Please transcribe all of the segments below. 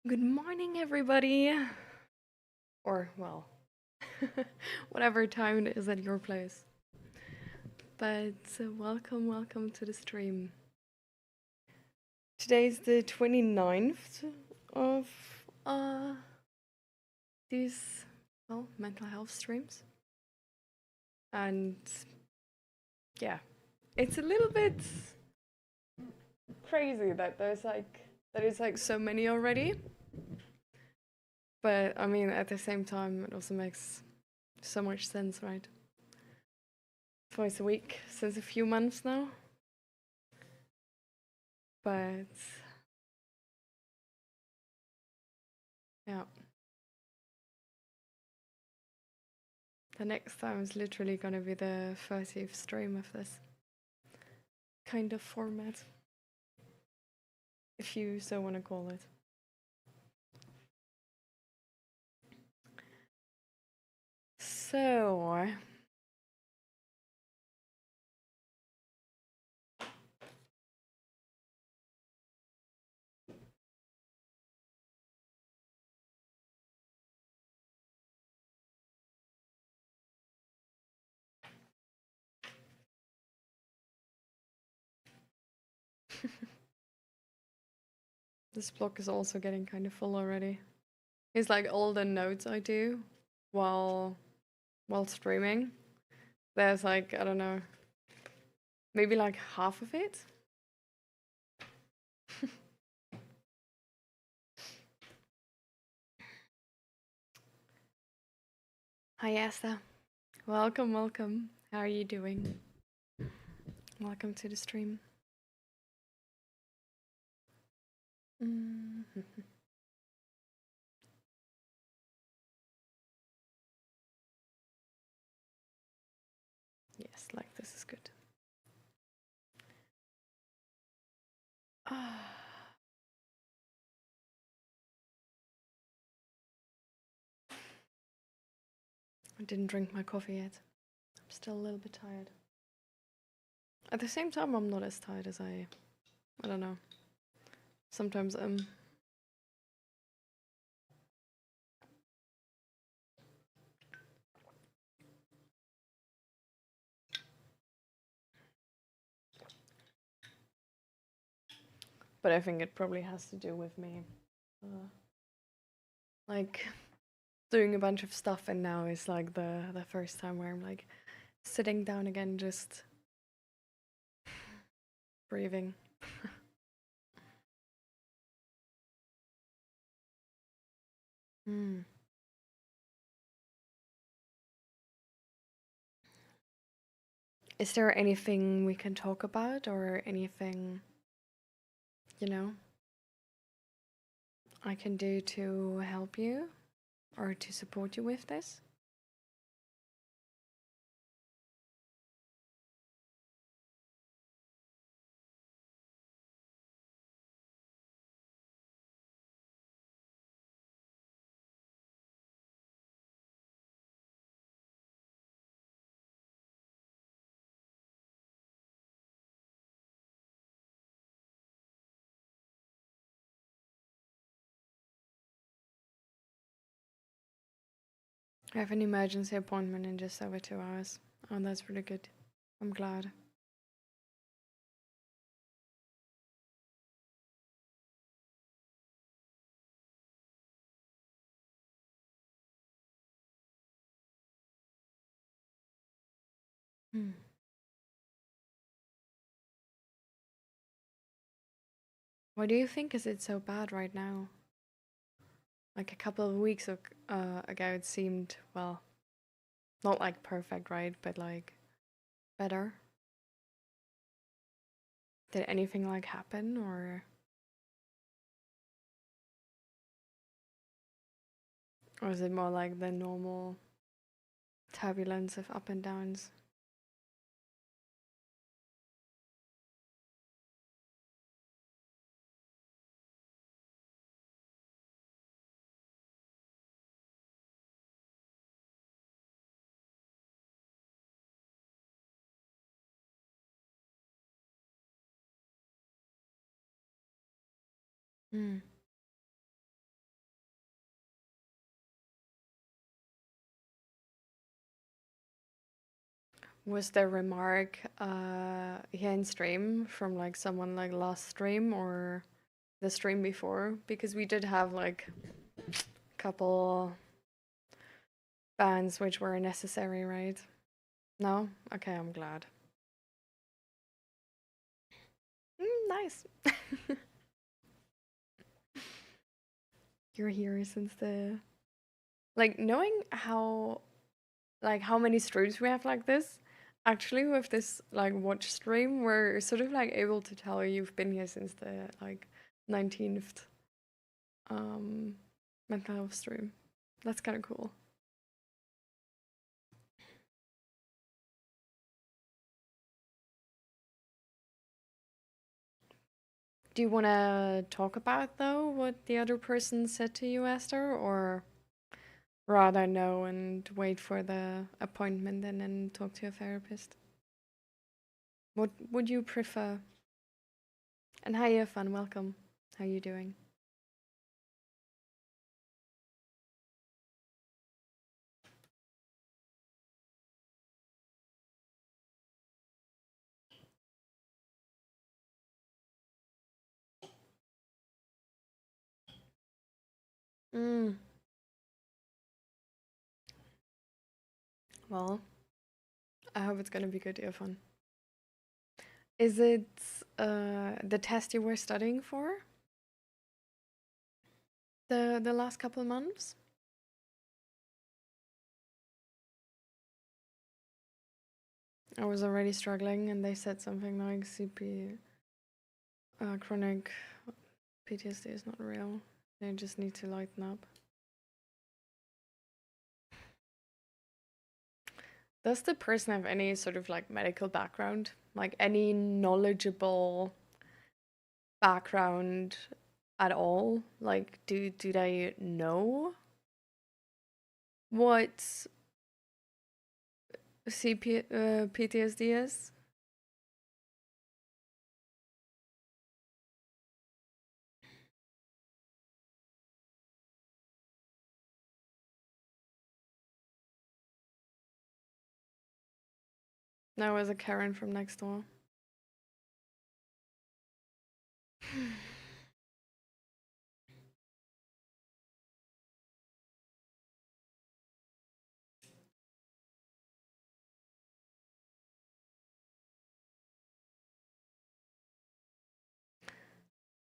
Good morning, everybody. Or, well, whatever time it is at your place. But welcome to the stream. Today's the 29th of these, mental health streams. And yeah, it's a little bit crazy that it's like so many already. But I mean, at the same time, it also makes so much sense, right? Twice a week since a few months now. But yeah, the next time is literally gonna be the 30th stream of this kind of format, if you so want to call it. So this block is also getting kind of full already. It's like all the notes I do while streaming. There's like, I don't know, maybe like half of it. Hi Asta. Welcome. How are you doing? Welcome to the stream. Yes, like this is good. I didn't drink my coffee yet. I'm still a little bit tired. At the same time, I'm not as tired as I don't know. Sometimes but I think it probably has to do with me like doing a bunch of stuff, and now is like the first time where I'm like sitting down again, just breathing. Is there anything we can talk about, or anything, I can do to help you or to support you with this? I have an emergency appointment in just over 2 hours. Oh, that's really good. I'm glad. Why do you think is it so bad right now? Like a couple of weeks ago, it seemed, well, not like perfect, right? But like better. Did anything like happen, or is it more like the normal turbulence of up and downs? was the remark here in stream from like someone like last stream or the stream before? Because we did have like a couple bans which were necessary, right? No? Okay, I'm glad. Nice. You're here since the like knowing how like how many streams we have like this. Actually, with this like watch stream, we're sort of like able to tell you've been here since the like 19th mental health stream. That's kind of cool. Do you want to talk about though what the other person said to you, Esther, or rather know and wait for the appointment and then talk to a therapist? What would you prefer? And hi, Irfan, welcome. How are you doing? Mm. Well, I hope it's gonna be good, Irfan. Is it the test you were studying for? The last couple of months? I was already struggling, and they said something like CP, chronic PTSD is not real. They just need to lighten up. Does the person have any sort of like medical background? Like any knowledgeable background at all? Like do they know what PTSD is? No, it was a Karen from next door.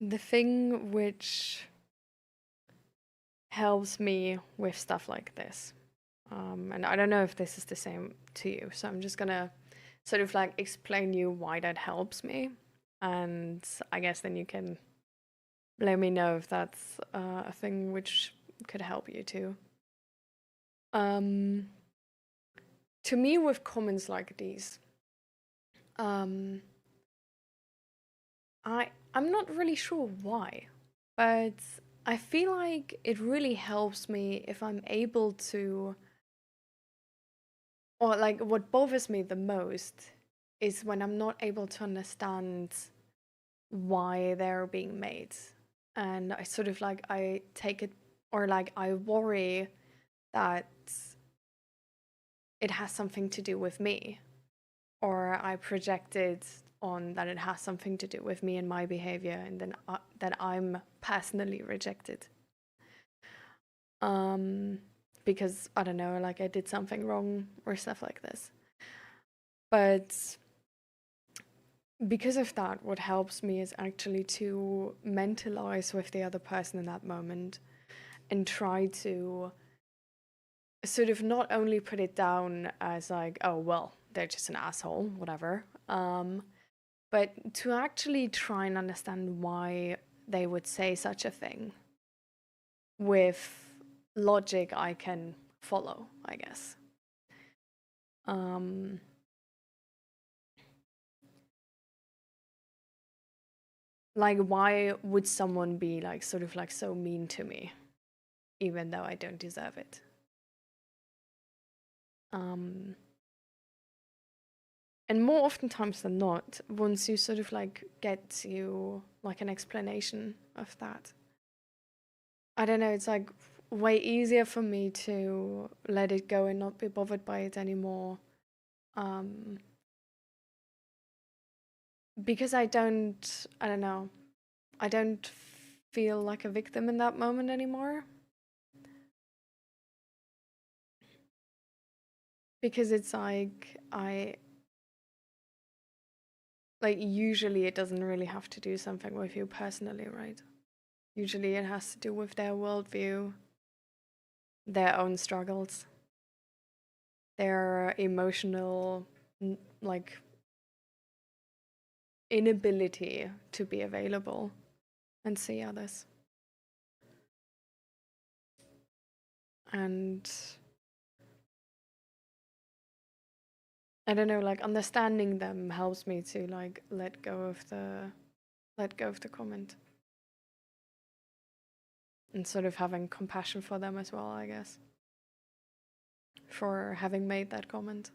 The thing which helps me with stuff like this, and I don't know if this is the same to you, so I'm just gonna sort of like explain you why that helps me, and I guess then you can let me know if that's a thing which could help you too. Um, to me, with comments like these, um, I'm not really sure why, but I feel like it really helps me if I'm able to, or like what bothers me the most is when I'm not able to understand why they're being made. And I sort of like, I take it, or like I worry that it has something to do with me, or I project it on that it has something to do with me and my behavior, and then that I'm personally rejected. Because I don't know, like I did something wrong or stuff like this. But because of that, what helps me is actually to mentalize with the other person in that moment and try to sort of not only put it down as like, oh, well, they're just an asshole, whatever, but to actually try and understand why they would say such a thing with logic I can follow, I guess. Like, why would someone be like sort of like so mean to me, even though I don't deserve it? And more oftentimes than not, once you sort of like get to like an explanation of that, I don't know, it's like way easier for me to let it go and not be bothered by it anymore. Because I don't know, I don't feel like a victim in that moment anymore. Because it's like usually it doesn't really have to do something with you personally, right? Usually it has to do with their worldview, their own struggles, their emotional, like, inability to be available and see others. And I don't know, like, understanding them helps me to like let go of the comment and sort of having compassion for them as well, I guess, for having made that comment.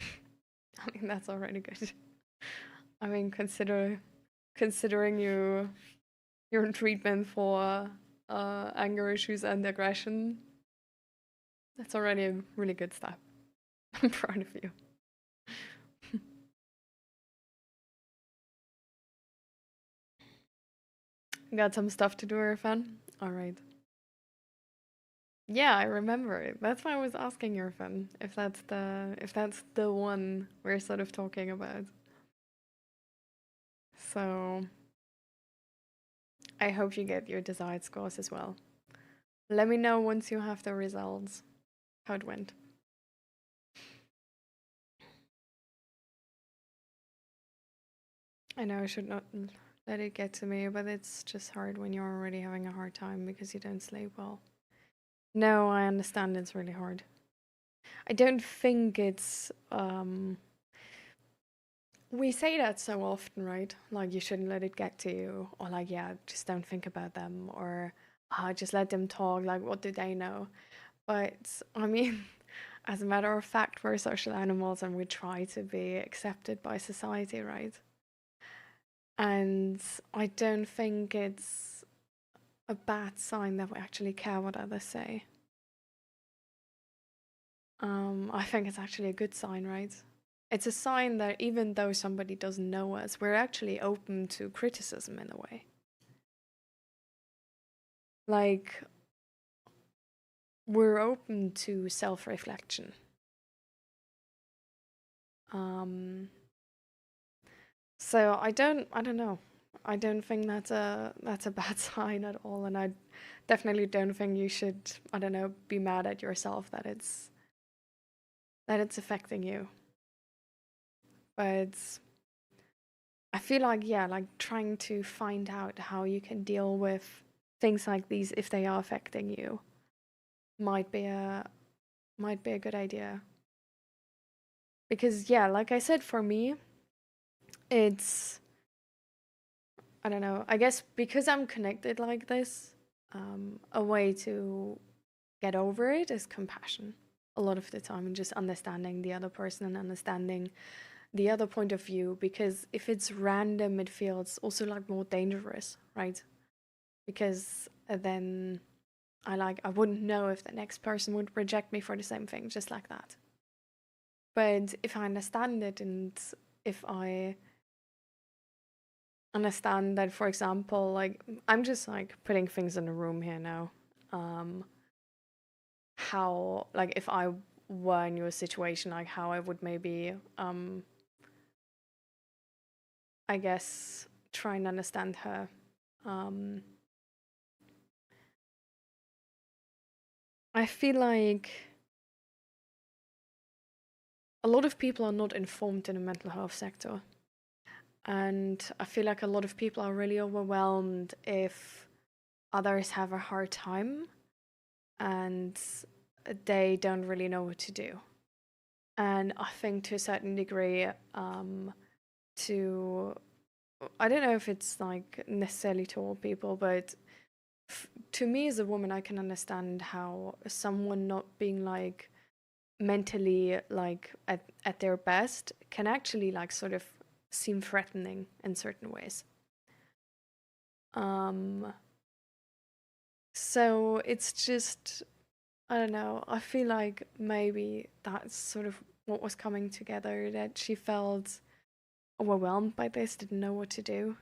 I mean, that's already good. I mean, considering you're in treatment for anger issues and aggression, that's already a really good step. I'm proud of you. Got some stuff to do, Irfan? All right. Yeah, I remember it. That's why I was asking Irfan if that's the one we're sort of talking about. So I hope you get your desired scores as well. Let me know once you have the results how it went. I know I should not let it get to me, but it's just hard when you're already having a hard time because you don't sleep well. No, I understand it's really hard. I don't think it's we say that so often, right? Like, you shouldn't let it get to you, or like, yeah, just don't think about them, or just let them talk. Like, what do they know? But I mean, as a matter of fact, we're social animals and we try to be accepted by society, right? And I don't think it's a bad sign that we actually care what others say. I think it's actually a good sign, right? It's a sign that even though somebody doesn't know us, we're actually open to criticism in a way. Like, we're open to self-reflection. So I don't know. I don't think that's a bad sign at all, and I definitely don't think you should, I don't know, be mad at yourself that it's affecting you. But I feel like, yeah, like trying to find out how you can deal with things like these if they are affecting you might be a good idea. Because yeah, like I said, for me, it's, I don't know, I guess because I'm connected like this, a way to get over it is compassion a lot of the time, and just understanding the other person and understanding the other point of view. Because if it's random, it feels also like more dangerous, right? Because then I wouldn't know if the next person would reject me for the same thing, just like that. But if I understand it, and if I understand that, for example, like, I'm just like putting things in a room here now. How, like, if I were in your situation, like how I would maybe I guess try and understand her. I feel like a lot of people are not informed in the mental health sector. And I feel like a lot of people are really overwhelmed if others have a hard time and they don't really know what to do. And I think to a certain degree, to, I don't know if it's like necessarily to all people, but to me as a woman, I can understand how someone not being like mentally like at their best can actually like sort of seem threatening in certain ways. So it's just, I don't know. I feel like maybe that's sort of what was coming together, that she felt overwhelmed by this, didn't know what to do.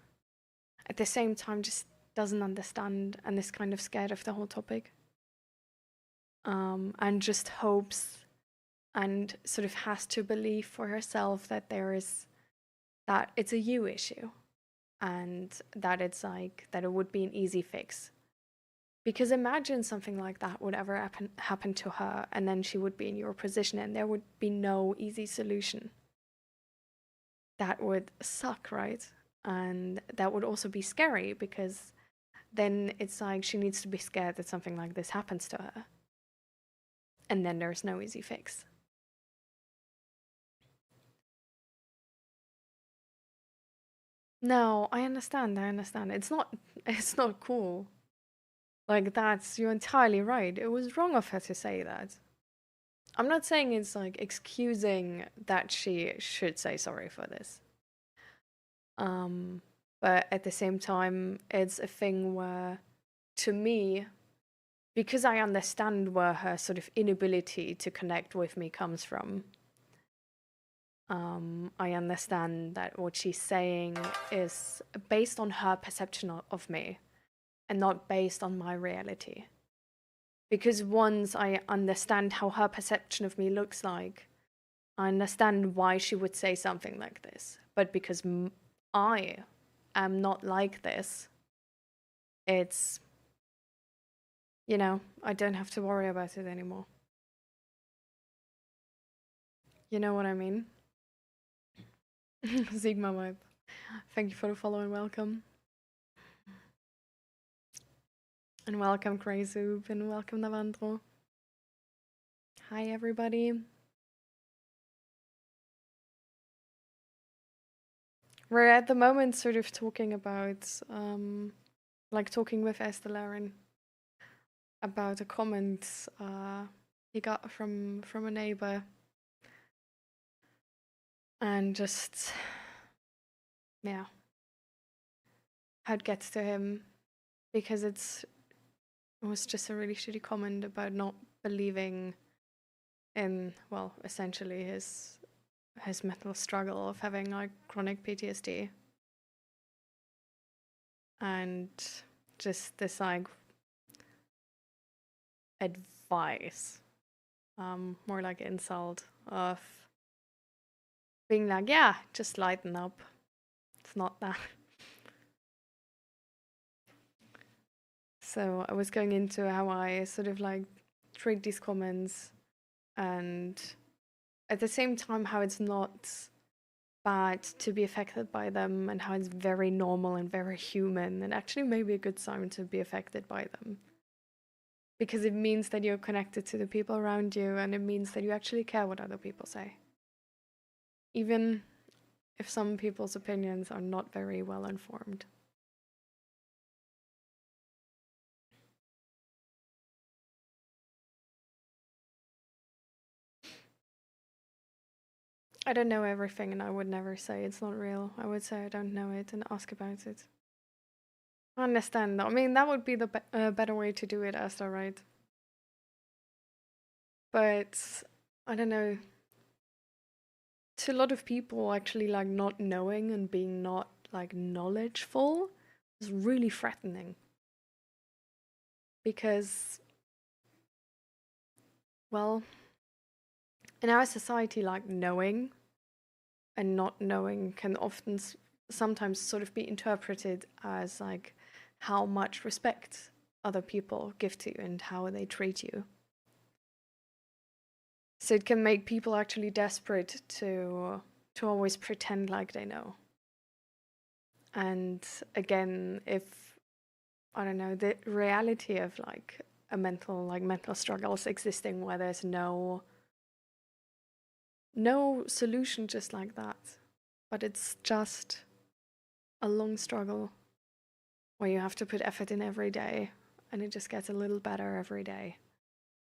At the same time, just doesn't understand and is kind of scared of the whole topic. And just hopes and sort of has to believe for herself that that it's a you issue and that it's like, that it would be an easy fix. Because imagine something like that would ever happen to her, and then she would be in your position and there would be no easy solution. That would suck, right? And that would also be scary, because then it's like she needs to be scared that something like this happens to her. And then there's no easy fix. No, I understand. It's not cool. Like, you're entirely right. It was wrong of her to say that. I'm not saying it's like excusing that she should say sorry for this. But at the same time, it's a thing where, to me, because I understand where her sort of inability to connect with me comes from, I understand that what she's saying is based on her perception of me and not based on my reality. Because once I understand how her perception of me looks like, I understand why she would say something like this. But because I am not like this, it's, I don't have to worry about it anymore. You know what I mean? Sigma vibe. Thank you for the follow and welcome. And welcome Crazoop and welcome Navandro. Hi everybody. We're at the moment sort of talking about, talking with 𝔹𝕃ℂ𝔻 about a comment he got from a neighbor. And just, yeah, how it gets to him, because it was just a really shitty comment about not believing in, well, essentially his mental struggle of having like chronic PTSD. And just this like advice, more like insult, of being like, yeah, just lighten up. It's not that. So I was going into how I sort of like treat these comments, and at the same time how it's not bad to be affected by them, and how it's very normal and very human, and actually maybe a good sign to be affected by them. Because it means that you're connected to the people around you, and it means that you actually care what other people say. Even if some people's opinions are not very well informed. I don't know everything, and I would never say it's not real. I would say I don't know it and ask about it. I understand. I mean, that would be the better way to do it, Asta, right? But I don't know. To a lot of people, actually, like not knowing and being not like knowledgeful is really threatening. Because, well, in our society, like knowing and not knowing can often sometimes sort of be interpreted as like how much respect other people give to you and how they treat you. So it can make people actually desperate to always pretend like they know. And again, if, I don't know, the reality of like mental struggles existing where there's no solution just like that, but it's just a long struggle where you have to put effort in every day, and it just gets a little better every day.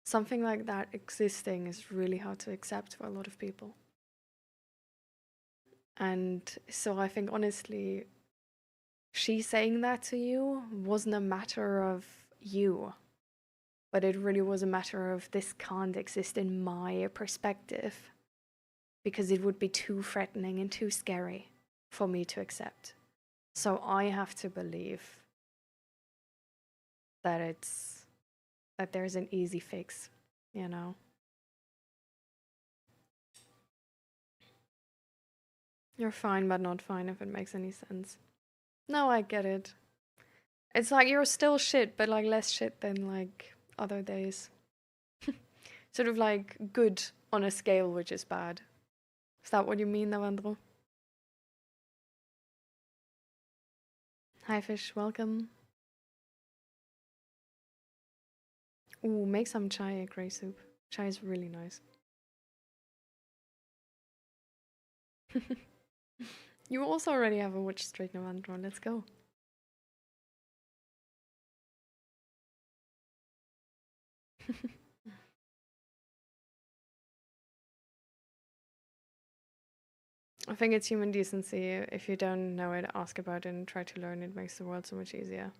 Something like that existing is really hard to accept for a lot of people. And so I think, honestly, she saying that to you wasn't a matter of you. But it really was a matter of this can't exist in my perspective because it would be too threatening and too scary for me to accept. So I have to believe that there's an easy fix, you know? You're fine, but not fine, if it makes any sense. No, I get it. It's like you're still shit, but like less shit than like other days. Sort of like good on a scale which is bad. Is that what you mean, Navandro? Hi, fish. Welcome. Ooh, make some chai grey soup. Chai is really nice. You also already have a witch streak, Navandro. Let's go. I think it's human decency. If you don't know it, ask about it and try to learn. It makes the world so much easier.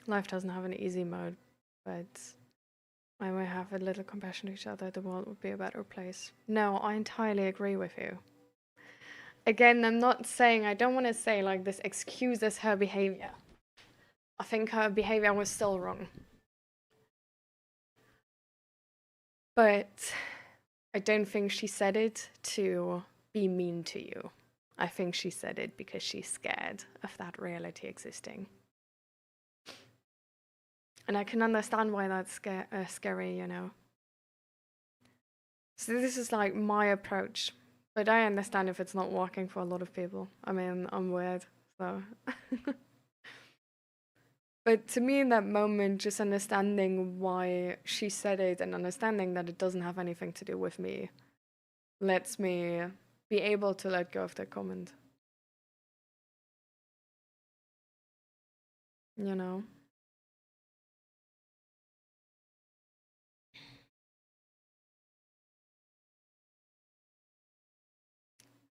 Life doesn't have an easy mode, but when we have a little compassion to each other, the world would be a better place. No, I entirely agree with you. Again, I'm not saying, I don't want to say like this excuses her behavior. I think her behavior was still wrong. But I don't think she said it to be mean to you. I think she said it because she's scared of that reality existing. And I can understand why that's scary, you know. So this is like my approach. But I understand if it's not working for a lot of people. I mean, I'm weird, so. But to me in that moment, just understanding why she said it and understanding that it doesn't have anything to do with me lets me be able to let go of that comment. You know?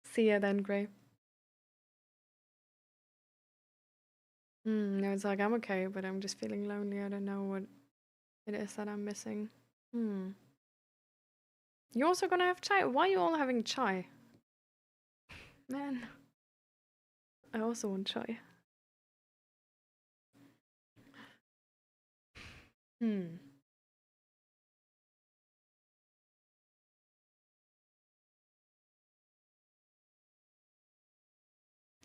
See ya then, Gray. No, it's like I'm okay, but I'm just feeling lonely. I don't know what it is that I'm missing. You also gonna have chai? Why are you all having chai? Man. I also want chai.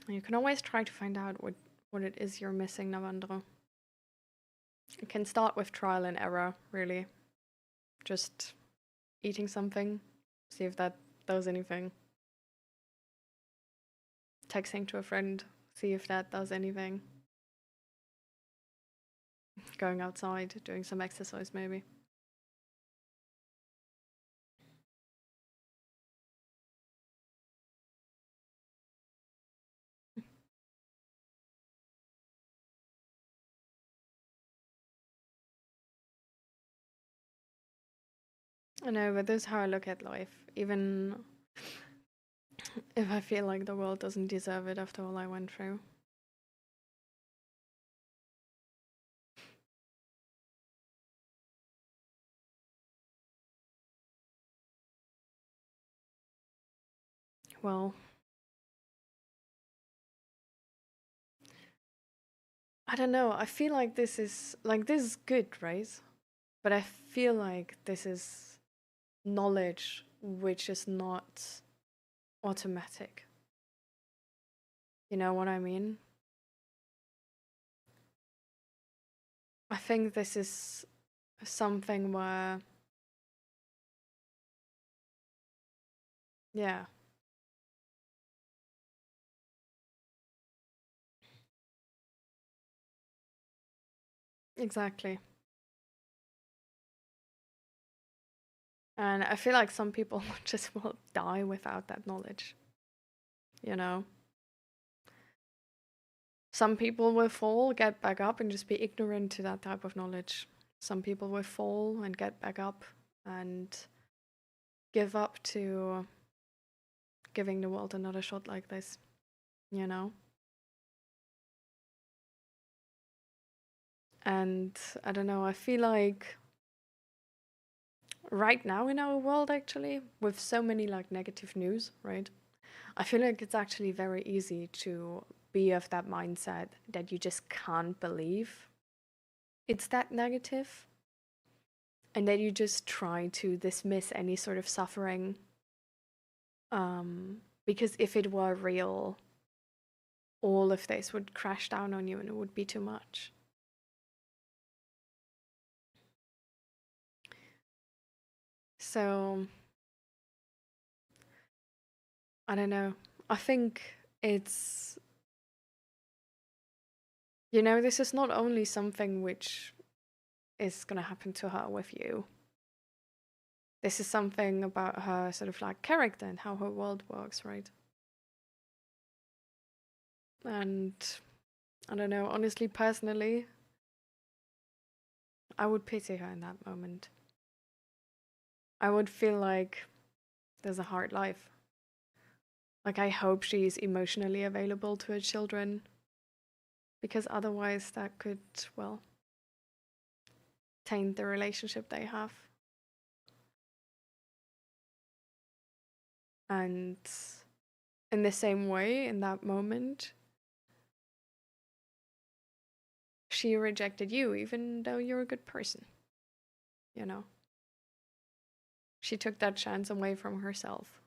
You can always try to find out what it is you're missing, Navandro. You can start with trial and error, really. Just eating something, see if that does anything. Texting to a friend, see if that does anything. Going outside, doing some exercise, maybe. I know, but this is how I look at life. Even if I feel like the world doesn't deserve it after all I went through. Well, I don't know. I feel like this is good, right? But I feel like this is knowledge which is not automatic. You know what I mean? I think this is something where, yeah, exactly. And I feel like some people just will die without that knowledge, you know? Some people will fall, get back up, and just be ignorant to that type of knowledge. Some people will fall and get back up and give up to giving the world another shot like this, you know? And I don't know, I feel like right now in our world, actually, with so many like negative news, right? I feel like it's actually very easy to be of that mindset that you just can't believe it's that negative, and that you just try to dismiss any sort of suffering. Because if it were real, all of this would crash down on you and it would be too much. So, I don't know. I think it's, this is not only something which is going to happen to her with you. This is something about her sort of like character and how her world works, right? And I don't know, honestly, personally, I would pity her in that moment. I would feel like there's a hard life. Like, I hope she's emotionally available to her children, because otherwise that could, well, taint the relationship they have. And in the same way, in that moment, she rejected you, even though you're a good person. She took that chance away from herself.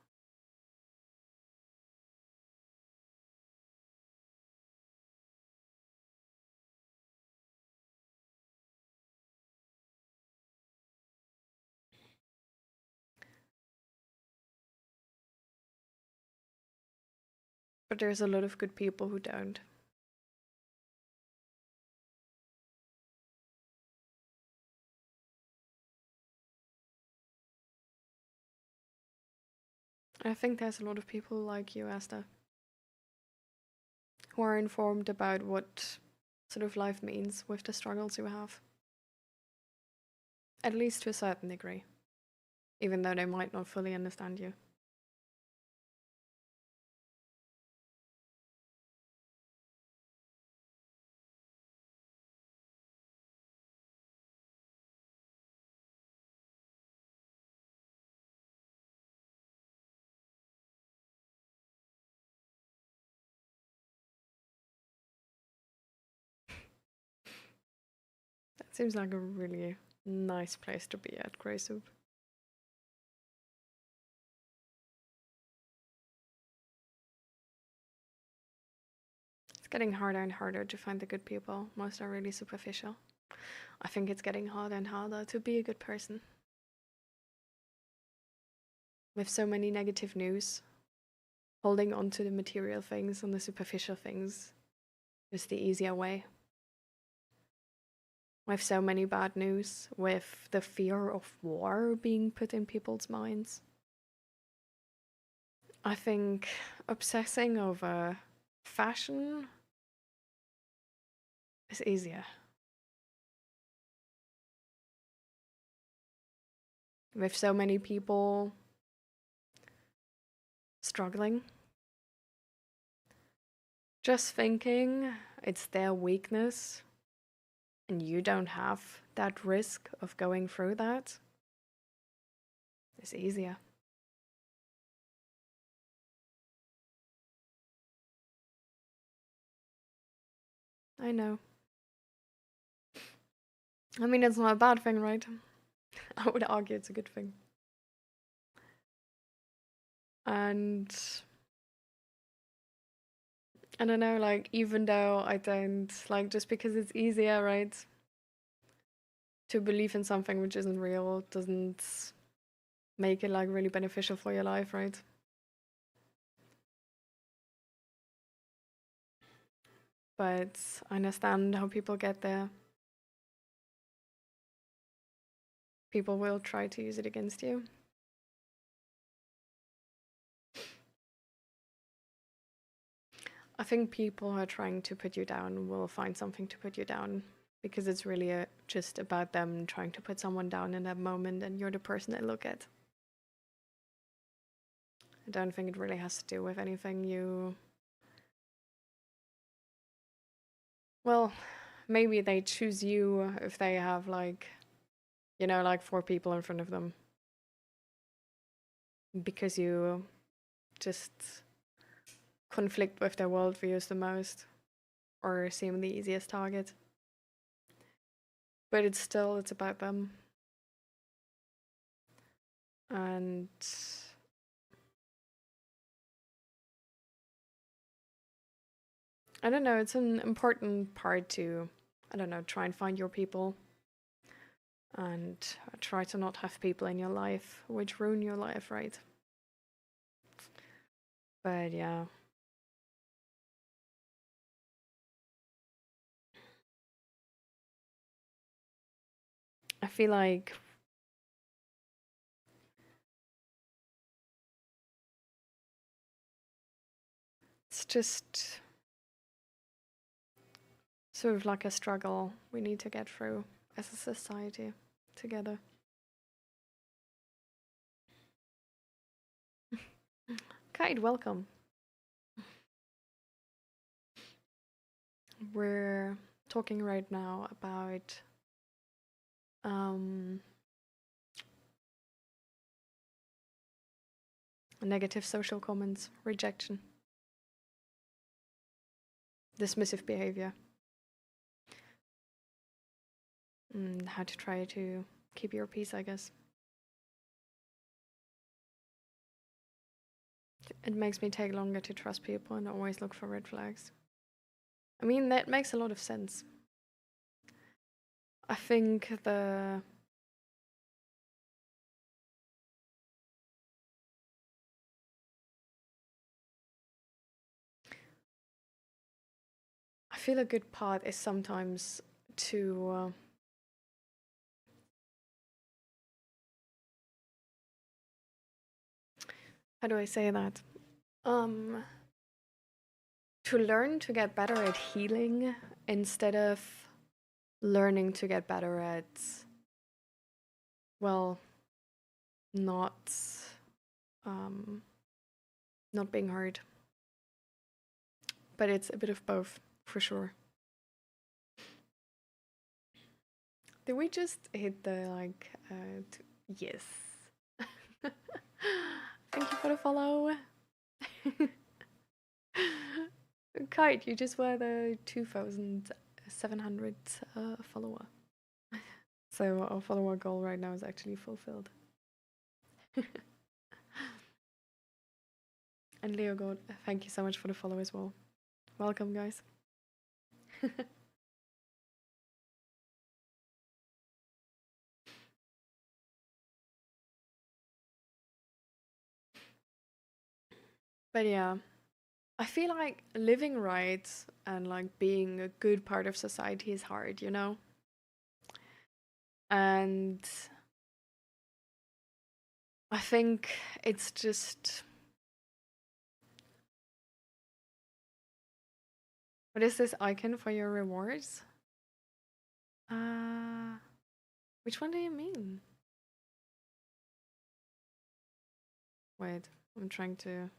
But there's a lot of good people who don't. I think there's a lot of people like you, Asta, who are informed about what sort of life means with the struggles you have. At least to a certain degree, even though they might not fully understand you. That seems like a really nice place to be at, Grey Soup. It's getting harder and harder to find the good people. Most are really superficial. I think it's getting harder and harder to be a good person. With so many negative news, holding on to the material things and the superficial things is the easier way. With so many bad news, with the fear of war being put in people's minds, I think obsessing over fashion is easier. With so many people struggling, just thinking it's their weakness and you don't have that risk of going through that is easier. I know. I mean, it's not a bad thing, right? I would argue it's a good thing. And I don't know, like, even though I don't, like, just because it's easier, right? To believe in something which isn't real doesn't make it, like, really beneficial for your life, right? But I understand how people get there. People will try to use it against you. I think people who are trying to put you down will find something to put you down, because it's really just about them trying to put someone down in that moment, and you're the person they look at. I don't think it really has to do with anything you... Well, maybe they choose you if they have like, you know, like 4 people in front of them. Because you just conflict with their worldviews the most or seem the easiest target. But it's about them. And I don't know, it's an important part to, I don't know, try and find your people. And try to not have people in your life which ruin your life, right? But yeah. I feel like it's just sort of like a struggle we need to get through as a society together. Kite, welcome. We're talking right now about negative social comments, rejection, dismissive behavior, and how to try to keep your peace, I guess. It makes me take longer to trust people and always look for red flags. I mean, that makes a lot of sense. I think I feel a good part is sometimes to how do I say that? To learn to get better at healing instead of learning to get better at, well, not being hurt. But it's a bit of both, for sure. Did we just hit the like yes. Thank you for the follow. Kite, you just were the 2,700 follower. So our follower goal right now is actually fulfilled. And Leo God, thank you so much for the follow as well. Welcome, guys. But yeah, I feel like living right and like being a good part of society is hard, you know? And I think it's just, what is this icon for your rewards? Which one do you mean? Wait, I'm trying to.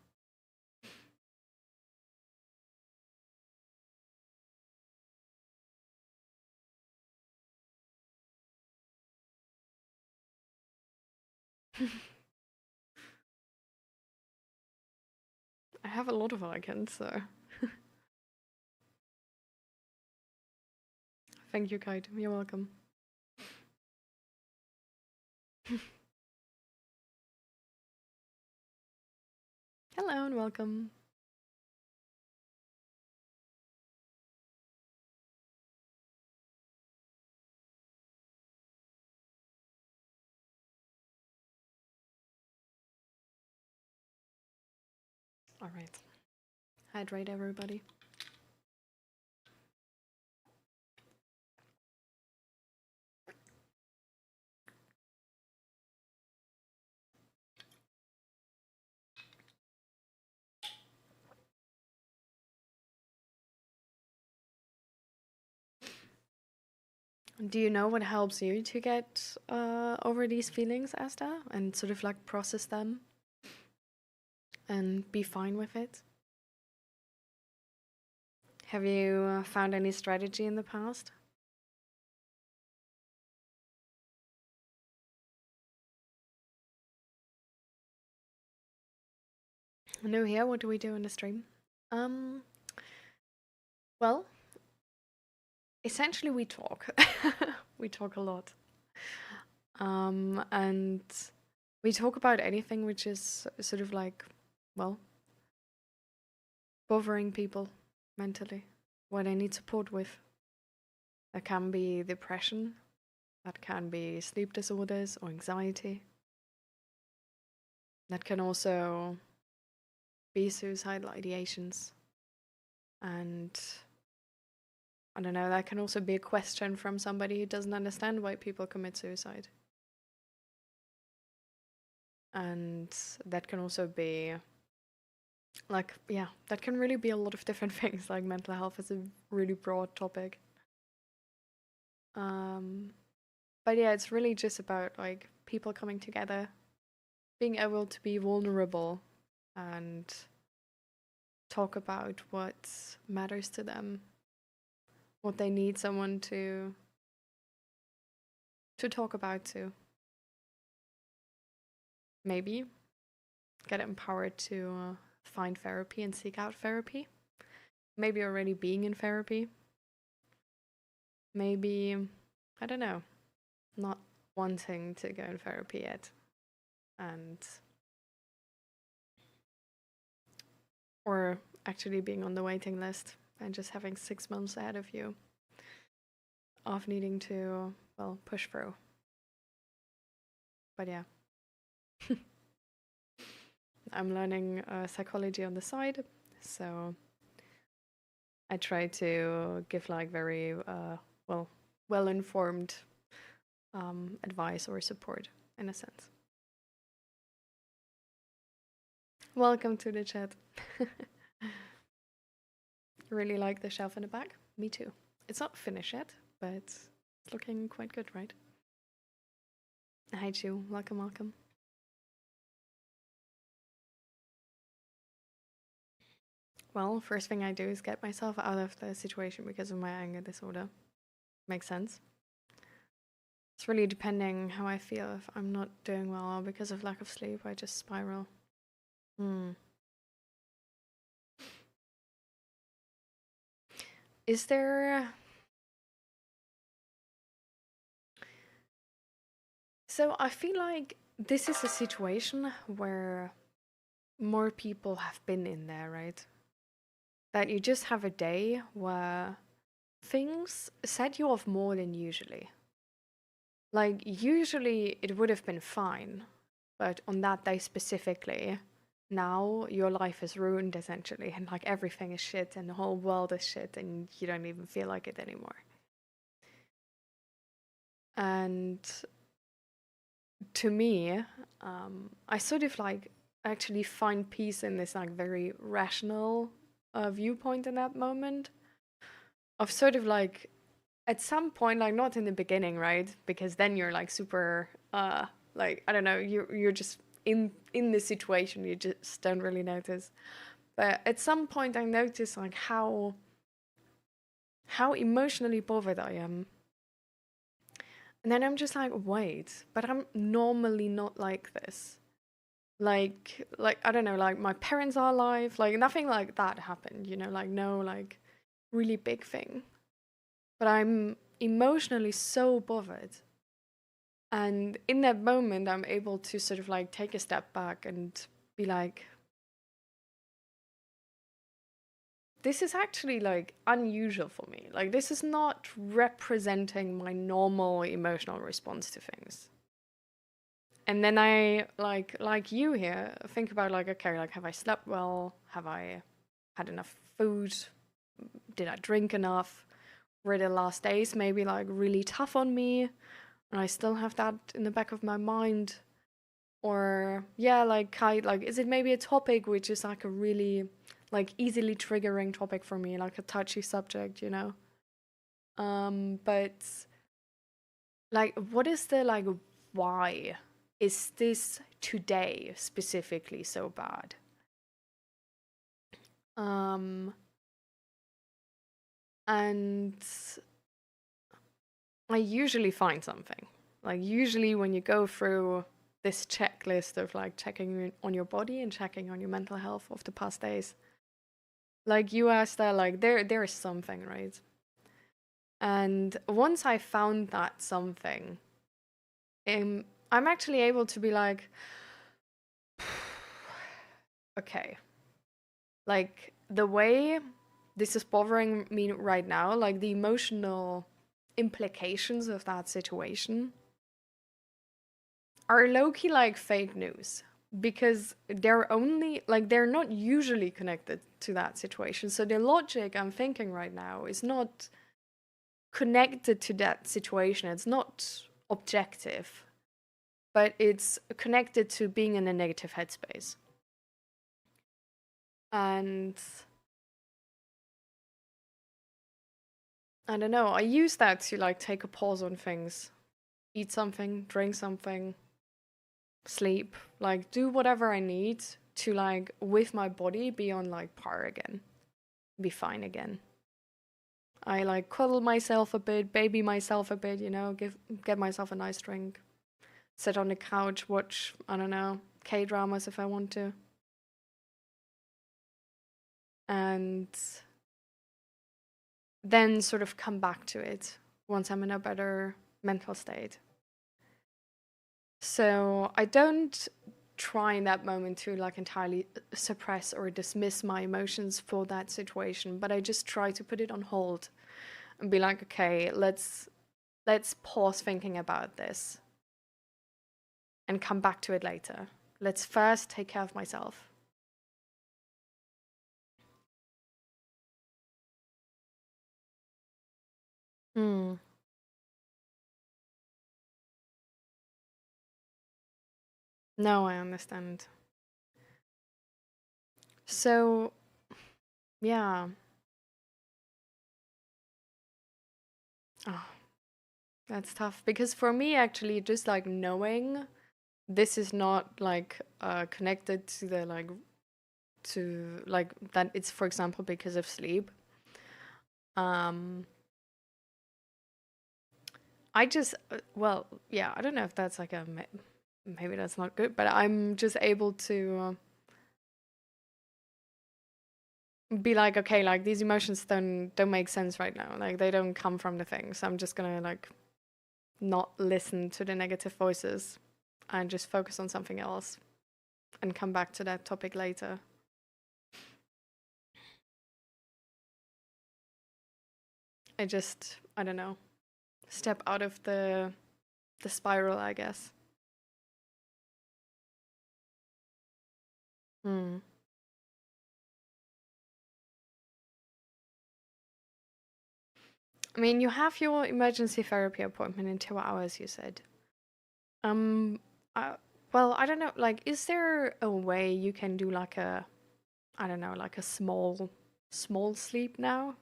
I have a lot of icons, so. Thank you, Kite. You're welcome. Hello and welcome. All right. Hydrate, everybody. Do you know what helps you to get over these feelings, Asta, and sort of like process them and be fine with it? Have you found any strategy in the past? New here, what do we do in the stream? Um, well, essentially we talk. We talk a lot. And we talk about anything which is sort of like, well, bothering people mentally, what they need support with. That can be depression, that can be sleep disorders or anxiety. That can also be suicidal ideations. And I don't know, that can also be a question from somebody who doesn't understand why people commit suicide. And that can also be like, yeah, that can really be a lot of different things. Like mental health is a really broad topic. But yeah, it's really just about like people coming together, being able to be vulnerable and talk about what matters to them, what they need someone to talk about to. Maybe get empowered to find therapy and seek out therapy. Maybe already being in therapy. Maybe, I don't know, not wanting to go in therapy yet. And or actually being on the waiting list and just having 6 months ahead of you of needing to, well, push through. But yeah. I'm learning psychology on the side, so I try to give like very well-informed advice or support in a sense. Welcome to the chat. Really like the shelf in the back. Me too. It's not finished yet, but it's looking quite good, right? Hi, Chu. Welcome, welcome. Well, first thing I do is get myself out of the situation because of my anger disorder. Makes sense. It's really depending how I feel. If I'm not doing well or because of lack of sleep, I just spiral. Is there... So I feel like this is a situation where more people have been in there, right? That you just have a day where things set you off more than usually. Like, usually it would have been fine, but on that day specifically, now your life is ruined essentially, and like everything is shit, and the whole world is shit, and you don't even feel like it anymore. And to me, I sort of like actually find peace in this like very rational viewpoint in that moment of sort of like at some point, like not in the beginning, right? Because then you're like super like I don't know, you're just in the situation, you just don't really notice. But at some point I notice like how emotionally bothered I am. And then I'm just like, wait, but I'm normally not like this. Like I don't know, like my parents are alive, like nothing like that happened, you know, like no like really big thing. But I'm emotionally so bothered. And in that moment, I'm able to sort of like take a step back and be like, this is actually like unusual for me. Like, this is not representing my normal emotional response to things. And then I like you here, think about like, okay, like have I slept well? Have I had enough food? Did I drink enough? Were the last days maybe like really tough on me? And I still have that in the back of my mind. Or yeah, like is it maybe a topic which is like a really like easily triggering topic for me, like a touchy subject, you know? But like what is the like why is this today specifically so bad? And I usually find something. Like usually when you go through this checklist of like checking on your body and checking on your mental health of the past days. Like you asked that, like there is something, right? And once I found that something, I'm actually able to be like, okay, like the way this is bothering me right now, like the emotional implications of that situation are low-key like fake news, because they're not usually connected to that situation. So the logic I'm thinking right now is not connected to that situation. It's not objective, but it's connected to being in a negative headspace. And I don't know, I use that to like take a pause on things, eat something, drink something, sleep, like do whatever I need to like with my body be on like par again, be fine again. I like cuddle myself a bit, baby myself a bit, you know, get myself a nice drink, sit on the couch, watch, I don't know, K-dramas if I want to. And then sort of come back to it once I'm in a better mental state. So I don't try in that moment to like entirely suppress or dismiss my emotions for that situation, but I just try to put it on hold and be like, okay, let's pause thinking about this and come back to it later. Let's first take care of myself. Hmm. No, I understand. So, yeah. Oh, that's tough because for me, actually, just like knowing this is not like connected to the like to like that it's for example because of sleep. Um, I just well, yeah, I don't know if that's like a maybe that's not good, but I'm just able to be like, okay, like these emotions don't make sense right now. Like they don't come from the thing. So I'm just gonna like not listen to the negative voices and just focus on something else and come back to that topic later. I don't know, step out of the spiral, I guess. Hmm. I mean, you have your emergency therapy appointment in 2 hours, you said. Um, uh, well, I don't know. Like, is there a way you can do like a, I don't know, like a small sleep now?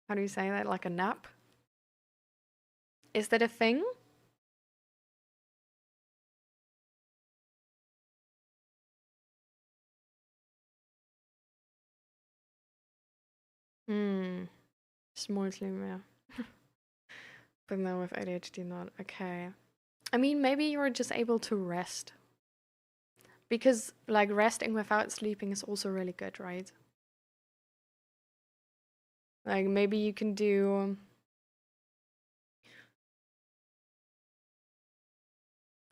How do you say that? Like a nap? Is that a thing? Hmm. Small sleep, yeah. But now with ADHD, not okay. I mean, maybe you're just able to rest because like resting without sleeping is also really good, right? Like maybe you can do,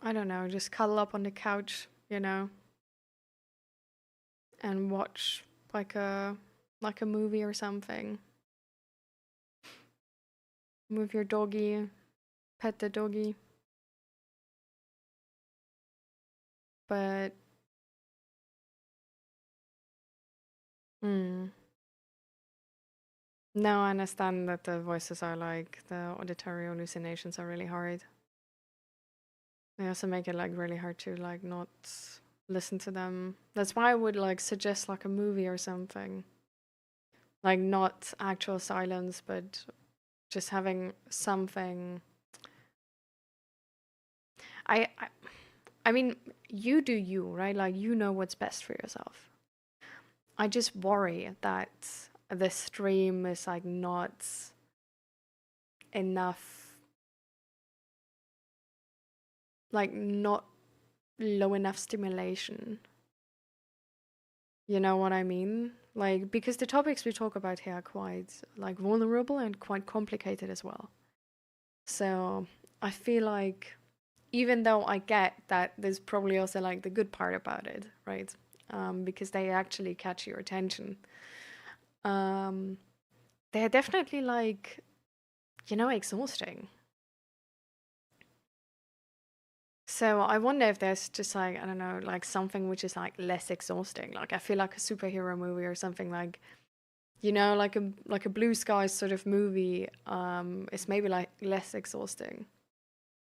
I don't know, just cuddle up on the couch, you know, and watch like a movie or something. Move your doggy, pet the doggy. But mm, no, I understand that the voices are like the auditory hallucinations are really hard. They also make it like really hard to like not listen to them. That's why I would like suggest like a movie or something. Like not actual silence, but just having something. I, I I mean, you do you, right? Like you know what's best for yourself. I just worry that the stream is like not enough, like not low enough stimulation. You know what I mean? Like, because the topics we talk about here are quite like vulnerable and quite complicated as well. So I feel like even though I get that there's probably also like the good part about it, right? Because they actually catch your attention. They're definitely like, exhausting. So I wonder if there's just like, I don't know, like something which is like less exhausting. Like I feel like a superhero movie or something like, like a blue sky sort of movie is maybe like less exhausting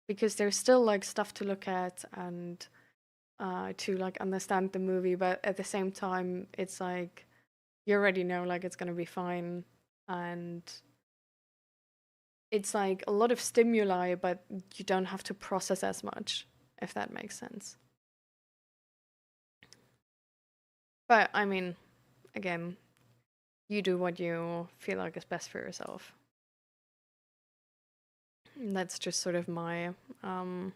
because there's still like stuff to look at and to like understand the movie, but at the same time it's like you already know like it's gonna be fine, and it's like a lot of stimuli, but you don't have to process as much, if that makes sense. But I mean, again, you do what you feel like is best for yourself. That's just sort of my how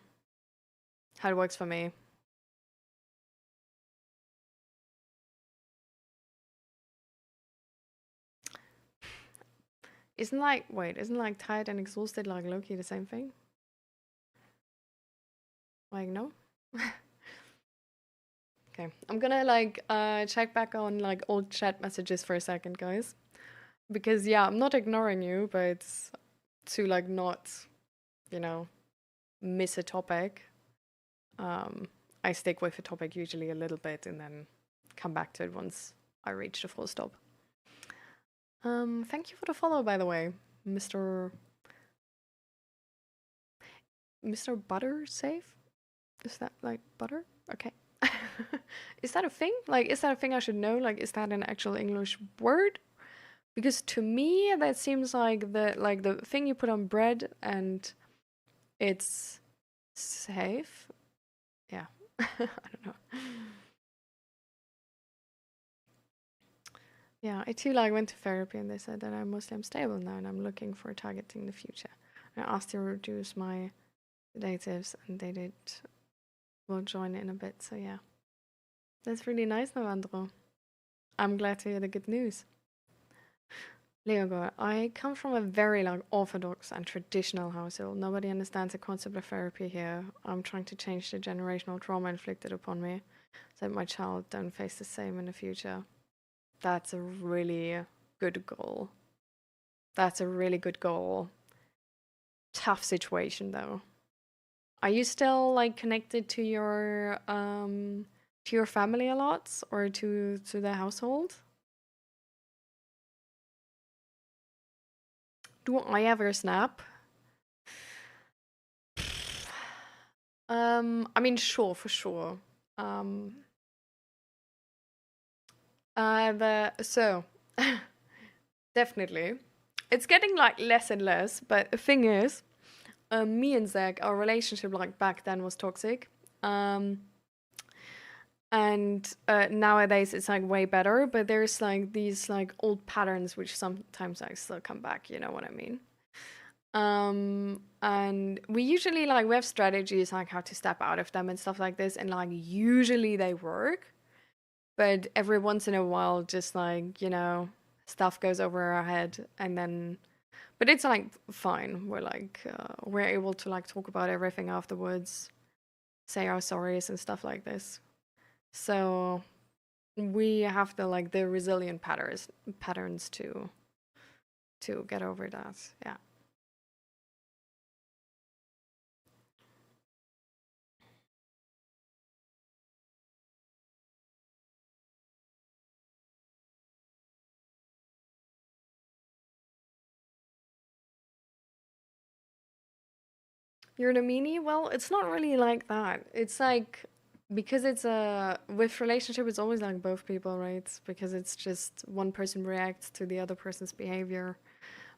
it works for me. Isn't like tired and exhausted like Loki the same thing? Like no? Okay. I'm gonna like check back on like old chat messages for a second, guys. Because yeah, I'm not ignoring you, but to like not, you know, miss a topic. I stick with a topic usually a little bit and then come back to it once I reach the full stop. Thank you for the follow, by the way, Mr. Butter Safe. Is that like butter? Okay. Is that a thing? Like, is that a thing I should know? Like, is that an actual English word? Because to me, that seems like the thing you put on bread and it's safe. Yeah, I don't know. Yeah, I too like went to therapy and they said that I'm mostly stable now and I'm looking for targeting the future. I asked to reduce my sedatives and they did will join in a bit. So yeah, that's really nice, Navandro. I'm glad to hear the good news. Leogor, I come from a very like orthodox and traditional household. Nobody understands the concept of therapy here. I'm trying to change the generational trauma inflicted upon me so that my child don't face the same in the future. That's a really good goal. That's a really good goal. Tough situation though. Are you still like connected to your family a lot or to the household? Do I ever snap? I mean, sure, for sure. Um, so definitely, it's getting like less and less. But the thing is, me and Zach, our relationship like back then was toxic. And nowadays it's like way better. But there's like these like old patterns which sometimes like still come back. You know what I mean? And we usually like we have strategies like how to step out of them and stuff like this, and like usually they work, but every once in a while just like, stuff goes over our head and then but it's like fine. We're like we're able to like talk about everything afterwards, say our sorries and stuff like this. So we have the resilient patterns to get over that. Yeah. You're the meanie? Well, it's not really like that. It's like because it's a with relationship, it's always like both people, right? Because it's just one person reacts to the other person's behavior.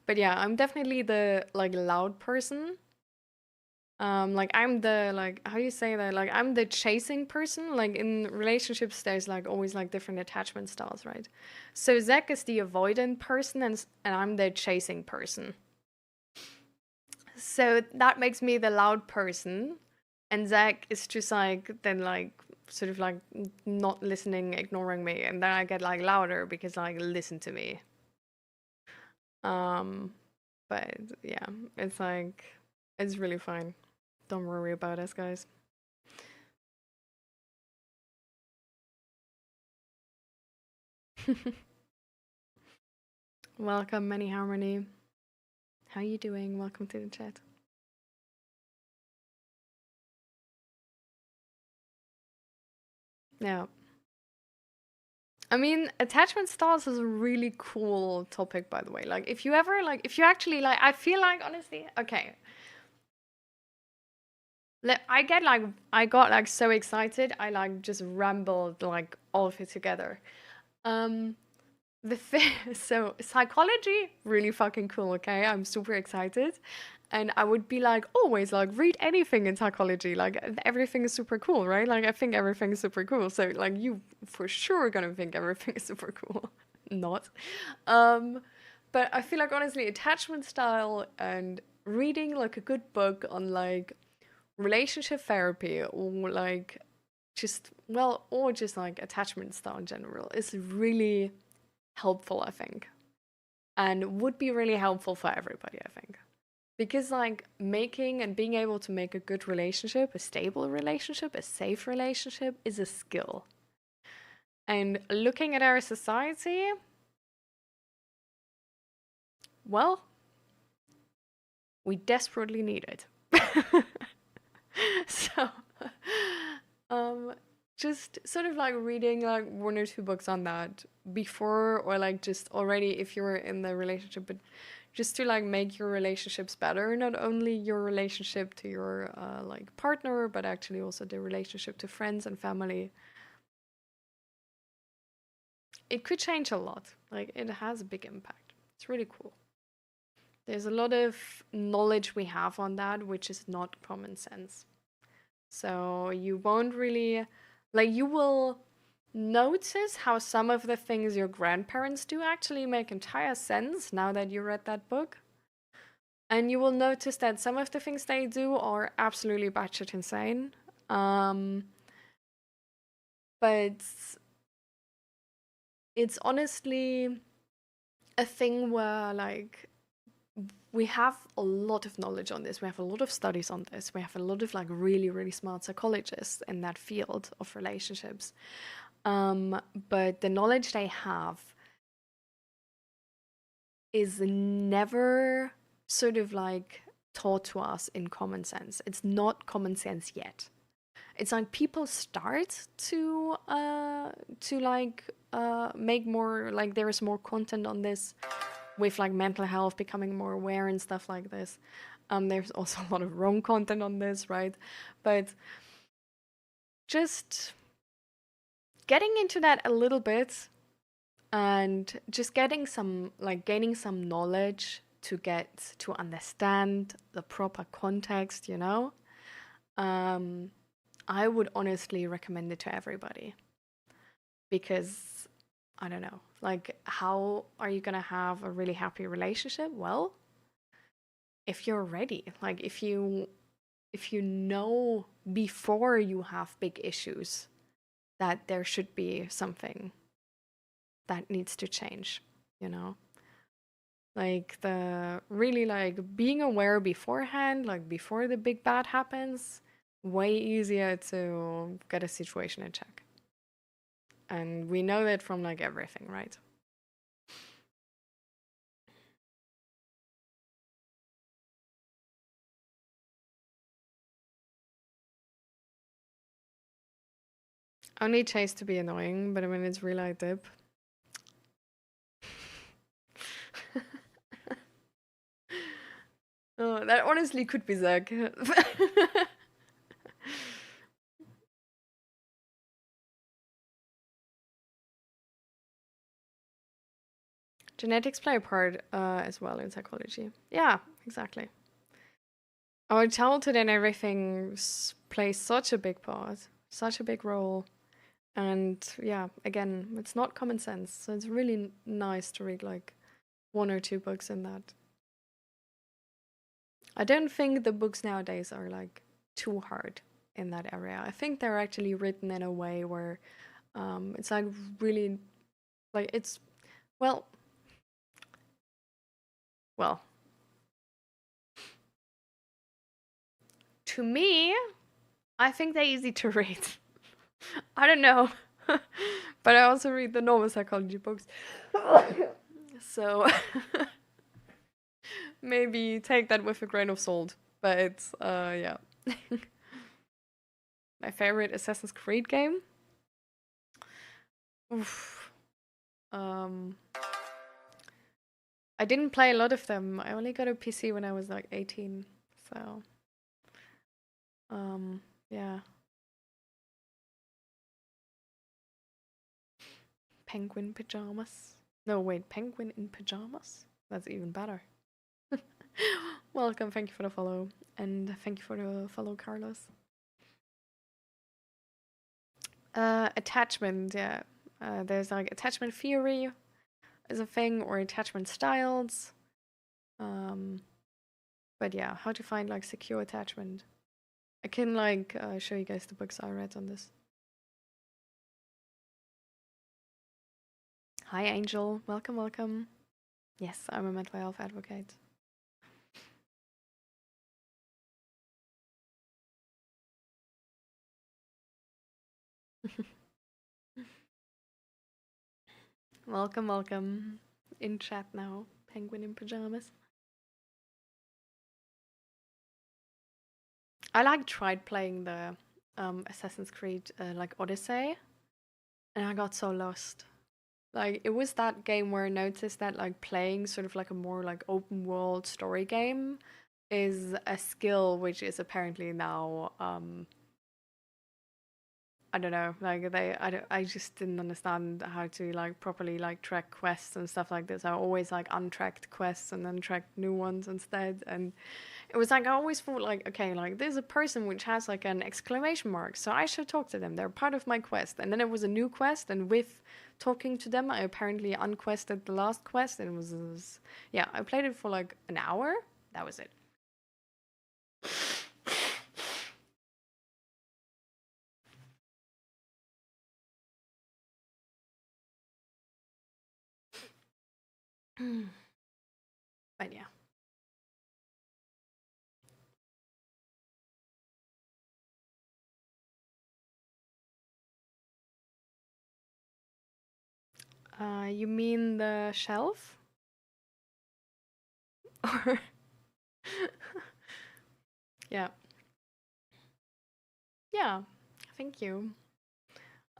But yeah, I'm definitely the like loud person. Like I'm the like how do you say that? Like I'm the chasing person. Like in relationships, there's like always like different attachment styles, right? So Zach is the avoidant person, and I'm the chasing person. So that makes me the loud person. And Zach is just like, then like, sort of like not listening, ignoring me. And then I get like louder because like, listen to me. Um, but yeah, it's like, it's really fine. Don't worry about us, guys. Welcome, Many Harmony. How you doing? Welcome to the chat. Yeah. I mean, attachment styles is a really cool topic, by the way. Like, if you ever, like, if you actually, like, I feel like, honestly, okay. I got, like, so excited. I, like, just rambled, like, all of it together. Um, the thing, so psychology, really fucking cool, okay? I'm super excited. And I would be like, always like, read anything in psychology. Like, everything is super cool, right? Like, I think everything is super cool. So, like, you for sure gonna think everything is super cool. Not. Um, but I feel like, honestly, attachment style and reading, like, a good book on, like, relationship therapy or, like, just, well, or just, like, attachment style in general is really helpful, I think. And would be really helpful for everybody, I think. Because like making and being able to make a good relationship, a stable relationship, a safe relationship is a skill. And looking at our society, well, we desperately need it. So, um, just sort of like reading like one or two books on that before, or like just already if you're in the relationship, but just to like make your relationships better, not only your relationship to your like partner, but actually also the relationship to friends and family. It could change a lot. Like it has a big impact. It's really cool. There's a lot of knowledge we have on that, which is not common sense. So you won't really, like, you will notice how some of the things your grandparents do actually make entire sense now that you read that book. And you will notice that some of the things they do are absolutely batshit insane. Um, but it's honestly a thing where, like, we have a lot of knowledge on this. We have a lot of studies on this. We have a lot of, like, really, really smart psychologists in that field of relationships. But the knowledge they have is never sort of like taught to us in common sense. It's not common sense yet. It's like people start to like make more, like there is more content on this with like mental health becoming more aware and stuff like this. There's also a lot of wrong content on this, right? But just getting into that a little bit and just getting some, like gaining some knowledge to get to understand the proper context, you know, I would honestly recommend it to everybody. Because I don't know, like, how are you gonna have a really happy relationship? Well, if you're ready, like if you know before you have big issues that there should be something that needs to change, you know? Like the really like being aware beforehand, like before the big bad happens, way easier to get a situation in check. And we know that from like everything, right? Only Chase to be annoying, but when it's real I dip. Oh, that honestly could be Zach. Genetics play a part as well in psychology. Yeah, exactly. Our childhood and everything plays such a big part, such a big role. And yeah, again, it's not common sense. So it's really nice to read like one or two books in that. I don't think the books nowadays are like too hard. in that area. I think they're actually written in a way where it's like really like it's well to me, I think they're easy to read. I don't know. But I also read the normal psychology books. So maybe take that with a grain of salt. But it's yeah. My favorite Assassin's Creed game. Oof. I didn't play a lot of them. I only got a PC when I was like 18. So yeah. Penguin pajamas. No, wait, penguin in pajamas? That's even better. Welcome, thank you for the follow. And thank you for the follow, Carlos. Attachment, yeah. There's like attachment theory is a thing, or attachment styles. But yeah, how to find like secure attachment. I can like show you guys the books I read on this. Hi, Angel. Welcome, welcome. Yes, I'm a mental health advocate. Welcome, welcome. In chat now. Penguin in pajamas. I like tried playing the Assassin's Creed like Odyssey, and I got so lost. Like it was that game where I noticed that like playing sort of like a more like open world story game is a skill which is apparently now I don't know, like I just didn't understand how to like properly like track quests and stuff like this. I always like untracked quests and then tracked new ones instead, and it was like I always thought like, okay, like there's a person which has like an exclamation mark, so I should talk to them. They're part of my quest. And then it was a new quest, and with talking to them, I apparently unquested the last quest, and it was yeah, I played it for like an hour. That was it. But yeah. You mean the shelf? Or yeah. Yeah. Thank you.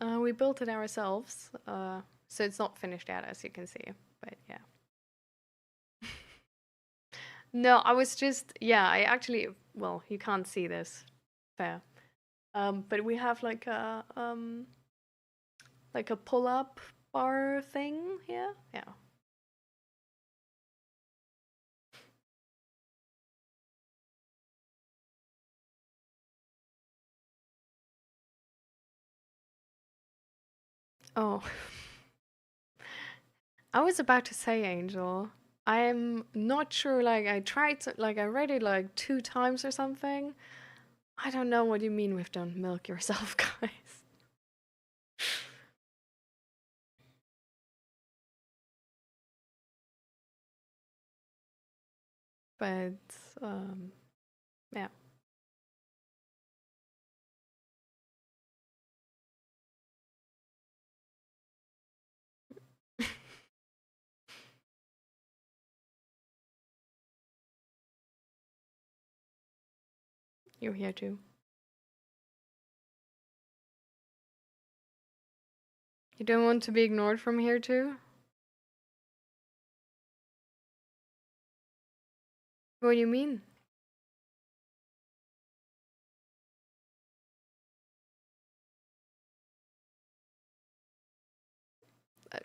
We built it ourselves. So it's not finished yet, as you can see. But yeah. No, I was just yeah, I actually well, you can't see this. Fair. But we have like a pull-up bar thing here. Yeah. Oh. I was about to say, Angel. I'm not sure, like I tried to like I read it like 2 times or something. I don't know what you mean with don't milk yourself, guys. But yeah. You're here too. You don't want to be ignored from here too? What do you mean?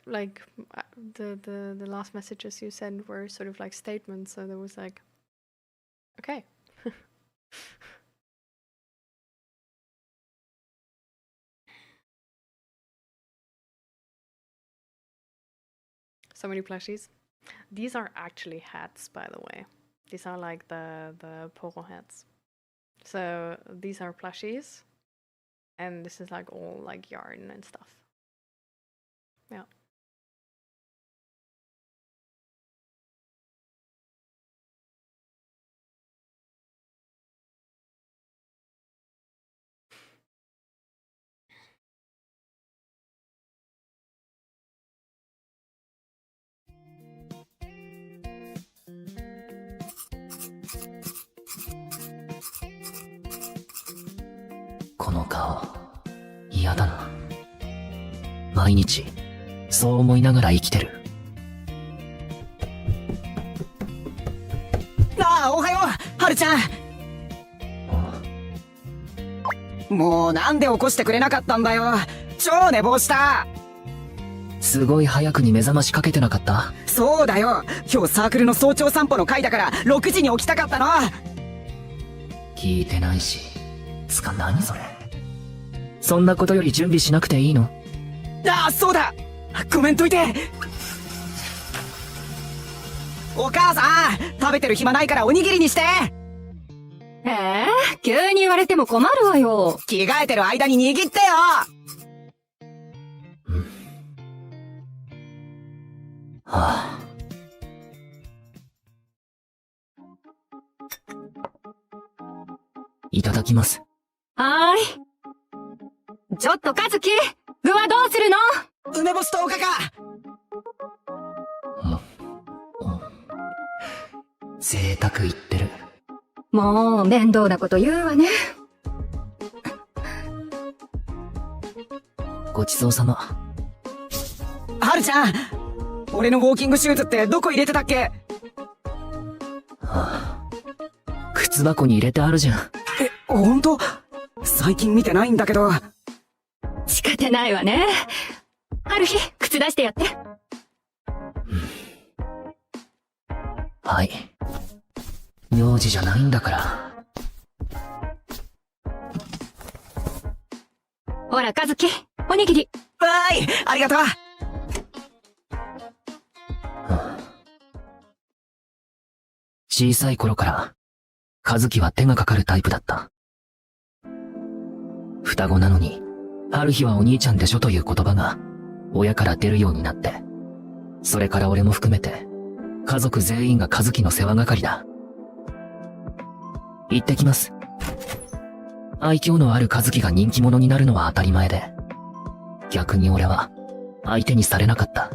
Like the last messages you sent were sort of like statements, so there was like, okay. So many plushies. These are actually hats, by the way. These are like the polo hats. So these are plushies, and this is like all like yarn and stuff. Yeah.この顔、嫌だな。毎日、そう思いながら生きてる。ああ、おはよう、はるちゃん。もうなんで起こしてくれなかったんだよ。超寝坊した。すごい早くに目覚ましかけてなかった？そうだよ。今日サークルの早朝散歩の会だから6時に起きたかったの。聞いてないし。つか何それ。そんなことより準備しなくていいの？ああ、そうだ。ごめんといて。お母さん、食べてる暇ないからおにぎりにして。急に言われても困るわよ。着替えてる間に握ってよ。はあ。いただきます。はーい。ちょっと和樹、具はどうするの？梅干しとおかか。贅沢言ってる。もう面倒なこと言うわね。ごちそうさま。はるちゃん、俺のウォーキングシューズってどこ入れてたっけ？はあ、靴箱に入れてあるじゃん。ほんと？最近見てないんだけど。仕方ないわね。ある日、靴出してやって。はい。名字じゃないんだから。ほら、和樹、おにぎり。わーい、ありがとう。小さい頃から、和樹は手がかかるタイプだった。双子なのに、ある日はお兄ちゃんでしょという言葉が、親から出るようになって、それから俺も含めて、家族全員が和樹の世話係だ。行ってきます。愛嬌のある和樹が人気者になるのは当たり前で、逆に俺は、相手にされなかった。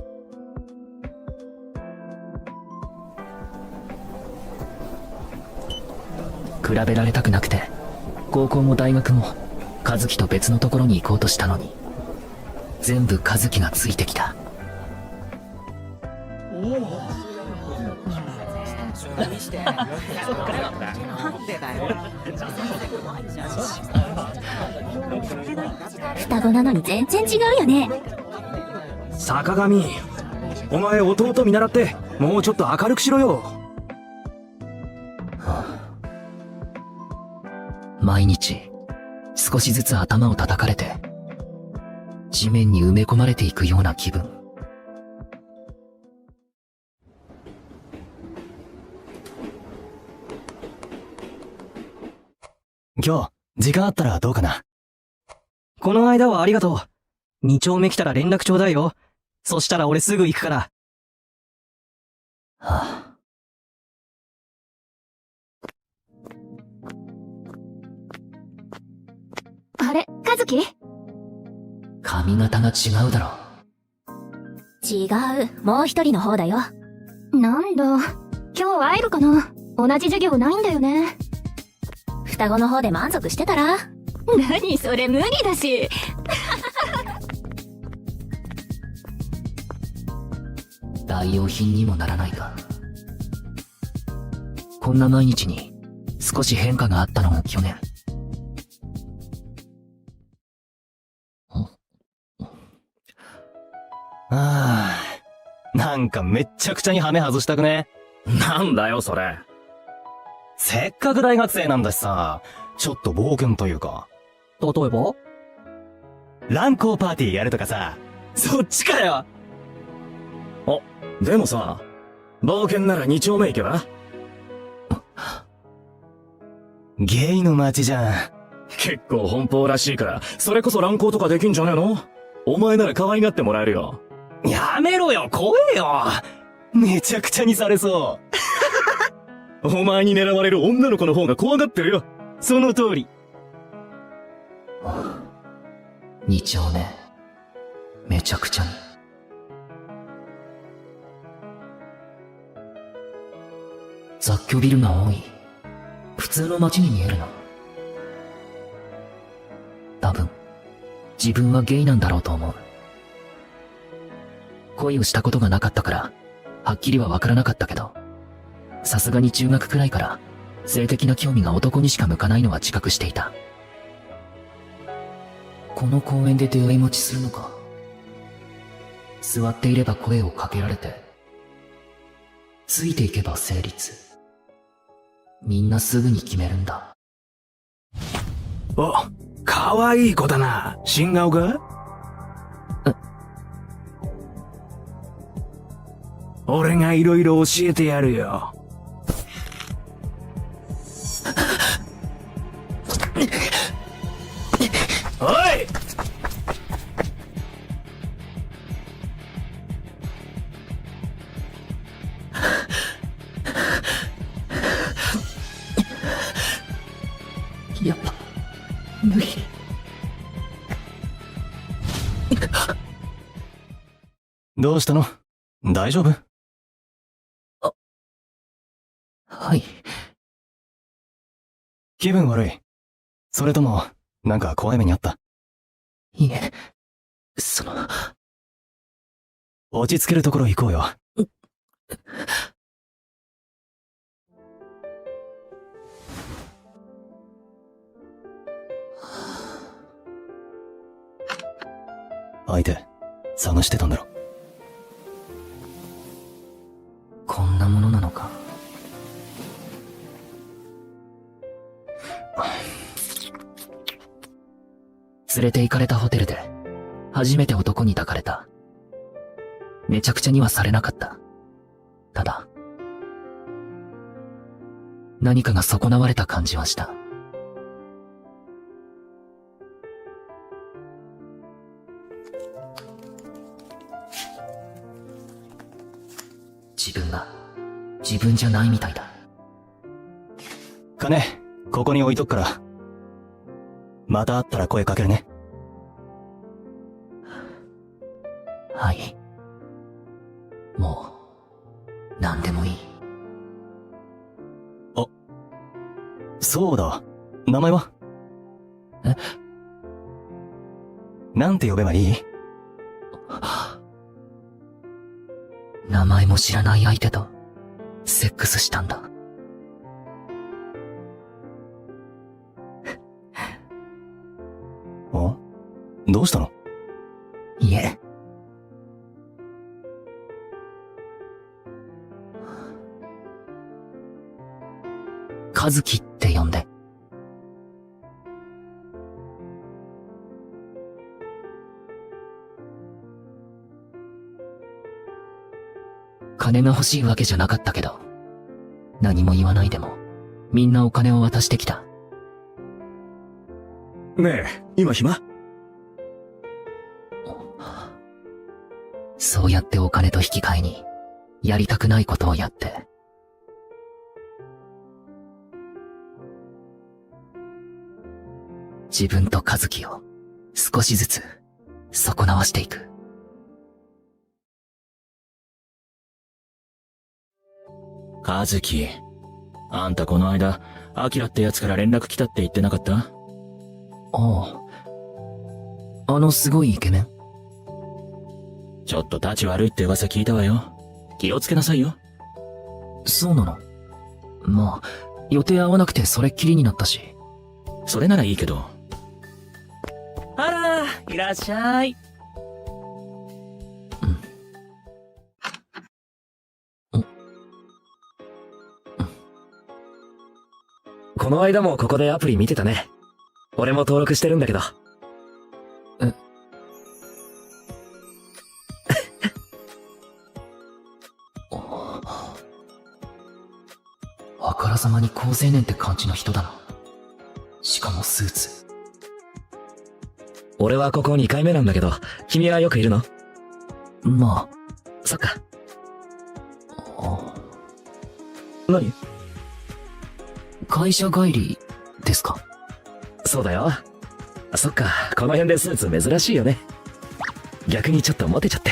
比べられたくなくて、高校も大学も、和樹と別のところに行こうとしたのに、全部和樹がついてきた。双子なのに全然違うよね。坂上、お前弟見習ってもうちょっと明るくしろよ。毎日少しずつ頭を叩かれて地面に埋め込まれていくような気分。今日時間あったらどうかな。この間はありがとう。2丁目来たら連絡ちょうだいよ。そしたら俺すぐ行くから。はあ、あれ、和樹？髪型が違うだろ。違う、もう一人の方だよ。なんだ、今日会えるかな？同じ授業ないんだよね。双子の方で満足してたら？何それ無理だし。代用品にもならないか。こんな毎日に少し変化があったのが去年。なんかめっちゃくちゃにハメ外したくね？なんだよそれ。せっかく大学生なんだしさ、ちょっと冒険というか。例えば？乱交パーティーやるとかさ。そっちかよ。でもさ、冒険なら2丁目行けば？ゲイの街じゃん。結構奔放らしいから、それこそ乱行とかできんじゃねえの？お前なら可愛がってもらえるよ。やめろよ、怖えよ。めちゃくちゃにされそう。お前に狙われる女の子の方が怖がってるよ。その通り。2丁目。めちゃくちゃに。雑居ビルが多い。普通の街に見えるな。多分、自分はゲイなんだろうと思う。恋をしたことがなかったから、はっきりはわからなかったけど、さすがに中学くらいから、性的な興味が男にしか向かないのは自覚していた。この公園で出会い待ちするのか。座っていれば声をかけられて、ついていけば成立。みんなすぐに決めるんだ。お、かわいい子だな。新顔か？俺がいろいろ教えてやるよ。おい！やっぱ、無理。どうしたの？大丈夫？はい。気分悪い？それとも、なんか怖い目にあった？いえ、落ち着けるところ行こうよ。相手、探してたんだろ。こんなものなのか。連れて行かれたホテルで、初めて男に抱かれた。めちゃくちゃにはされなかった。ただ、何かが損なわれた感じはした。自分が、自分じゃないみたいだ。金、ここに置いとくから。また会ったら声かけるね。はい。もう、何でもいい。そうだ。名前は？え？なんて呼べばいい？名前も知らない相手と、セックスしたんだ。お？どうしたの？いえ。和樹って呼んで。金が欲しいわけじゃなかったけど、何も言わないでも、みんなお金を渡してきた。ねえ、今暇？そうやってお金と引き換えに、やりたくないことをやって。自分と和樹を、少しずつ、損なわしていく。和樹、あんたこの間、アキラってやつから連絡来たって言ってなかった？ああ。すごいイケメン？ちょっと立ち悪いって噂聞いたわよ。気をつけなさいよ。そうなの？まあ、予定合わなくてそれっきりになったし。それならいいけど。あら、いらっしゃい。この間もここでアプリ見てたね。俺も登録してるんだけど。あからさまに好青年って感じの人だな。しかもスーツ。俺はここ2回目なんだけど、君はよくいるの？まそっか。あ、何？会社帰りですか？そうだよ。そっか、この辺でスーツ珍しいよね。逆にちょっとモテちゃって。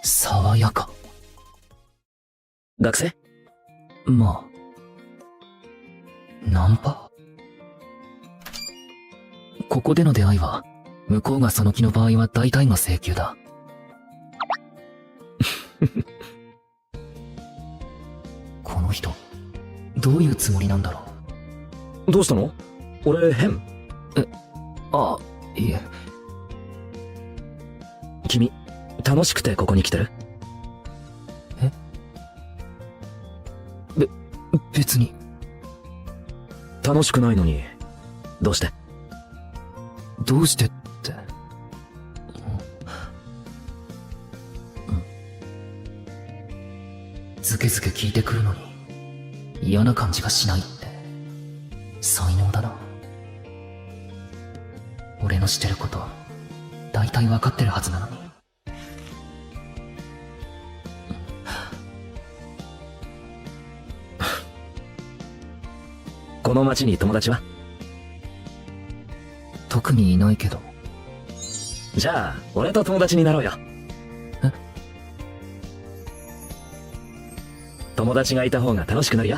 爽やか。学生？まあ。ナンパ？ここでの出会いは、向こうがその気の場合は大体が請求だ。この人、どういうつもりなんだろどうしたの？俺変？あ、いえ。君、楽しくてここに来てる？別に。楽しくないのに、どうして？どうしてって。ずけずけ聞いてくるのに、嫌な感じがしないって、才能だな。俺のしてること、大体分かってるはずなのに。この町に友達は？特にいないけど。じゃあ、俺と友達になろうよ。え？友達がいた方が楽しくなるよ。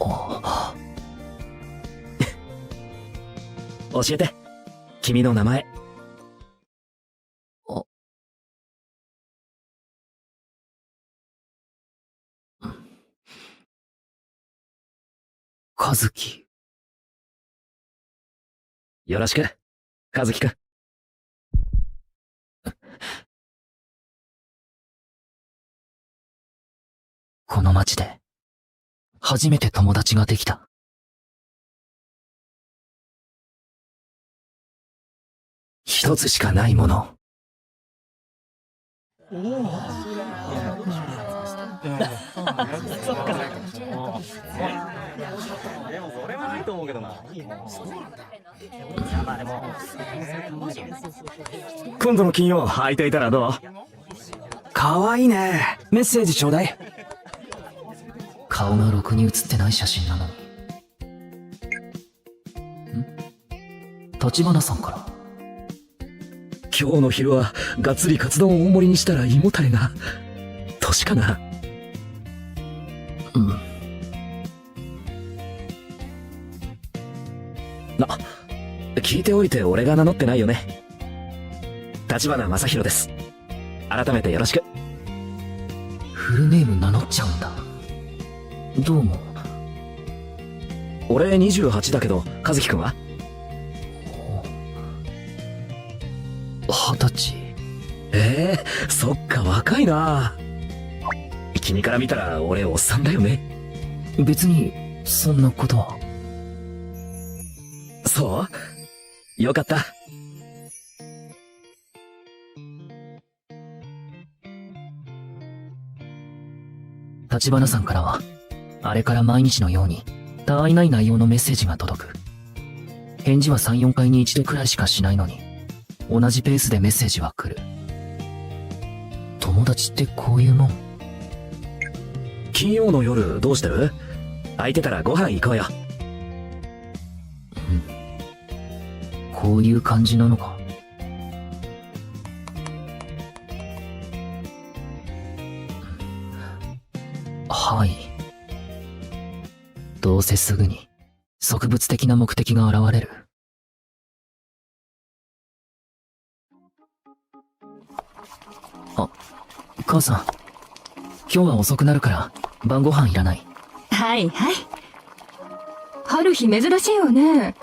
あ、教えて。君の名前。和樹。よろしく、和樹くん。この町で、初めて友達ができた。一つしかないもの。今度の金曜空いていたらどう？かわいいね。メッセージちょうだい。顔がろくに写ってない写真なのに。立花さんから。今日の昼はがっつりカツ丼を大盛りにしたら胃もたれが。年かな？うん。聞いておいて俺が名乗ってないよね。立花正宏です。改めてよろしく。フルネーム名乗っちゃうんだ。どうも。俺28だけど、和樹くんは20歳。そっか若いな。君から見たら俺おっさんだよね。別に、そんなことは。そうよかった。立花さんからは、あれから毎日のように、たわいない内容のメッセージが届く。返事は3、4回に一度くらいしかしないのに、同じペースでメッセージは来る。友達ってこういうもん。金曜の夜どうしてる？空いてたらご飯行こうよ。こういう感じなのか。はい。どうせすぐに、植物的な目的が現れる。あ、母さん。今日は遅くなるから、晩ご飯いらない。はいはい。春日珍しいわね。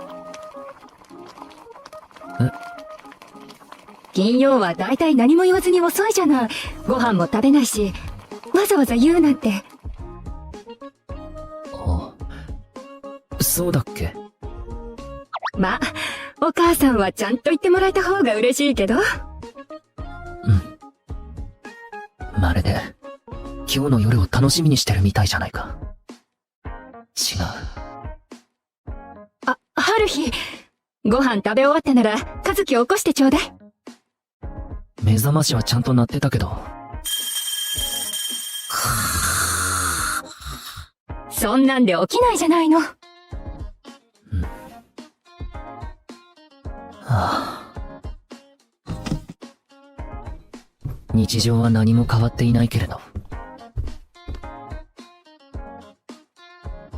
金曜はだいたい何も言わずに遅いじゃない。ご飯も食べないし、わざわざ言うなんて。あ、そうだっけ？ま、お母さんはちゃんと言ってもらえた方が嬉しいけど。まるで、今日の夜を楽しみにしてるみたいじゃないか。春日。ご飯食べ終わったなら、和樹起こしてちょうだい。目覚ましはちゃんと鳴ってたけど。そんなんで起きないじゃないの。日常は何も変わっていないけれど、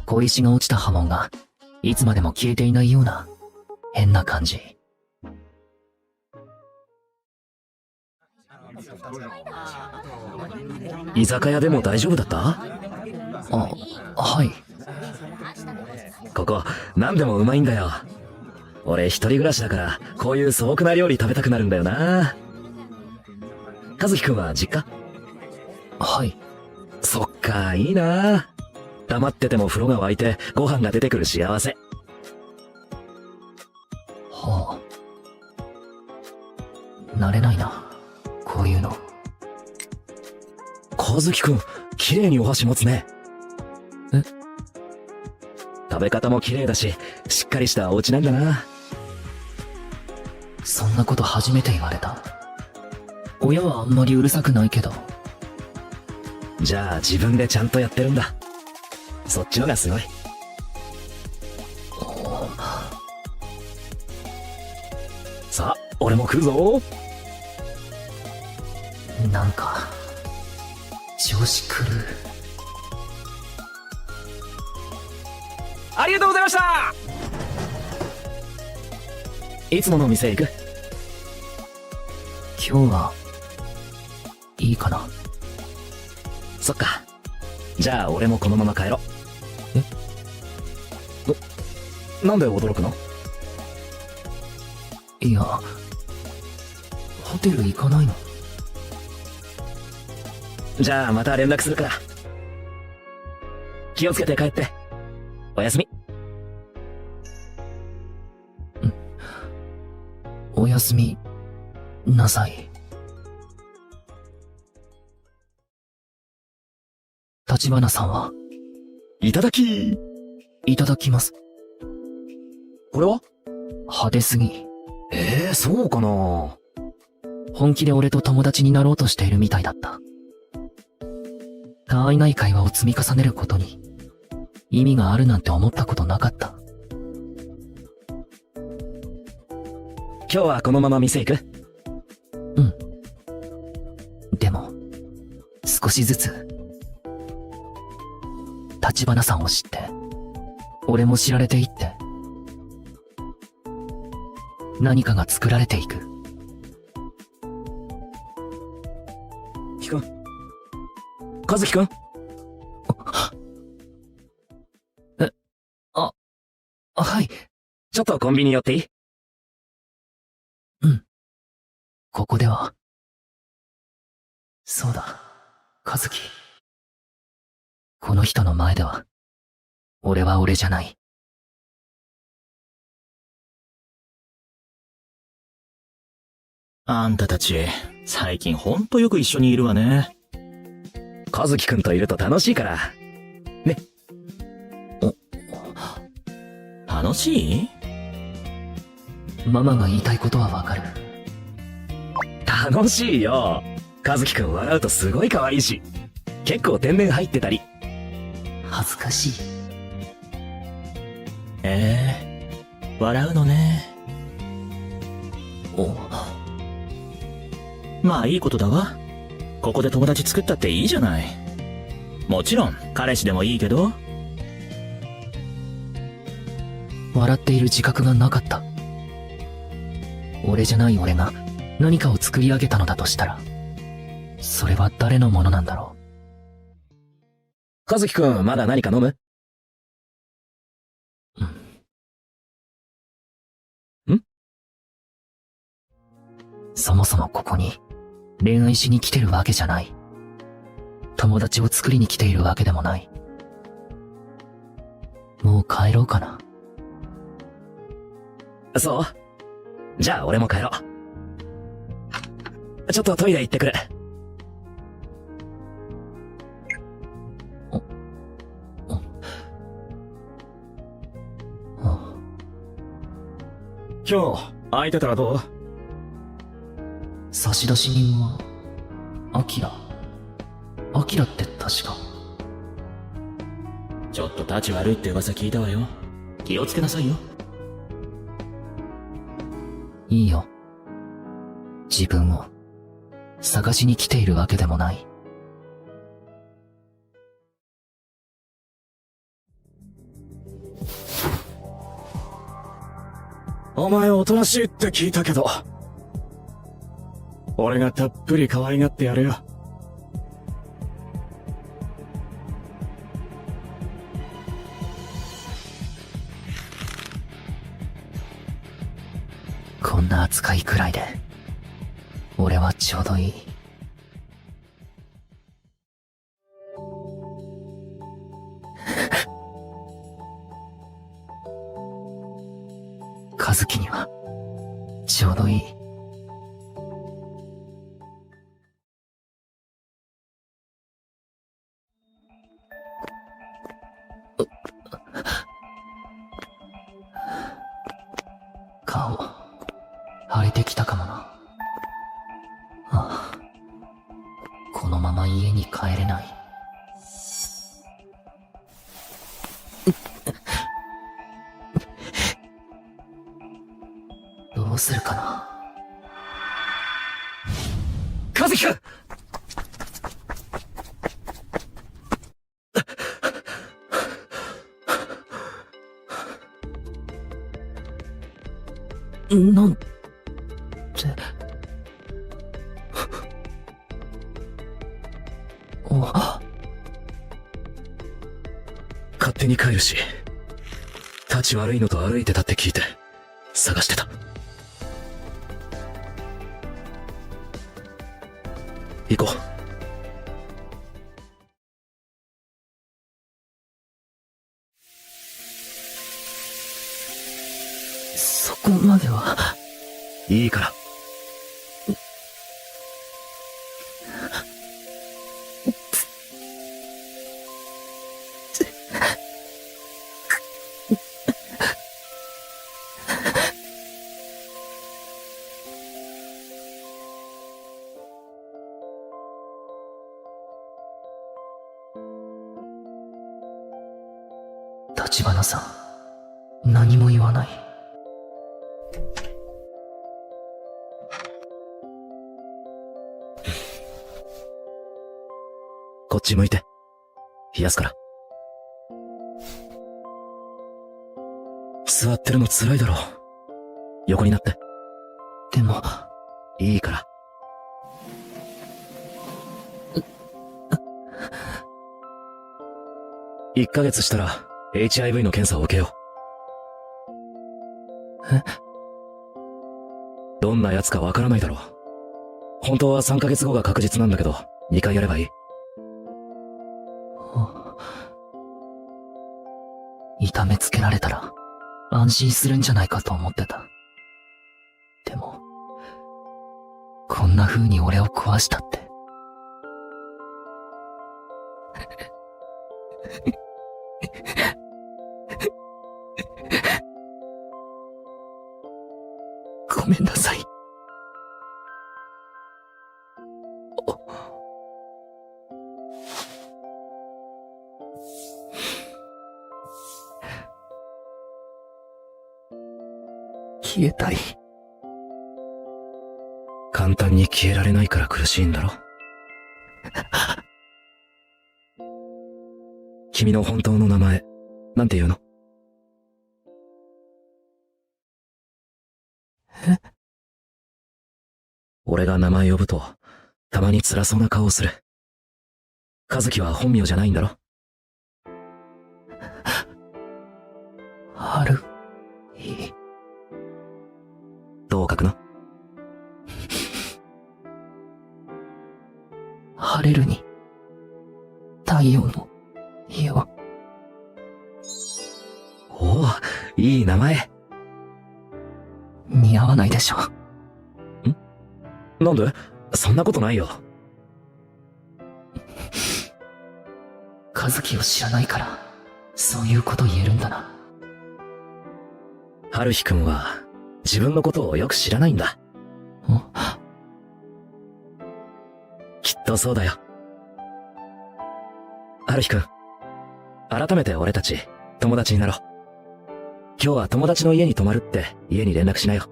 小石が落ちた波紋がいつまでも消えていないような変な感じ。居酒屋でも大丈夫だった？はい。ここ何でもうまいんだよ。俺一人暮らしだからこういう素朴な料理食べたくなるんだよな。和樹くんは実家？はい。そっか、いいな。黙ってても風呂が沸いてご飯が出てくる幸せ。はあ。慣れないな、こういうの。和樹くん、綺麗にお箸持つね。え？食べ方も綺麗だし、しっかりしたお家なんだな。そんなこと初めて言われた。親はあんまりうるさくないけど。じゃあ自分でちゃんとやってるんだ。そっちのがすごい。さあ、俺も食うぞ。なんか調子狂う。ありがとうございました。いつもの店行く？今日はいいかな。そっか。じゃあ俺もこのまま帰ろう。なんで驚くの？いや、ホテル行かないの？じゃあまた連絡するから。気をつけて帰って。おやすみ。おやすみなさい。橘さんは？いただき。いただきます。これは？派手すぎ。そうかな。本気で俺と友達になろうとしているみたいだった。他愛ない会話を積み重ねることに意味があるなんて思ったことなかった。今日はこのまま店行く？うん。でも、少しずつ、橘さんを知って、俺も知られていって、何かが作られていく。ひくん。和樹くん。はい。ちょっとコンビニ寄っていい？ここでは。そうだ、和樹。この人の前では、俺は俺じゃない。あんたたち、最近ほんとよく一緒にいるわね。和樹くんといると楽しいから。ね。楽しい？ママが言いたいことはわかる。楽しいよ。和樹くん笑うとすごい可愛いし、結構天然入ってたり。恥ずかしい。笑うのね。まあいいことだわ。ここで友達作ったっていいじゃない。もちろん彼氏でもいいけど。笑っている自覚がなかった。俺じゃない俺が何かを作り上げたのだとしたら、それは誰のものなんだろう。和樹くん、まだ何か飲む？そもそもここに恋愛しに来てるわけじゃない。友達を作りに来ているわけでもない。もう帰ろうかな。そう？じゃあ俺も帰ろう。ちょっとトイレ行ってくる。今日、空いてたらどう？差出人は、アキラ。アキラって確か。ちょっと立ち悪いって噂聞いたわよ。気をつけなさいよ。いいよ。自分を、探しに来ているわけでもない。お前おとなしいって聞いたけど、俺がたっぷり可愛がってやるよ。こんな扱いくらいで、俺はちょうどいい。和樹には、ちょうどいい。顔、腫れてきたかもな。ああ、このまま家に帰れない。どうするかな。和樹君！なんて。勝手に帰るし、立ち悪いのと歩いてたって聞いて、探してた。行こう。そこまでは。いいから。橘さん、何も言わない。こっち向いて。冷やすから。座ってるの辛いだろ。横になって。でも、いいから。1ヶ月したら HIV の検査を受けよう。え？どんな奴かわからないだろう。本当は3ヶ月後が確実なんだけど、2回やればいい。痛めつけられたら安心するんじゃないかと思ってた。でも、こんな風に俺を壊したって。ごめんなさい。消えたい。簡単に消えられないから苦しいんだろ。君の本当の名前、なんて言うの？え？俺が名前呼ぶと、たまに辛そうな顔をする。和樹は本名じゃないんだろ？春日。どう書くの？晴れるに、太陽の日を。おお、いい名前。似合わないでしょ。なんで？そんなことないよ。和樹を知らないから、そういうこと言えるんだな。春日くんは、自分のことをよく知らないんだ。きっとそうだよ。春日くん、改めて俺たち友達になろう。今日は友達の家に泊まるって家に連絡しなよ。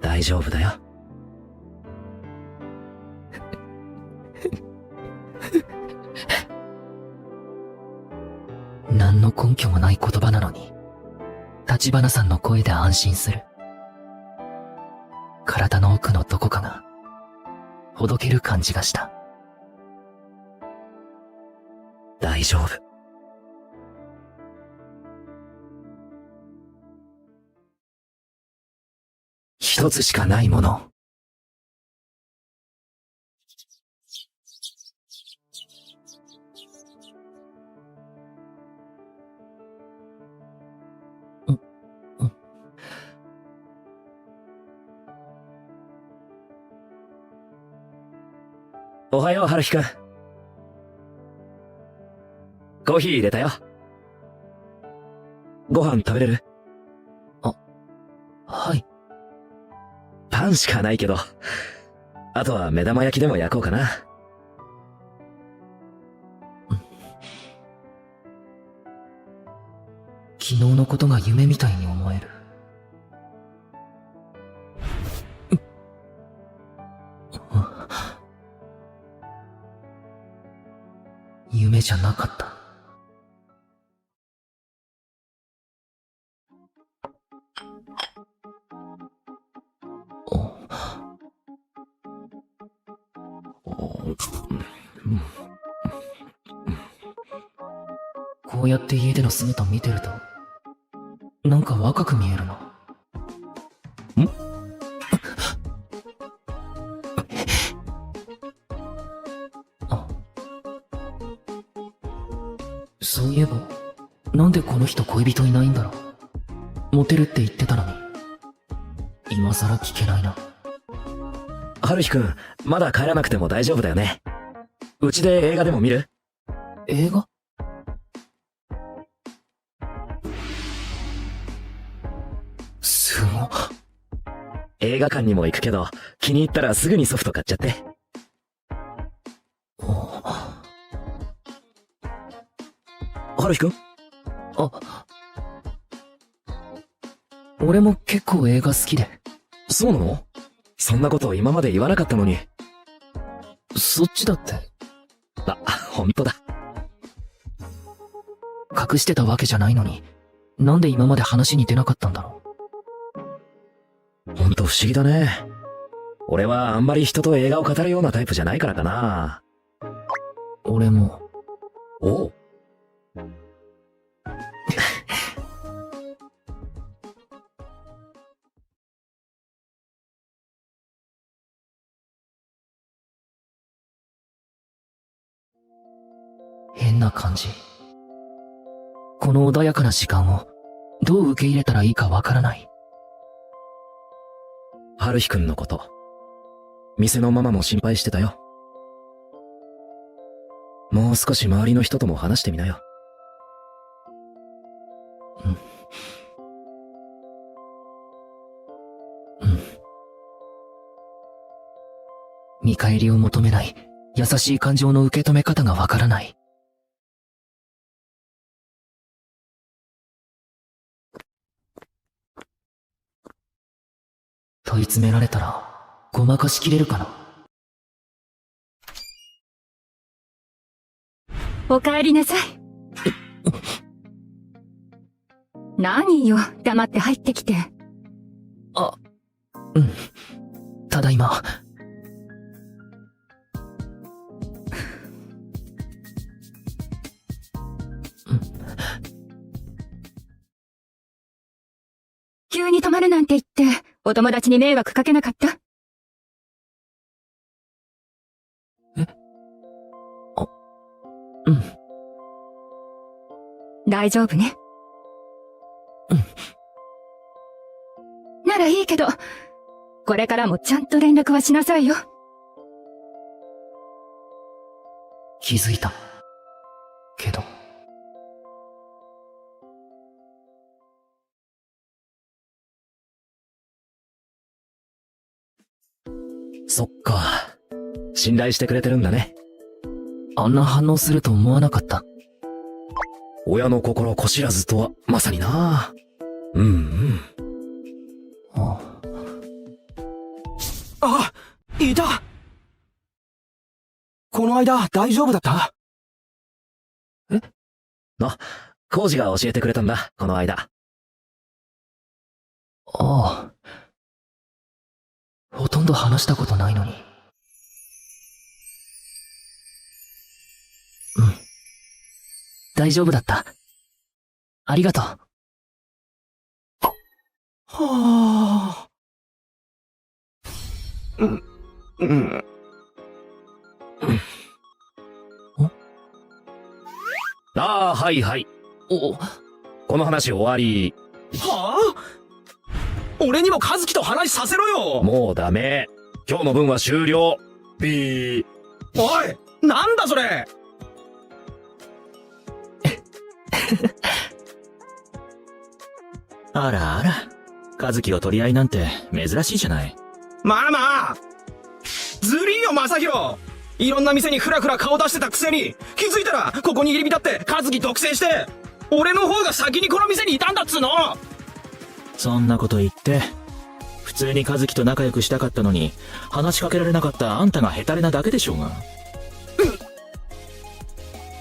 大丈夫だよ。何の根拠もない言葉なのに、橘さんの声で安心する。体の奥のどこかが、ほどける感じがした。大丈夫。一つしかないもの。おはよう、春日くん。コーヒー入れたよ。ご飯食べれる？はい。パンしかないけど、あとは目玉焼きでも焼こうかな。昨日のことが夢みたいに思える。夢じゃなかった。こうやって家での姿見てると、なんか若く見えるな。そういえば、なんでこの人恋人いないんだろう。モテるって言ってたのに。今さら聞けないな。春日くん、まだ帰らなくても大丈夫だよね。うちで映画でも見る？映画？すごっ。映画館にも行くけど、気に入ったらすぐにソフト買っちゃって。春日くん？俺も結構映画好きで。そうなの？そんなこと今まで言わなかったのに。そっちだって。あ、ほんとだ。隠してたわけじゃないのに、なんで今まで話に出なかったんだろう。ほんと不思議だね。俺はあんまり人と映画を語るようなタイプじゃないからかな。俺も。おう。変な感じ。この穏やかな時間をどう受け入れたらいいかわからない。春日くんのこと、店のママも心配してたよ。もう少し周りの人とも話してみなよ。見返りを求めない優しい感情の受け止め方がわからない。問い詰められたらごまかしきれるかな。おかえりなさい。何よ、黙って入ってきて。ただいま。急に泊まるなんて言って、お友達に迷惑かけなかった？大丈夫ね。ならいいけど、これからもちゃんと連絡はしなさいよ。気づいた。けど。そっか。信頼してくれてるんだね。あんな反応すると思わなかった。親の心こ知らずとは、まさにな。うんうん。あ、いた。この間大丈夫だった？え？コウジが教えてくれたんだ、この間。ああ。ほとんど話したことないのに。うん。大丈夫だった。ありがとう。はあ。ああ、はいはい。この話終わり。はあ？俺にも和樹と話させろよ。もうダメ。今日の分は終了。ビー。おい、なんだそれ。あらあら、和樹を取り合いなんて珍しいじゃない。まあまあ、ずりーよ正宏。いろんな店にフラフラ顔出してたくせに、気づいたらここに入り浸って和樹独占して、俺の方が先にこの店にいたんだっつうの。そんなこと言って、普通に和樹と仲良くしたかったのに、話しかけられなかったあんたがヘタレなだけでしょうが。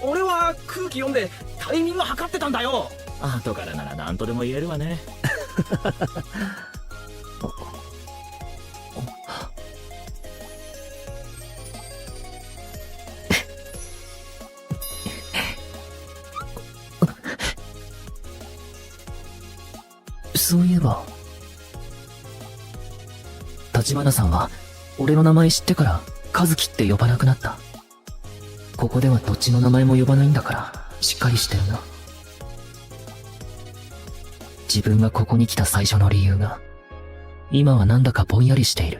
俺は空気読んでタイミング測ってたんだよ。後からなら何とでも言えるわね。そういえば、橘さんは俺の名前知ってから和樹って呼ばなくなった。ここではどっちの名前も呼ばないんだからしっかりしてるな。自分がここに来た最初の理由が今はなんだかぼんやりしている。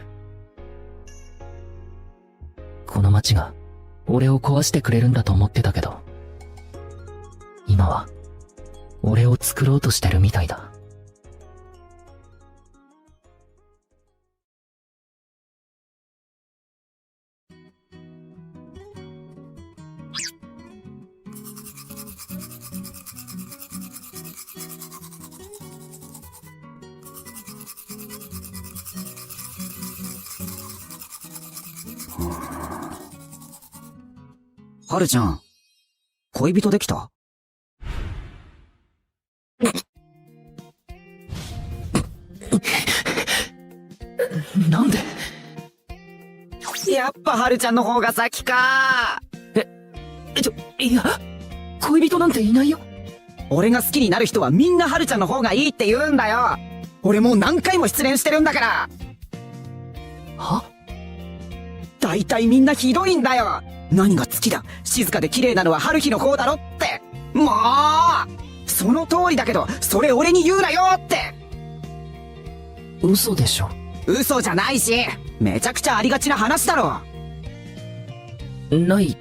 この街が俺を壊してくれるんだと思ってたけど、今は俺を作ろうとしてるみたいだ。はるちゃん、恋人できた？なんで？やっぱはるちゃんの方が先か。いや、恋人なんていないよ。俺が好きになる人はみんなはるちゃんの方がいいって言うんだよ。俺もう何回も失恋してるんだから。は？大体みんなひどいんだよ。何が好きだ、静かで綺麗なのは春日の方だろって。もうその通りだけど、それ俺に言うなよって。嘘でしょ。嘘じゃないし、めちゃくちゃありがちな話だろ。ない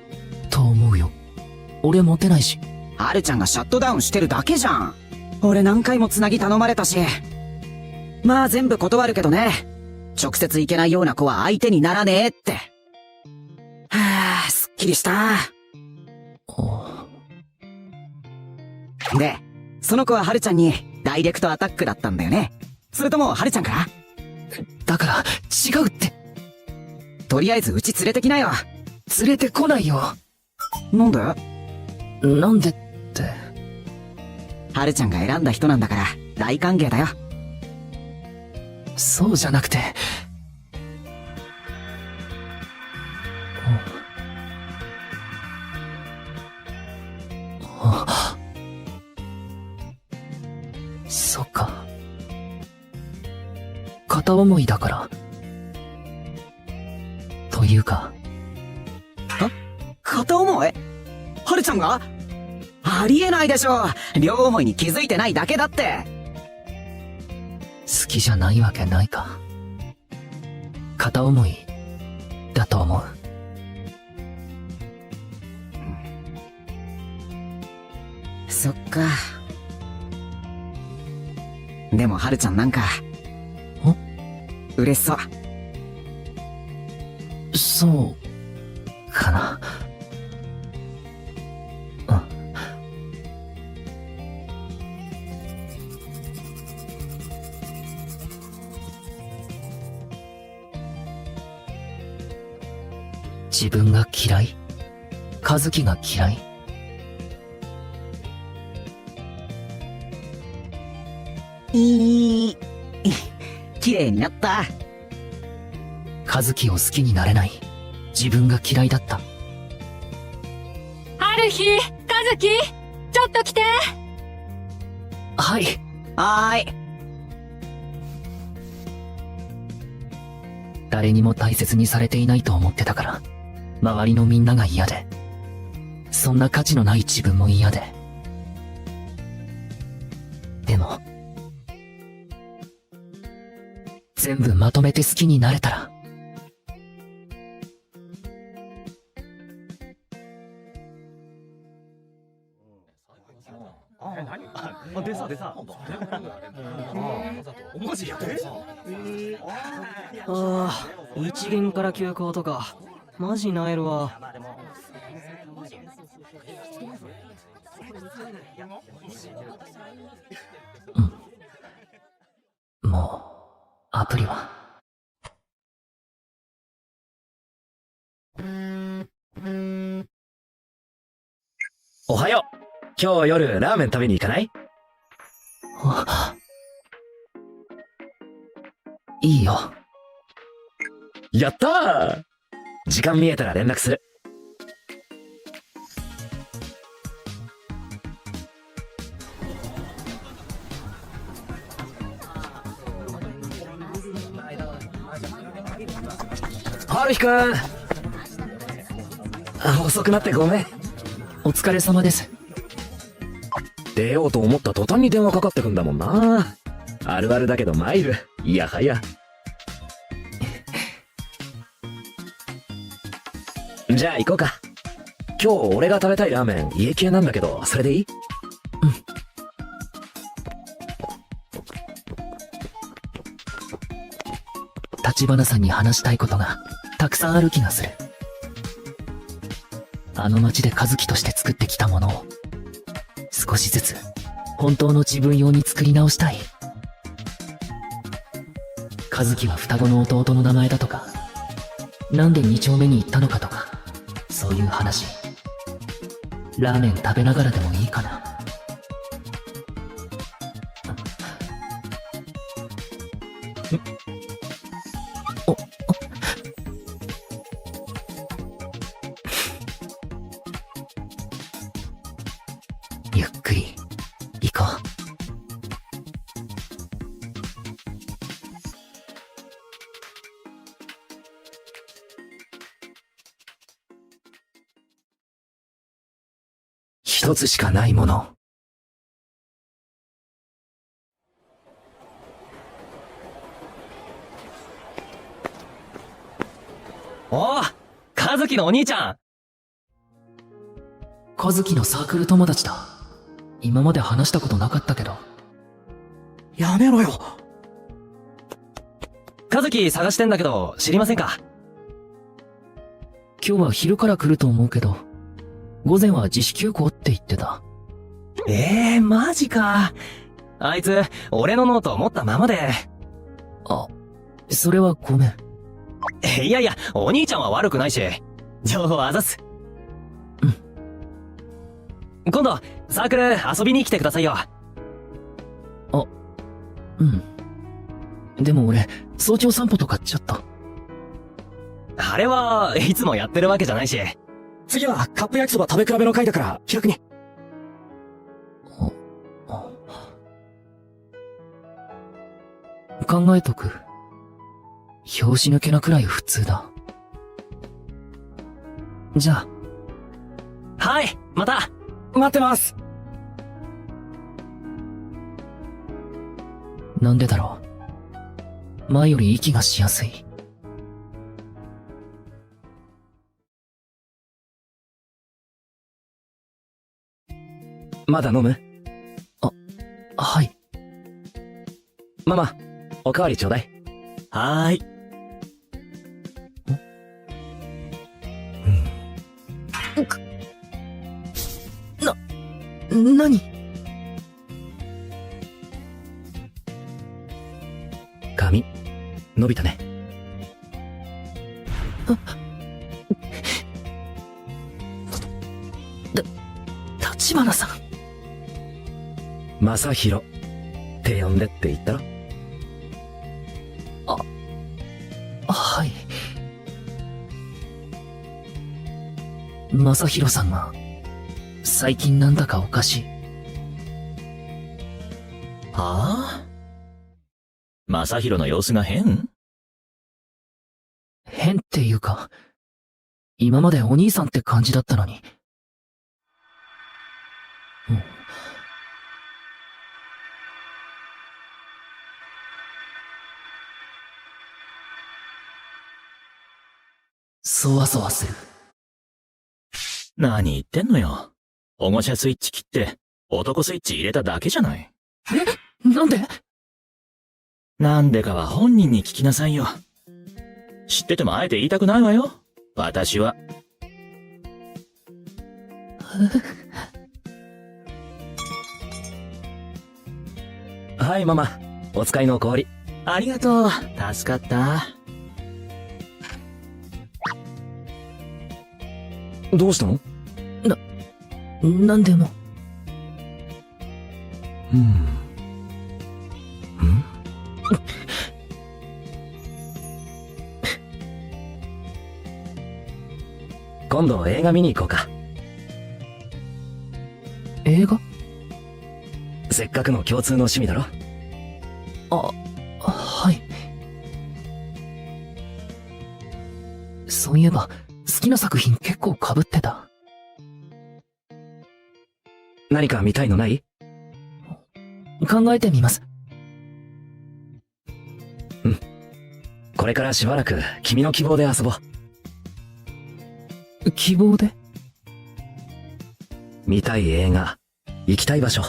と思うよ。俺モテないし。はるちゃんがシャットダウンしてるだけじゃん。俺何回もつなぎ頼まれたし。まあ全部断るけどね。直接行けないような子は相手にならねえって。はあ、すっきりした。で、その子ははるちゃんにダイレクトアタックだったんだよね。それともはるちゃんから？だから違うって。とりあえずうち連れてきなよ。連れてこないよ。なんで？なんでって。はるちゃんが選んだ人なんだから大歓迎だよ。そうじゃなくて。そっか。片思いだから。というか。片思い？はるちゃんが？ありえないでしょ。両思いに気づいてないだけだって。好きじゃないわけないか。片思いだと思う。そっか。でも、はるちゃんなんか、嬉しそう。そうかな。自分が嫌い？和樹が嫌い？綺麗になった。和樹を好きになれない自分が嫌いだった。春日、和樹、ちょっと来て。はい。はーい。誰にも大切にされていないと思ってたから、周りのみんなが嫌で、そんな価値のない自分も嫌で。でも、全部まとめて好きになれたら、一限から休校とか、マジなえるわ。もう、アプリは。おはよう。今日夜ラーメン食べに行かない？いいよ。やったー！時間見えたら連絡する。はるひくん、遅くなってごめん。お疲れ様です。出ようと思った途端に電話かかってくんだもんな。あるあるだけどマイル、いやはや。じゃあ行こうか。今日俺が食べたいラーメン家系なんだけど、それでいい？立花さんに話したいことがたくさんある気がする。あの街で和樹として作ってきたものを少しずつ本当の自分用に作り直したい。和樹は双子の弟の名前だとか、なんで2丁目に行ったのかとか、そういう話。ラーメン食べながらでもいいかな。ゆっくり行こう。一つしかないもの。おう、和樹のお兄ちゃん。和樹のサークル友達だ。今まで話したことなかったけど。やめろよ。和樹探してんだけど、知りませんか？今日は昼から来ると思うけど、午前は自主休校って言ってた。マジか。あいつ、俺のノート持ったままで。あ、それはごめん。いやいや、お兄ちゃんは悪くないし。情報あざす。今度、サークル遊びに来てくださいよ。でも俺、早朝散歩とかちょっと。あれはいつもやってるわけじゃないし。次はカップ焼きそば食べ比べの回だから気楽に。考えとく。拍子抜けなくらい普通だ。じゃあ。はい、また待ってます。なんでだろ前より息がしやすい。まだ飲む？はい。ママ、おかわりちょうだい。はーい。何？髪、伸びたね。立花さん。正宏って呼んでって言ったろ。はい。正宏さんが、最近なんだかおかしい。はあ？正宏の様子が変？変っていうか、今までお兄さんって感じだったのに。そわそわする。何言ってんのよ。保護者スイッチ切って、男スイッチ入れただけじゃない。なんで？なんでかは本人に聞きなさいよ。知っててもあえて言いたくないわよ。私は。はいママ、お使いの氷。ありがとう。助かった。どうしたの？なんでも。今度映画見に行こうか。映画？せっかくの共通の趣味だろ。はい。そういえば、好きな作品結構被ってた。何か見たいのない？考えてみます。これからしばらく君の希望で遊ぼう。希望で？見たい映画、行きたい場所、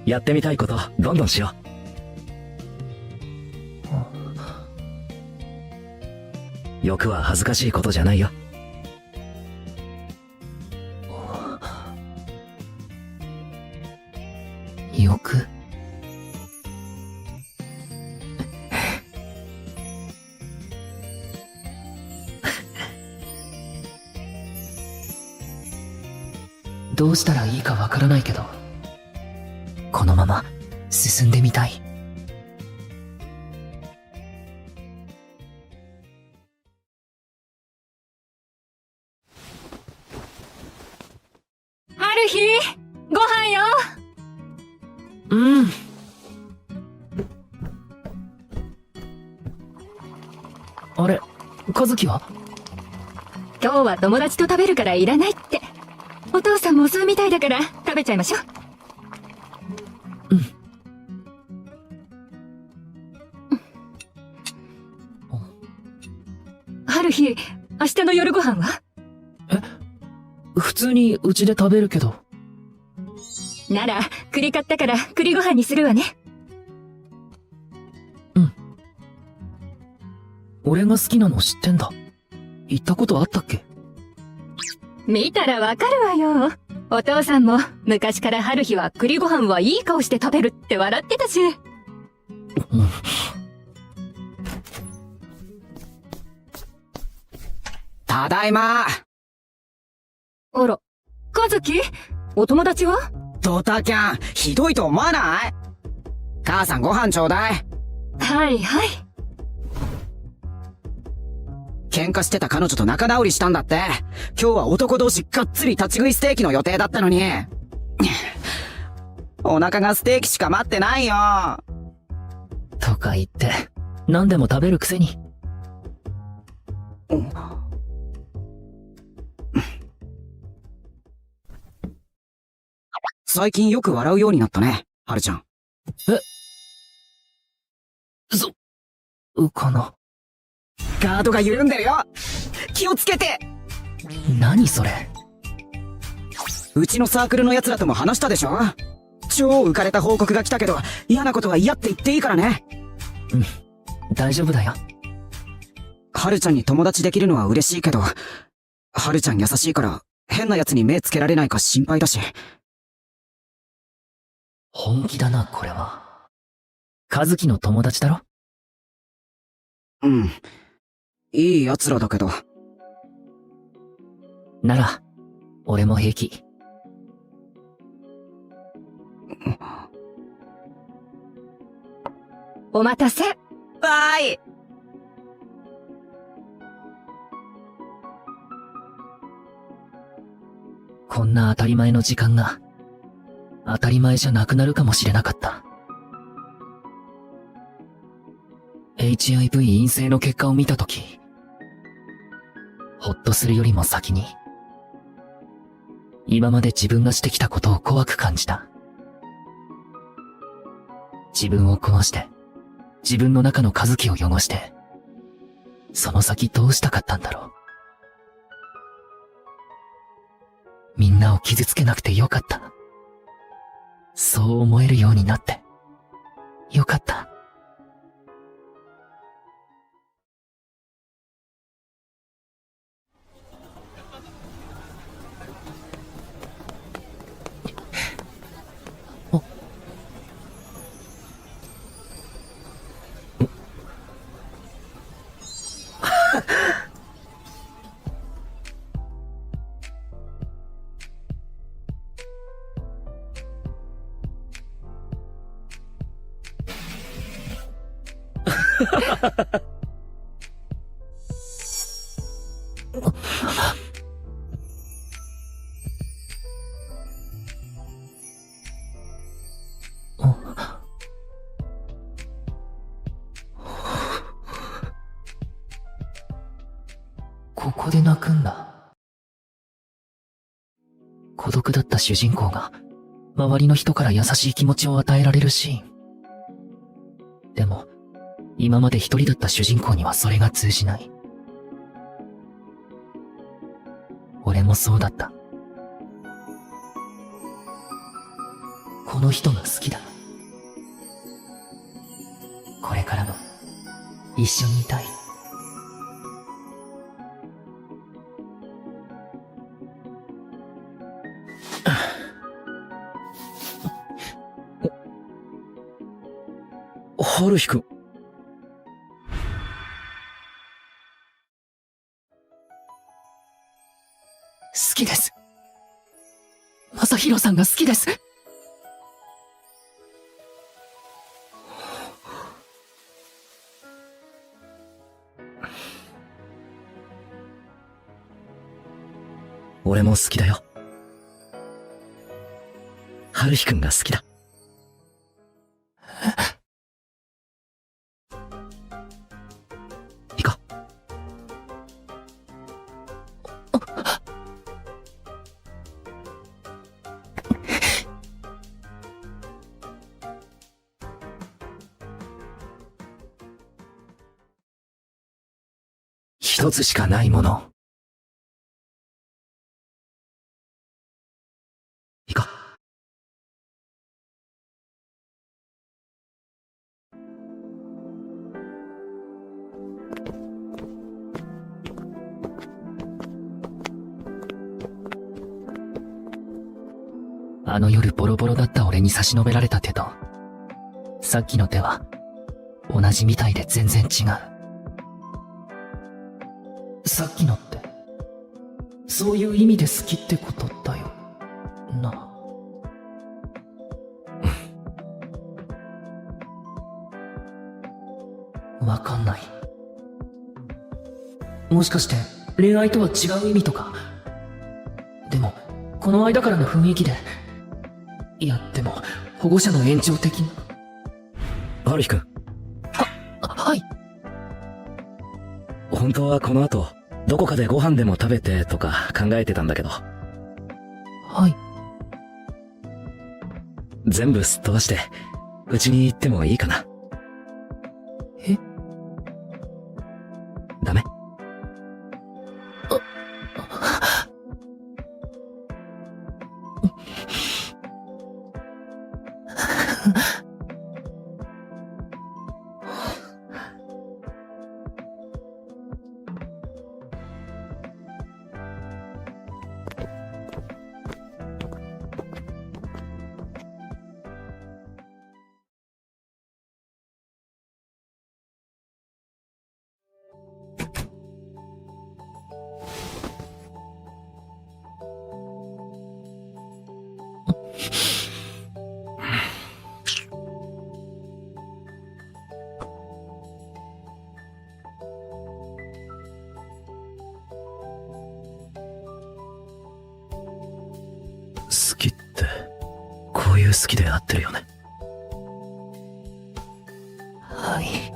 やってみたいことどんどんしよう。欲は恥ずかしいことじゃないよ。欲？どうしたらいいかわからないけど、このまま進んでみたい。春日、ご飯よ。うん。あれ、和樹は？今日は友達と食べるからいらないって。お父さんも遅いみたいだから食べちゃいましょう。春日、明日の夜ご飯は？普通にうちで食べるけど。なら、栗買ったから栗ご飯にするわね。俺が好きなの知ってんだ。言ったことあったっけ？見たらわかるわよ。お父さんも昔から春日は栗ご飯はいい顔して食べるって笑ってたし。ただいま。あら、和樹？お友達は？ドタキャン、ひどいと思わない？母さんご飯ちょうだい。はいはい。喧嘩してた彼女と仲直りしたんだって。今日は男同士がっつり立ち食いステーキの予定だったのに。お腹がステーキしか待ってないよ。とか言って、何でも食べるくせに。最近よく笑うようになったね、はるちゃん。うかな。ガードが緩んでるよ。気をつけて。何それ。うちのサークルの奴らとも話したでしょ。超浮かれた報告が来たけど、嫌なことは嫌って言っていいからね。うん、大丈夫だよ。はるちゃんに友達できるのは嬉しいけど、はるちゃん優しいから変な奴に目つけられないか心配だし。本気だな、これは。和樹の友達だろ？うん。いい奴らだけど。なら、俺も平気。お待たせ。わーい。こんな当たり前の時間が、当たり前じゃなくなるかもしれなかった。HIV 陰性の結果を見たとき、ほっとするよりも先に、今まで自分がしてきたことを怖く感じた。自分を壊して、自分の中の和樹を汚して、その先どうしたかったんだろう。みんなを傷つけなくてよかった。そう思えるようになって、よかった。ここで泣くんだ。孤独だった主人公が、周りの人から優しい気持ちを与えられるシーン。でも、今まで一人だった主人公にはそれが通じない。俺もそうだった。この人が好きだ。これからも、一緒にいたい。春日くん。好きです。正宏さんが好きです。俺も好きだよ。春日くんが好きだ。行こう。一つしかないもの。行こう。あの夜ボロボロだった俺に差し伸べられた手と、さっきの手は、同じみたいで全然違う。さっきのって、そういう意味で好きってことだよな。わかんない。もしかして恋愛とは違う意味とか。でもこの間からの雰囲気で、いやでも保護者の延長的な。春日くん。はい。本当はこの後どこかでご飯でも食べてとか考えてたんだけど。はい。全部すっ飛ばしてうちに行ってもいいかな。え？いう好きで合ってるよね。はい。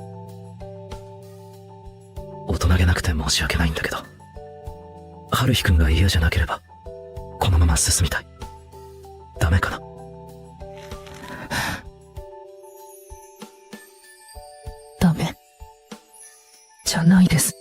大人げなくて申し訳ないんだけど、春日くんが嫌じゃなければこのまま進みたい。ダメかな？ダメじゃないです。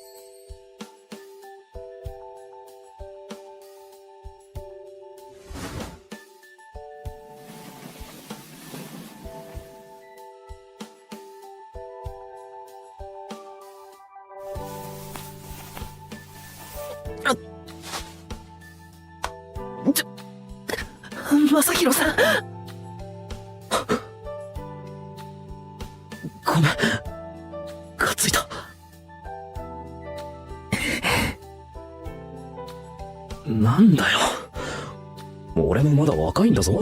正宏さん。ごめん、かついた。なんだよ、俺もまだ若いんだぞ。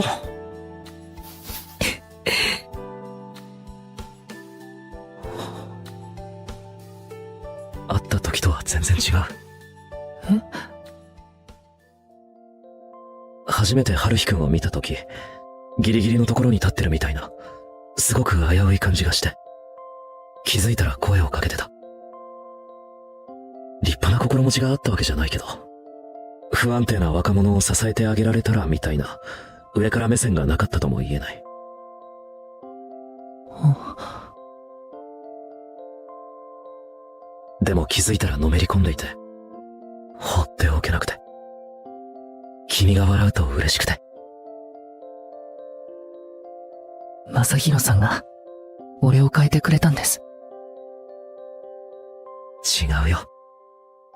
会った時とは全然違う。初めて春日くんを見た時、ギリギリのところに立ってるみたいな、すごく危うい感じがして、気づいたら声をかけてた。立派な心持ちがあったわけじゃないけど、不安定な若者を支えてあげられたらみたいな上から目線がなかったとも言えない。でも気づいたらのめり込んでいて、放っておけなくて、君が笑うと嬉しくて。正宏さんが俺を変えてくれたんです。違うよ。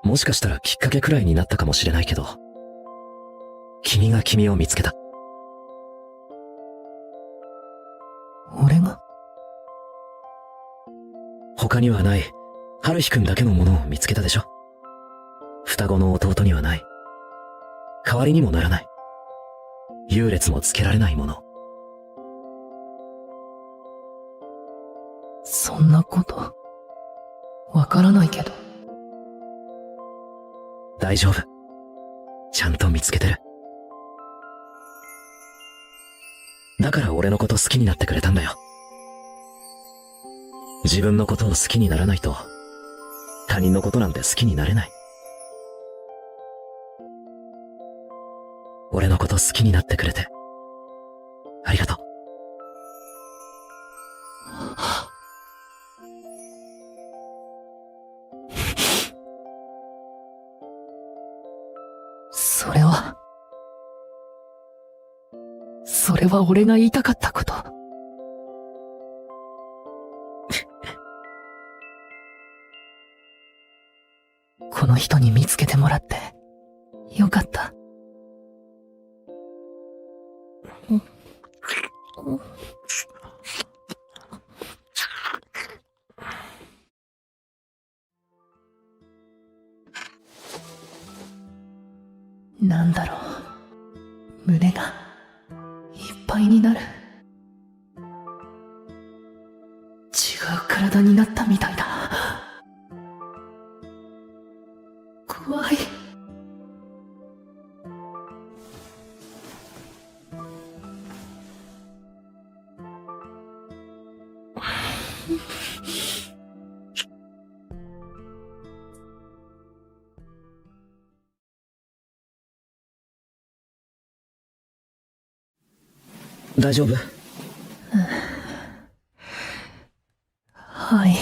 もしかしたらきっかけくらいになったかもしれないけど、君が君を見つけた。俺が？他にはない春日くんだけのものを見つけたでしょ。双子の弟にはない、代わりにもならない、優劣もつけられないもの。そんなことわからないけど。大丈夫、ちゃんと見つけてる。だから俺のこと好きになってくれたんだよ。自分のことを好きにならないと他人のことなんて好きになれない。俺のこと好きになってくれてありがとう。それは俺が言いたかったこと。この人に見つけてもらってよかった。なんだろう、胸がいっぱいになる。違う体になったみたいだ。怖い。大丈夫？はい。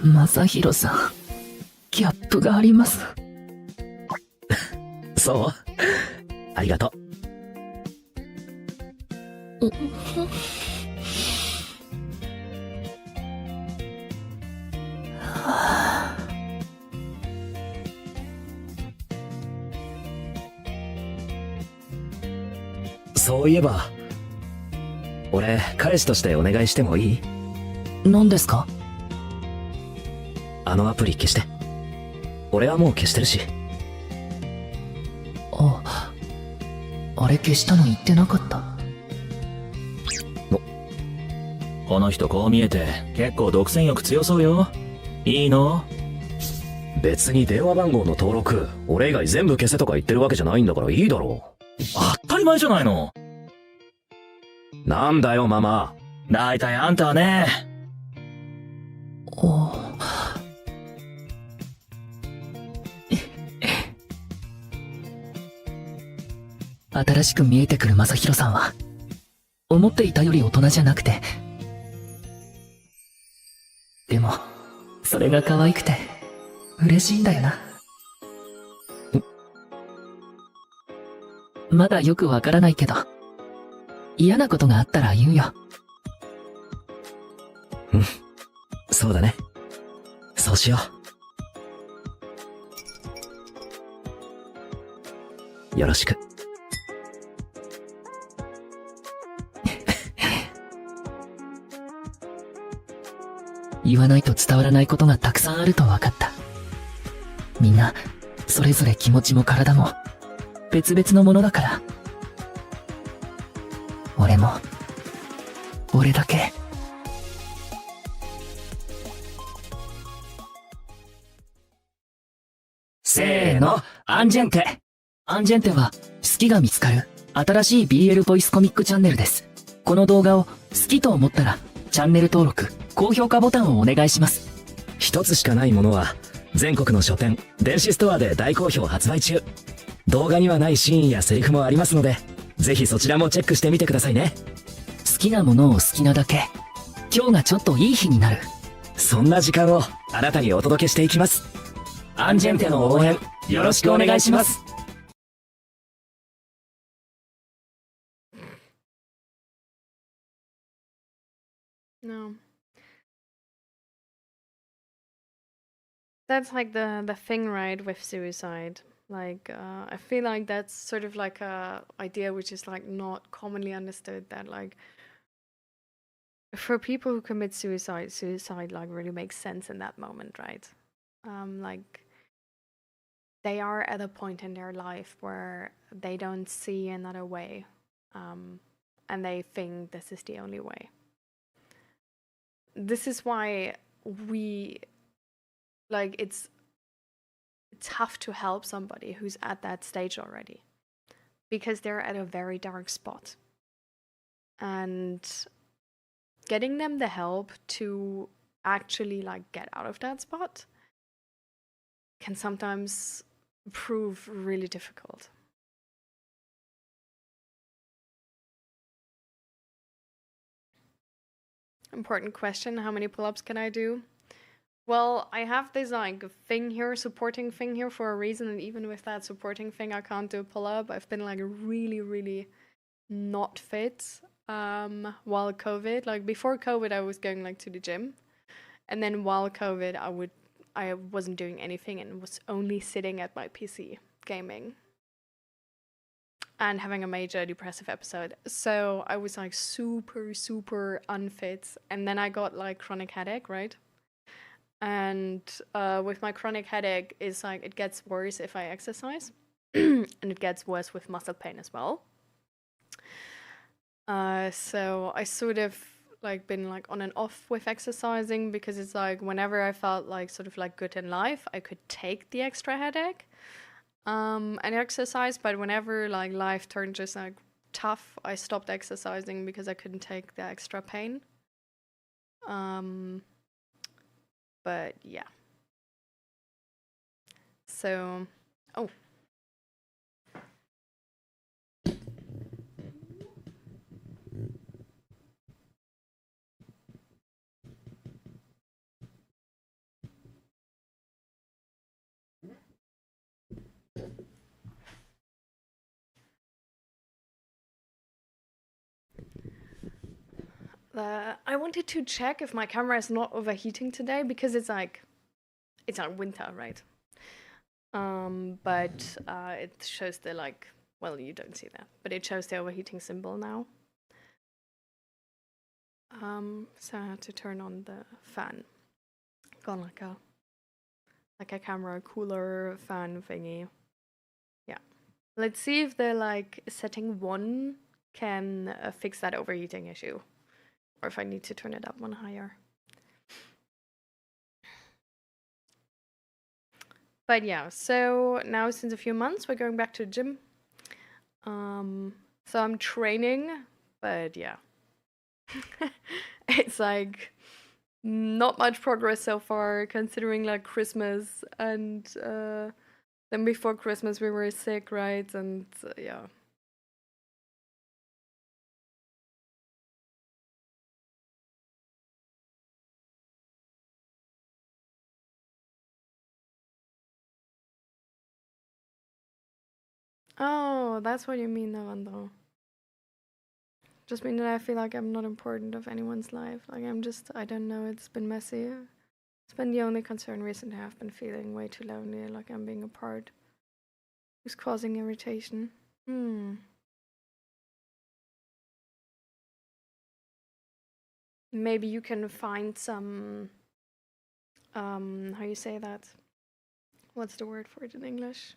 正宏さん、ギャップがあります。そう？ありがとう。そういえば、俺、彼氏としてお願いしてもいい？何ですか？あのアプリ消して。俺はもう消してるし。あれ消したの言ってなかった。この人こう見えて結構独占欲強そうよ。いいの？別に電話番号の登録、俺以外全部消せとか言ってるわけじゃないんだからいいだろ当たり前じゃないの。う。なんだよ、ママ。だいたいあんたはね。新しく見えてくる正宏さんは、思っていたより大人じゃなくて。でも、それが可愛くて、嬉しいんだよな。まだよくわからないけど、嫌なことがあったら言うよ。そうだね。そうしよう。よろしく。言わないと伝わらないことがたくさんあると分かった。みんな、それぞれ気持ちも体も、別々のものだから。俺も、俺だけ。せーの、アンジェンテ。アンジェンテは、好きが見つかる、新しい BL ボイスコミックチャンネルです。この動画を好きと思ったら、チャンネル登録、高評価ボタンをお願いします。一つしかないものは、全国の書店、電子ストアで大好評発売中。動画にはないシーンやセリフもありますので、ぜひそちらもチェックしてみてくださいね。好きなものを好きなだけ。今日がちょっといい日になる。そんな時間をあなたにお届けしていきます。アンジェンテの応援、よろしくお願いします。No. That's like the thing, right, with suicide. Like, I feel like that's sort of like a idea which is like not commonly understood, that like for people who commit suicide like really makes sense in that moment, right? Like they are at a point in their life where they don't see another way, and they think this is the only way. This is why we, like, it's tough to help somebody who's at that stage already, because they're at a very dark spot, and getting them the help to actually like get out of that spot can sometimes prove really difficult. Important question, how many pull-ups can I do? Well, I have this like thing here, supporting thing here for a reason, and even with that supporting thing I can't do a pull-up. I've been like really not fit while COVID. Like before COVID I was going like to the gym, and then while COVID I wasn't doing anything and was only sitting at my PC gaming and having a major depressive episode. So I was like super unfit, and then I got like chronic headache, right? And with my chronic headache, it's like it gets worse if I exercise, and it gets worse with muscle pain as well. So I sort of like been like on and off with exercising, because it's like whenever I felt like sort of like good in life, I could take the extra headache and exercise, but whenever like life turned just like tough, I stopped exercising because I couldn't take the extra pain. But yeah. So, oh. I wanted to check if my camera is not overheating today, because it's like winter, right? But it shows the like, well, you don't see that, but it shows the overheating symbol now. So I had to turn on the fan. Got like a camera cooler fan thingy. Yeah. Let's see if the like setting 1 can fix that overheating issue, or if I need to turn it up one higher. But yeah, so now since a few months, we're going back to the gym. So I'm training, but yeah. It's like not much progress so far, considering like Christmas and then before Christmas we were sick, right? And yeah. Oh, that's what you mean, Navandro. Just mean that I feel like I'm not important of anyone's life. Like I don't know, it's been messy. It's been the only concern recently. I've been feeling way too lonely, like I'm being a part who's causing irritation. Maybe you can find some, how you say that? What's the word for it in English?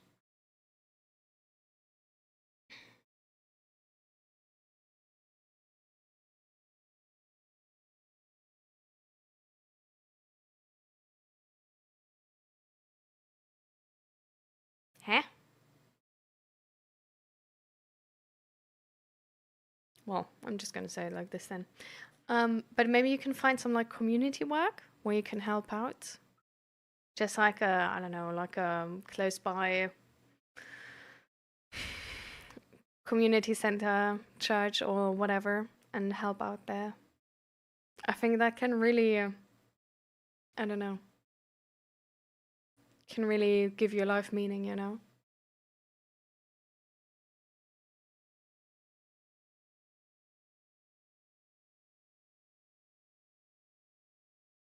Huh? Well, I'm just gonna say it like this then. But maybe you can find some like community work where you can help out. Just like a, I don't know, like a close by community center, church, or whatever, and help out there. I think that can really, I don't know, can really give your life meaning, you know?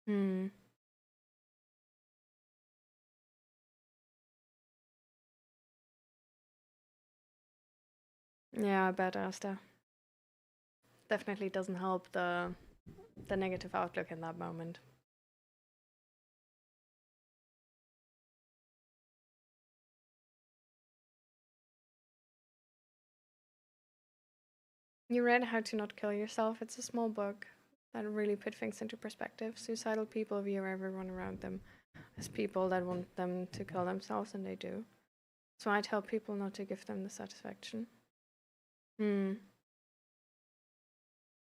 Hmm. Yeah, I bet, Asta. Definitely doesn't help the negative outlook in that moment. You read How to Not Kill Yourself? It's a small book that really put things into perspective. Suicidal people view everyone around them as people that want them to kill themselves, and they do. So I tell people not to give them the satisfaction.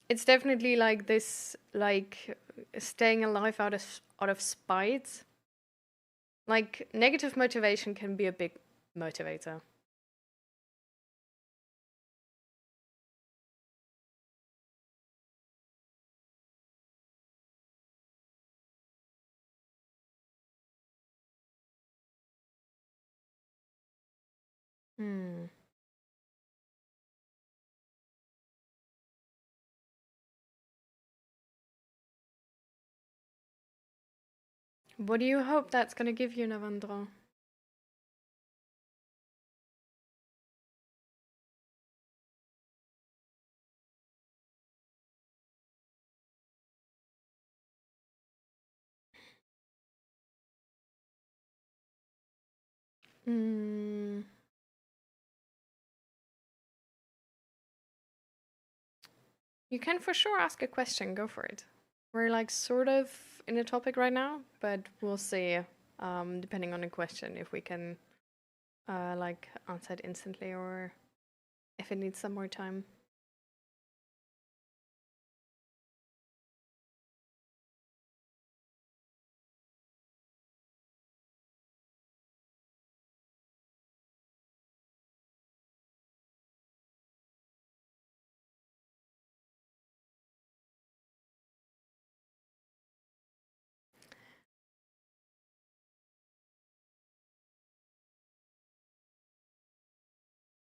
It's definitely like this, like staying alive out of spite. Like negative motivation can be a big motivator. What do you hope that's gonna give you, Navandro? You can for sure ask a question. Go for it. We're like sort of in a topic right now, but we'll see. Depending on the question, if we can like answer it instantly or if it needs some more time.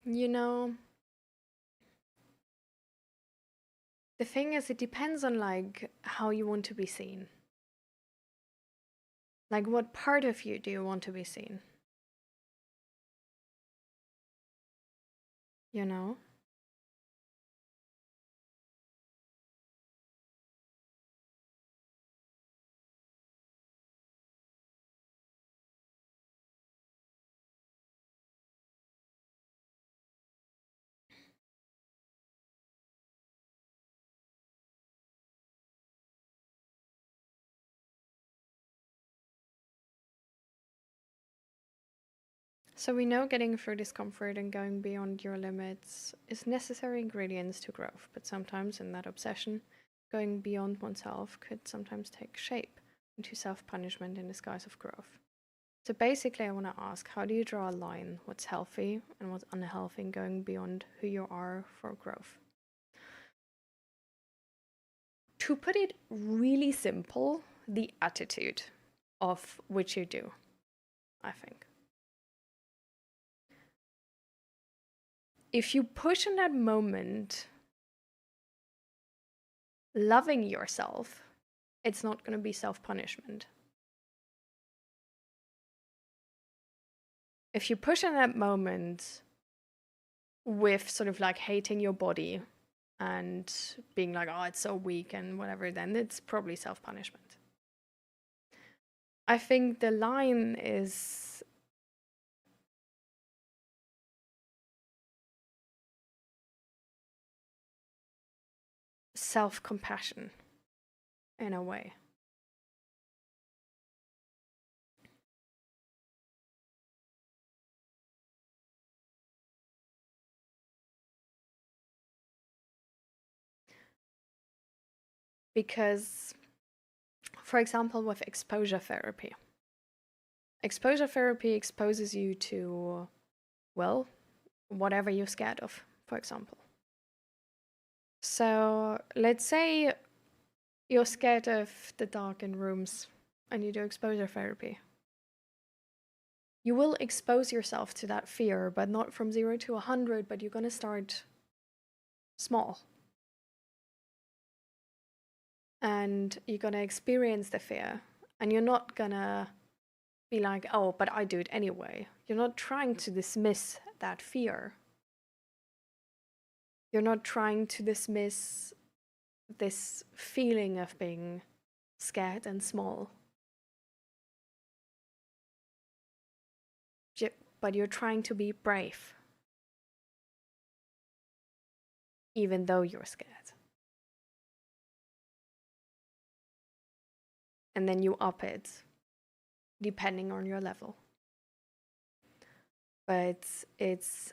You know, the thing is, it depends on like how you want to be seen. Like, what part of you do you want to be seen? You know? So we know getting through discomfort and going beyond your limits is necessary ingredients to growth, but sometimes in that obsession, going beyond oneself could sometimes take shape into self-punishment in disguise of growth. So basically I want to ask, how do you draw a line what's healthy and what's unhealthy in going beyond who you are for growth? To put it really simple, the attitude of which you do, I think. If you push in that moment, loving yourself, it's not going to be self-punishment. If you push in that moment with sort of like hating your body and being like, oh, it's so weak and whatever, then it's probably self-punishment. I think the line is self-compassion in a way. Because, for example, with exposure therapy exposes you to, well, whatever you're scared of, for example. So let's say you're scared of the dark in rooms and you do exposure therapy. You will expose yourself to that fear, but not from 0 to 100, but you're going to start small. And you're going to experience the fear. And you're not going to be like, oh, but I do it anyway. You're not trying to dismiss that fear. You're not trying to dismiss this feeling of being scared and small. But you're trying to be brave, even though you're scared. And then you up it, depending on your level. But it's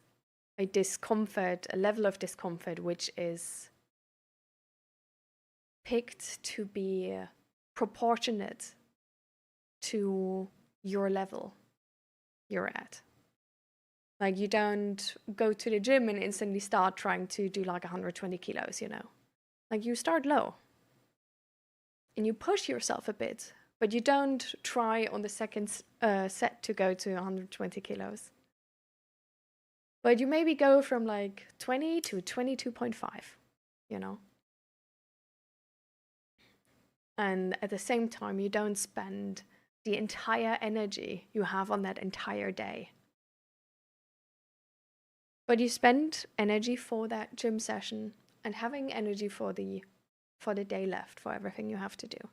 a discomfort, a level of discomfort, which is picked to be proportionate to your level you're at. Like, you don't go to the gym and instantly start trying to do like 120 kilos, you know? Like, you start low. And you push yourself a bit, but you don't try on the second set to go to 120 kilos. But you maybe go from like 20 to 22.5, you know? And at the same time, you don't spend the entire energy you have on that entire day. But you spend energy for that gym session and having energy for the day left, for everything you have to do.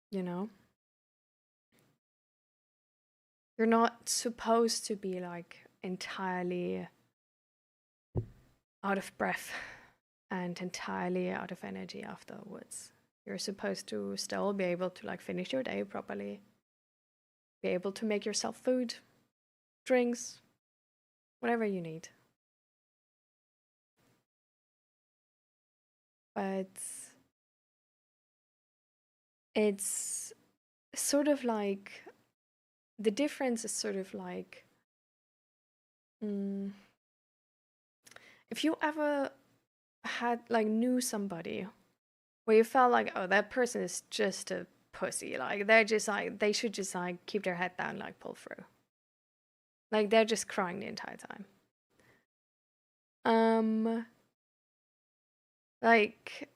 You know? You're not supposed to be like entirely out of breath and entirely out of energy afterwards. You're supposed to still be able to like finish your day properly, be able to make yourself food, drinks, whatever you need. But it's sort of like, the difference is sort of like, if you ever had like knew somebody where you felt like, oh, that person is just a pussy, like they're just like, they should just like keep their head down, like pull through, like they're just crying the entire time. Like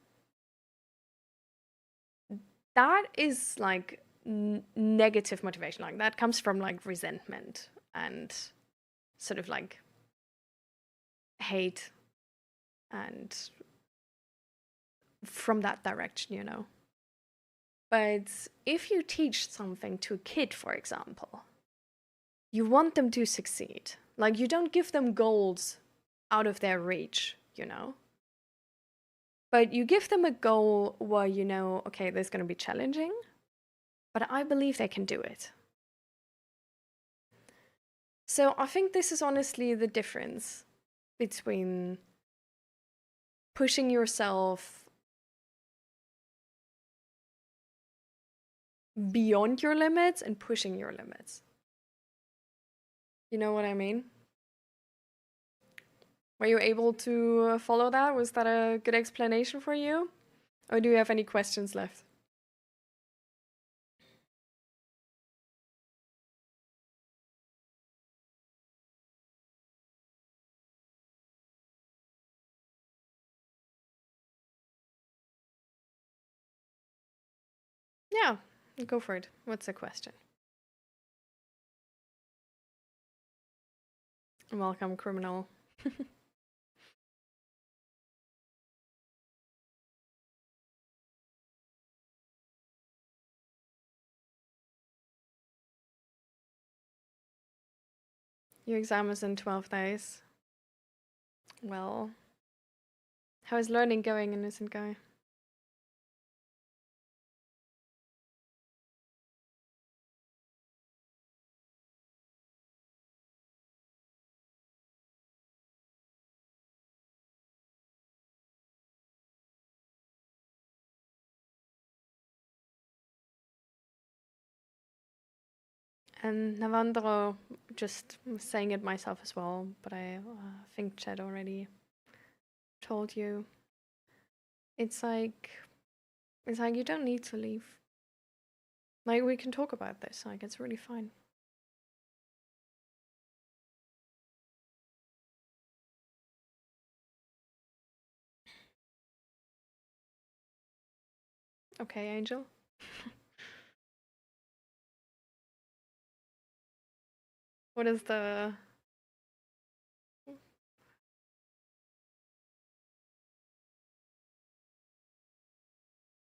that is like negative motivation, like that comes from like resentment and sort of like hate and from that direction, you know. But if you teach something to a kid, for example, you want them to succeed. Like, you don't give them goals out of their reach, you know. But you give them a goal where you know, okay, this is going to be challenging, but but I believe they can do it. So I think this is honestly the difference between pushing yourself beyond your limits and pushing your limits. You know what I mean? Were you able to follow that? Was that a good explanation for you? Or do you have any questions left? Yeah, go for it. What's the question? Welcome, criminal. Your exam is in 12 days. Well, how is learning going, innocent guy? And Navandro, just saying it myself as well, but I think Chad already told you. It's like you don't need to leave. Like, we can talk about this, like, it's really fine. Okay, Angel. What is the...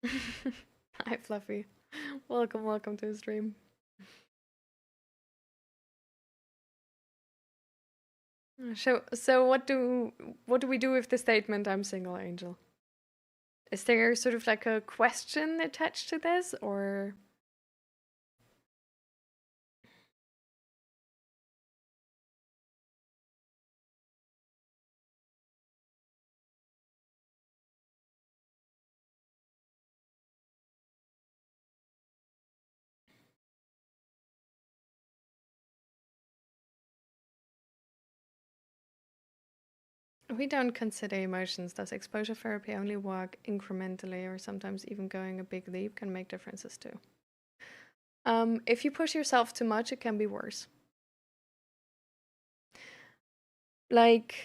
Hi, Fluffy. Welcome to the stream. So what do we do with the statement "I'm single, Angel"? Is there sort of like a question attached to this, or? We don't consider emotions. Does exposure therapy only work incrementally, or sometimes even going a big leap can make differences too? If you push yourself too much, it can be worse. Like,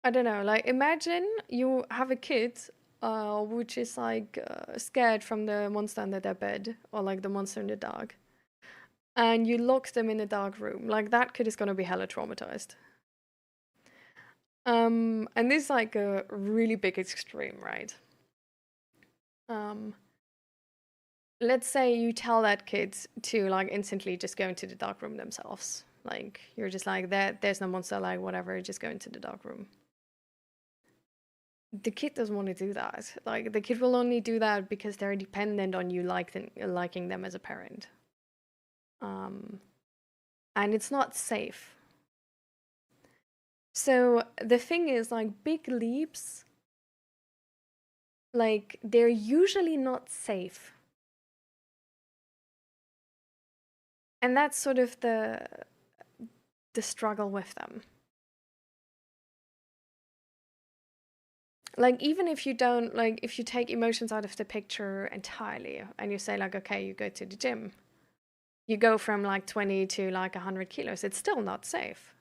I don't know, like imagine you have a kid which is like scared from the monster under their bed, or like the monster in the dark, and you lock them in a dark room. Like, that kid is gonna be hella traumatized. And this is like a really big extreme, right? Let's say you tell that kid to like instantly just go into the dark room themselves. Like, you're just like, there's no monster, like whatever, just go into the dark room. The kid doesn't want to do that. Like, the kid will only do that because they're dependent on you liking them as a parent. And it's not safe. So the thing is, like, big leaps, like, they're usually not safe. And that's sort of the struggle with them. Like, even if you don't, like, if you take emotions out of the picture entirely and you say, like, okay, you go to the gym, you go from like 20 to like 100 kilos, it's still not safe.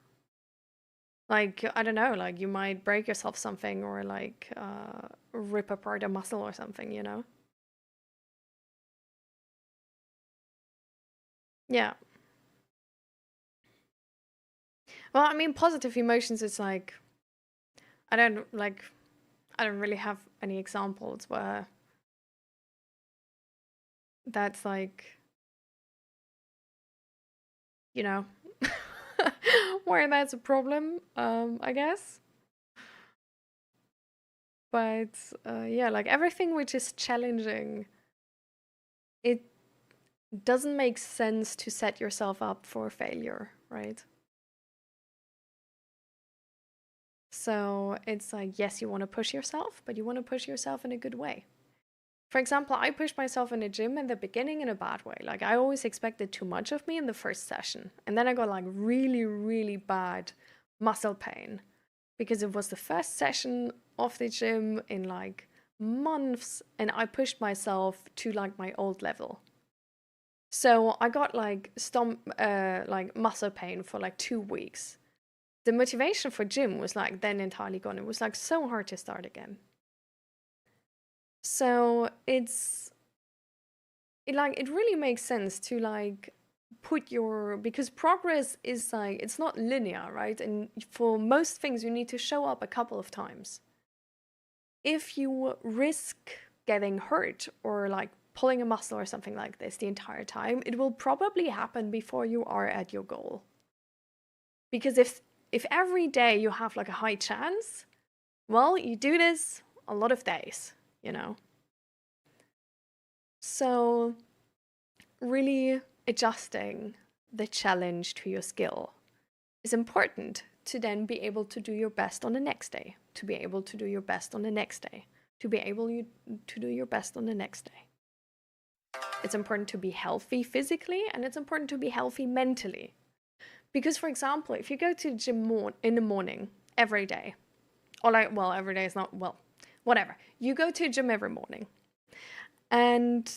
Like, I don't know, like, you might break yourself something, or like rip apart a muscle or something, you know? Yeah. Well, I mean, positive emotions, it's like, I don't really have any examples where that's like, you know, where that's a problem, I guess. But yeah, like everything which is challenging, doesn't make sense to set yourself up for failure, right? So it's like, yes, you want to push yourself, but you want to push yourself in a good way. For example, I pushed myself in the gym in the beginning in a bad way. Like, I always expected too much of me in the first session. And then I got like really, really bad muscle pain because it was the first session of the gym in like months, and I pushed myself to like my old level. So I got like like muscle pain for like 2 weeks. The motivation for gym was like then entirely gone. It was like so hard to start again. So it really makes sense to like put your, because progress is like, it's not linear, right? And for most things you need to show up a couple of times. If you risk getting hurt or like pulling a muscle or something like this the entire time, it will probably happen before you are at your goal. Because if every day you have like a high chance, well, you do this a lot of days, you know? So really adjusting the challenge to your skill is important to then be able to do your best on the next day, to be able to do your best on the next day, to be able to do your best on the next day. It's important to be healthy physically, and it's important to be healthy mentally. Because, for example, if you go to the gym in the morning every day, or like, well, every day is not, well, whatever. You go to the gym every morning and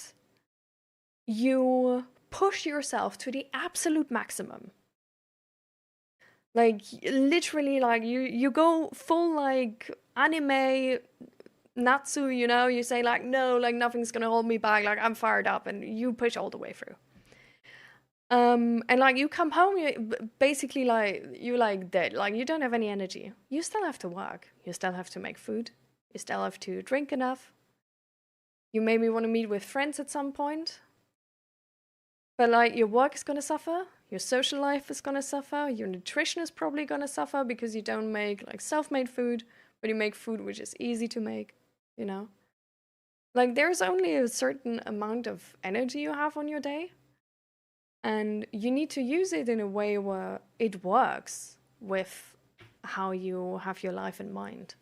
you push yourself to the absolute maximum. Like, literally, like, you go full, like, anime Natsu, you know? You say, like, no, like, nothing's gonna hold me back. Like, I'm fired up, and you push all the way through. And, like, you come home, basically, like, you're, like, dead. Like, you don't have any energy. You still have to work. You still have to make food. You still have to drink enough. You maybe want to meet with friends at some point. But, like, your work is gonna suffer. Your social life is gonna suffer. Your nutrition is probably gonna suffer because you don't make, like, self-made food, but you make food which is easy to make, you know? Like, there's only a certain amount of energy you have on your day. And you need to use it in a way where it works with how you have your life in mind.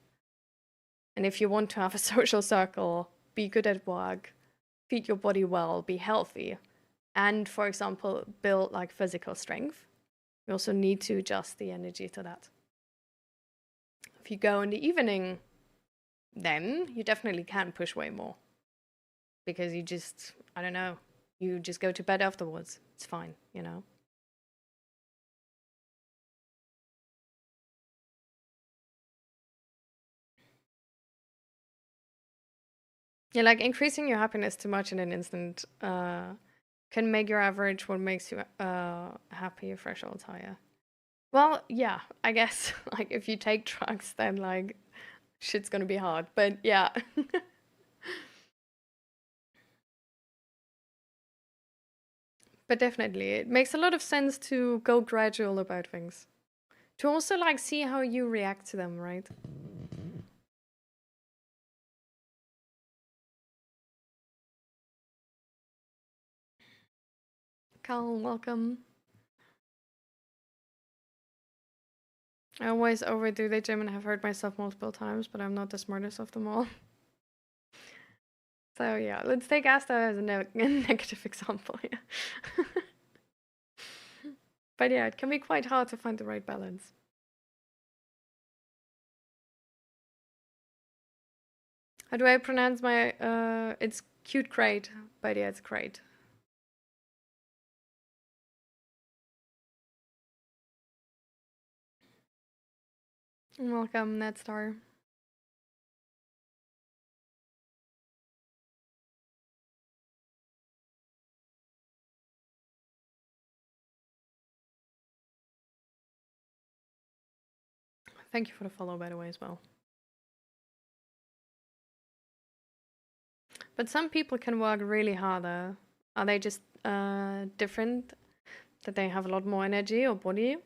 And if you want to have a social circle, be good at work, feed your body well, be healthy, and, for example, build like physical strength, you also need to adjust the energy to that. If you go in the evening, then you definitely can push way more. Because you just, I don't know, you just go to bed afterwards. It's fine, you know? Yeah, like increasing your happiness too much in an instant can make your average what makes you happy threshold higher. Well, yeah, I guess like if you take drugs, then like shit's gonna be hard. But yeah. But definitely, it makes a lot of sense to go gradual about things. To also like see how you react to them, right? Carl, welcome. I always overdo the gym and have hurt myself multiple times, but I'm not the smartest of them all. So yeah, let's take Asta as a negative example. Yeah. But yeah, it can be quite hard to find the right balance. How do I pronounce my, it's cute crate, but yeah, it's crate. Welcome, Netstar. Thank you for the follow, by the way, as well. But some people can work really harder. Are they just different? That they have a lot more energy or body?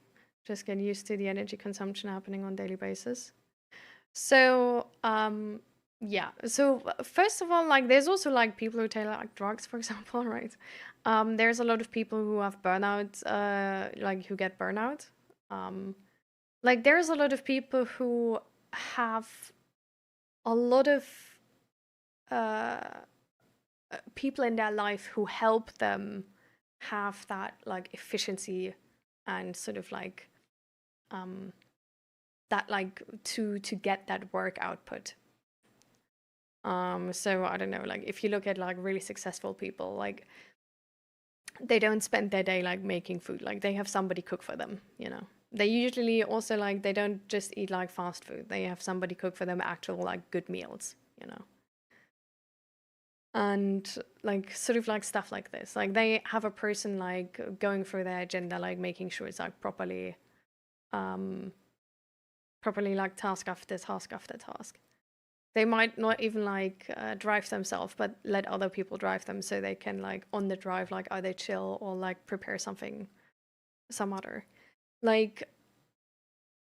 Just get used to the energy consumption happening on a daily basis. So, yeah. So first of all, like there's also like people who take like drugs, for example, right? There's a lot of people who have burnout, like who get burnout. Like there's a lot of people who have a lot of people in their life who help them have that like efficiency and sort of like that like to get that work output. So I don't know, like if you look at like really successful people, like they don't spend their day like making food, like they have somebody cook for them, you know. They usually also like they don't just eat like fast food, they have somebody cook for them actual like good meals, you know. And like sort of like stuff like this, like they have a person like going through their agenda, like making sure it's like properly like task after task after task. They might not even like drive themselves, but let other people drive them, so they can like on the drive like either chill or like prepare something, some other. Like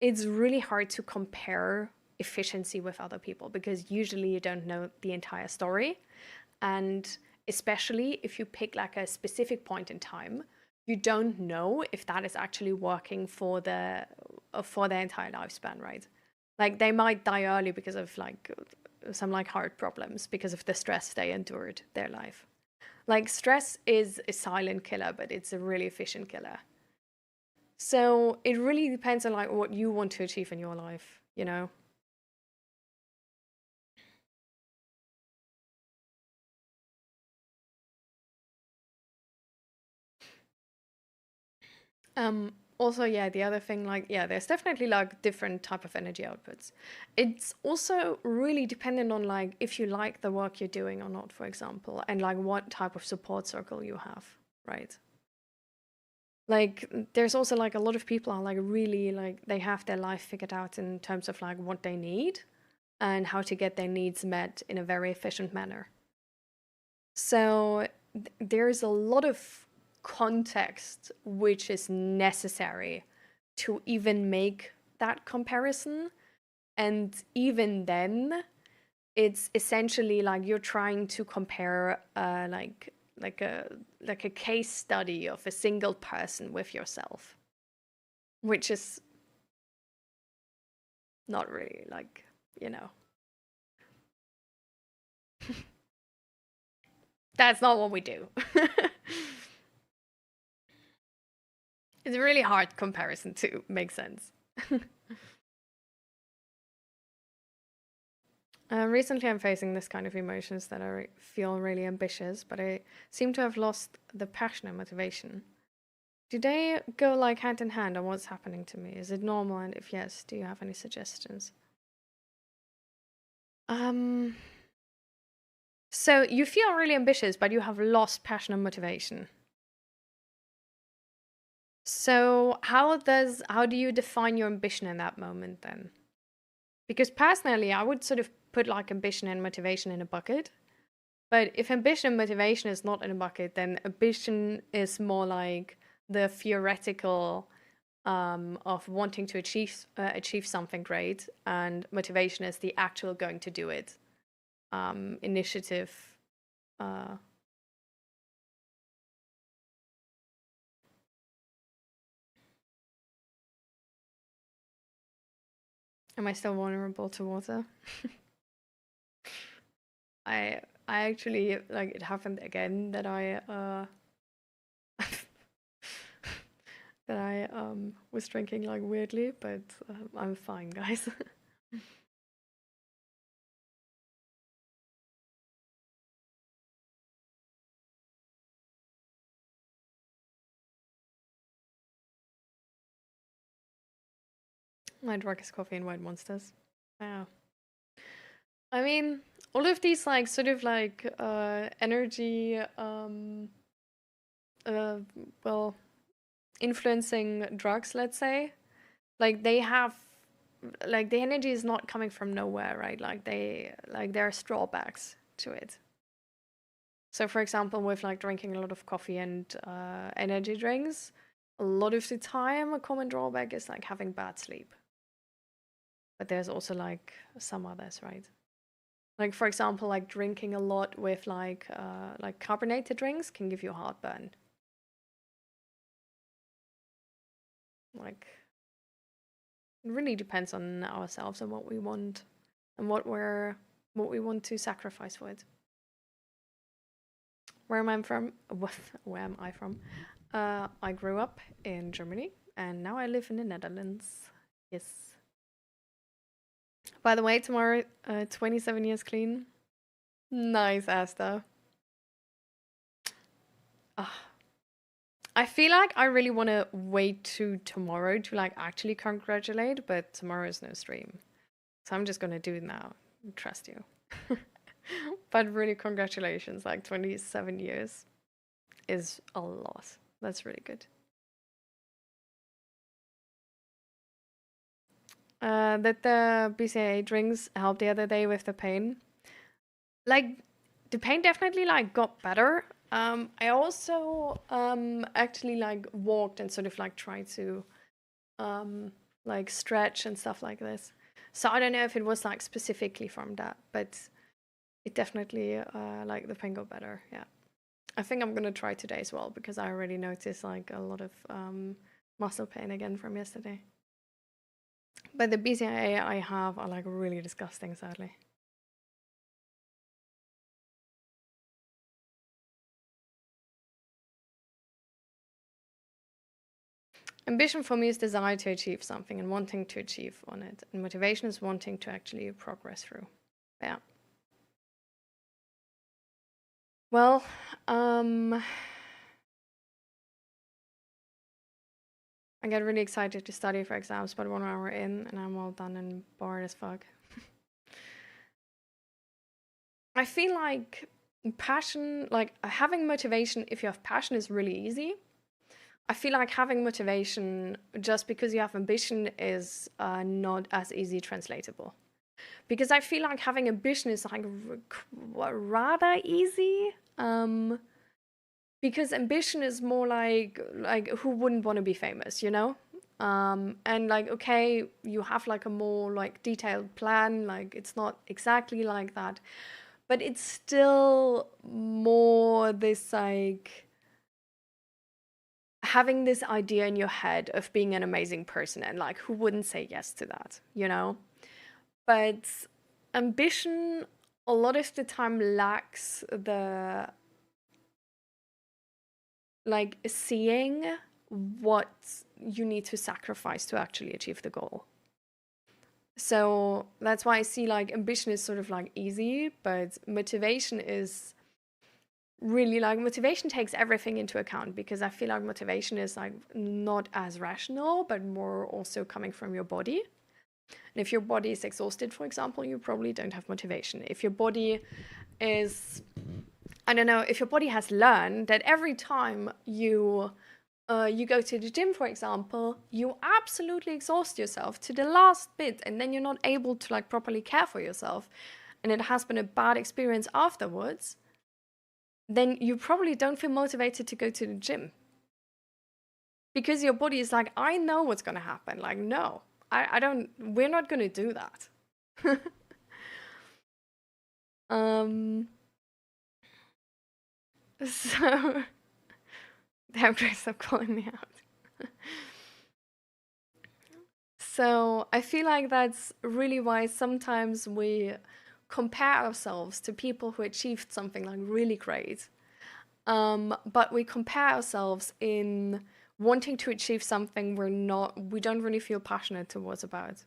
it's really hard to compare efficiency with other people because usually you don't know the entire story. And especially if you pick like a specific point in time, you don't know if that is actually working for their entire lifespan, right? Like they might die early because of like some like heart problems because of the stress they endured their life. Like stress is a silent killer, but it's a really efficient killer. So it really depends on like what you want to achieve in your life, you know? Also, yeah, the other thing, like, yeah, there's definitely like different type of energy outputs. It's also really dependent on like if you like the work you're doing or not, for example, and like what type of support circle you have, right? Like there's also like a lot of people are like really like they have their life figured out in terms of like what they need and how to get their needs met in a very efficient manner. So there's a lot of context which is necessary to even make that comparison. And even then, it's essentially like you're trying to compare like a case study of a single person with yourself, which is not really like, you know. That's not what we do. It's a really hard comparison to make sense. Recently, I'm facing this kind of emotions that I feel really ambitious, but I seem to have lost the passion and motivation. Do they go like hand in hand on what's happening to me? Is it normal? And if yes, do you have any suggestions? So you feel really ambitious, but you have lost passion and motivation. So how do you define your ambition in that moment then? Because personally, I would sort of put like ambition and motivation in a bucket. But if ambition and motivation is not in a bucket, then ambition is more like the theoretical of wanting to achieve something great, and motivation is the actual going to do it initiative. Am I still vulnerable to water? I actually, like, it happened again that I that I was drinking like weirdly, but I'm fine, guys. My drug is coffee and white monsters. Wow. I mean, all of these like sort of like energy well, influencing drugs, let's say, like they have like the energy is not coming from nowhere, right? Like there are drawbacks to it. So for example, with like drinking a lot of coffee and energy drinks, a lot of the time a common drawback is like having bad sleep. But there's also like some others, right? Like, for example, like drinking a lot with like carbonated drinks can give you a heartburn. Like, it really depends on ourselves and what we want and what we want to sacrifice for it. Where am I from? Where am I from? I grew up in Germany and now I live in the Netherlands. Yes. By the way, tomorrow, 27 years clean. Nice, Asta. I feel like I really want to wait to tomorrow to like actually congratulate, but tomorrow is no stream. So I'm just going to do it now. Trust you. But really, congratulations. Like 27 years is a lot. That's really good. That the BCAA drinks helped the other day with the pain. Like, the pain definitely like got better. I also actually like walked and sort of like tried to like stretch and stuff like this. So I don't know if it was like specifically from that, but it definitely like the pain got better. Yeah, I think I'm gonna try today as well because I already noticed like a lot of muscle pain again from yesterday. But the BCAA I have are like really disgusting, sadly. Ambition for me is desire to achieve something and wanting to achieve on it. And motivation is wanting to actually progress through. Yeah. Well, I get really excited to study for exams, but 1 hour in and I'm all done and bored as fuck. I feel like passion, like having motivation, if you have passion, is really easy. I feel like having motivation just because you have ambition is not as easy translatable. Because I feel like having ambition is like rather easy. Because ambition is more like who wouldn't want to be famous, you know? And like, okay, you have like a more like detailed plan, like it's not exactly like that, but it's still more this like having this idea in your head of being an amazing person, and like who wouldn't say yes to that, you know? But ambition a lot of the time lacks the like seeing what you need to sacrifice to actually achieve the goal. So that's why I see like ambition is sort of like easy, but motivation is really like motivation takes everything into account, because I feel like motivation is like not as rational, but more also coming from your body. And if your body is exhausted, for example, you probably don't have motivation. If your body is, I don't know, if your body has learned that every time you go to the gym, for example, you absolutely exhaust yourself to the last bit, and then you're not able to like properly care for yourself, and it has been a bad experience afterwards, then you probably don't feel motivated to go to the gym. Because your body is like, I know what's going to happen. Like, no, I don't, we're not going to do that. So, damn, Grace, stop calling me out. So I feel like that's really why sometimes we compare ourselves to people who achieved something like really great. But we compare ourselves in wanting to achieve something we don't really feel passionate towards about.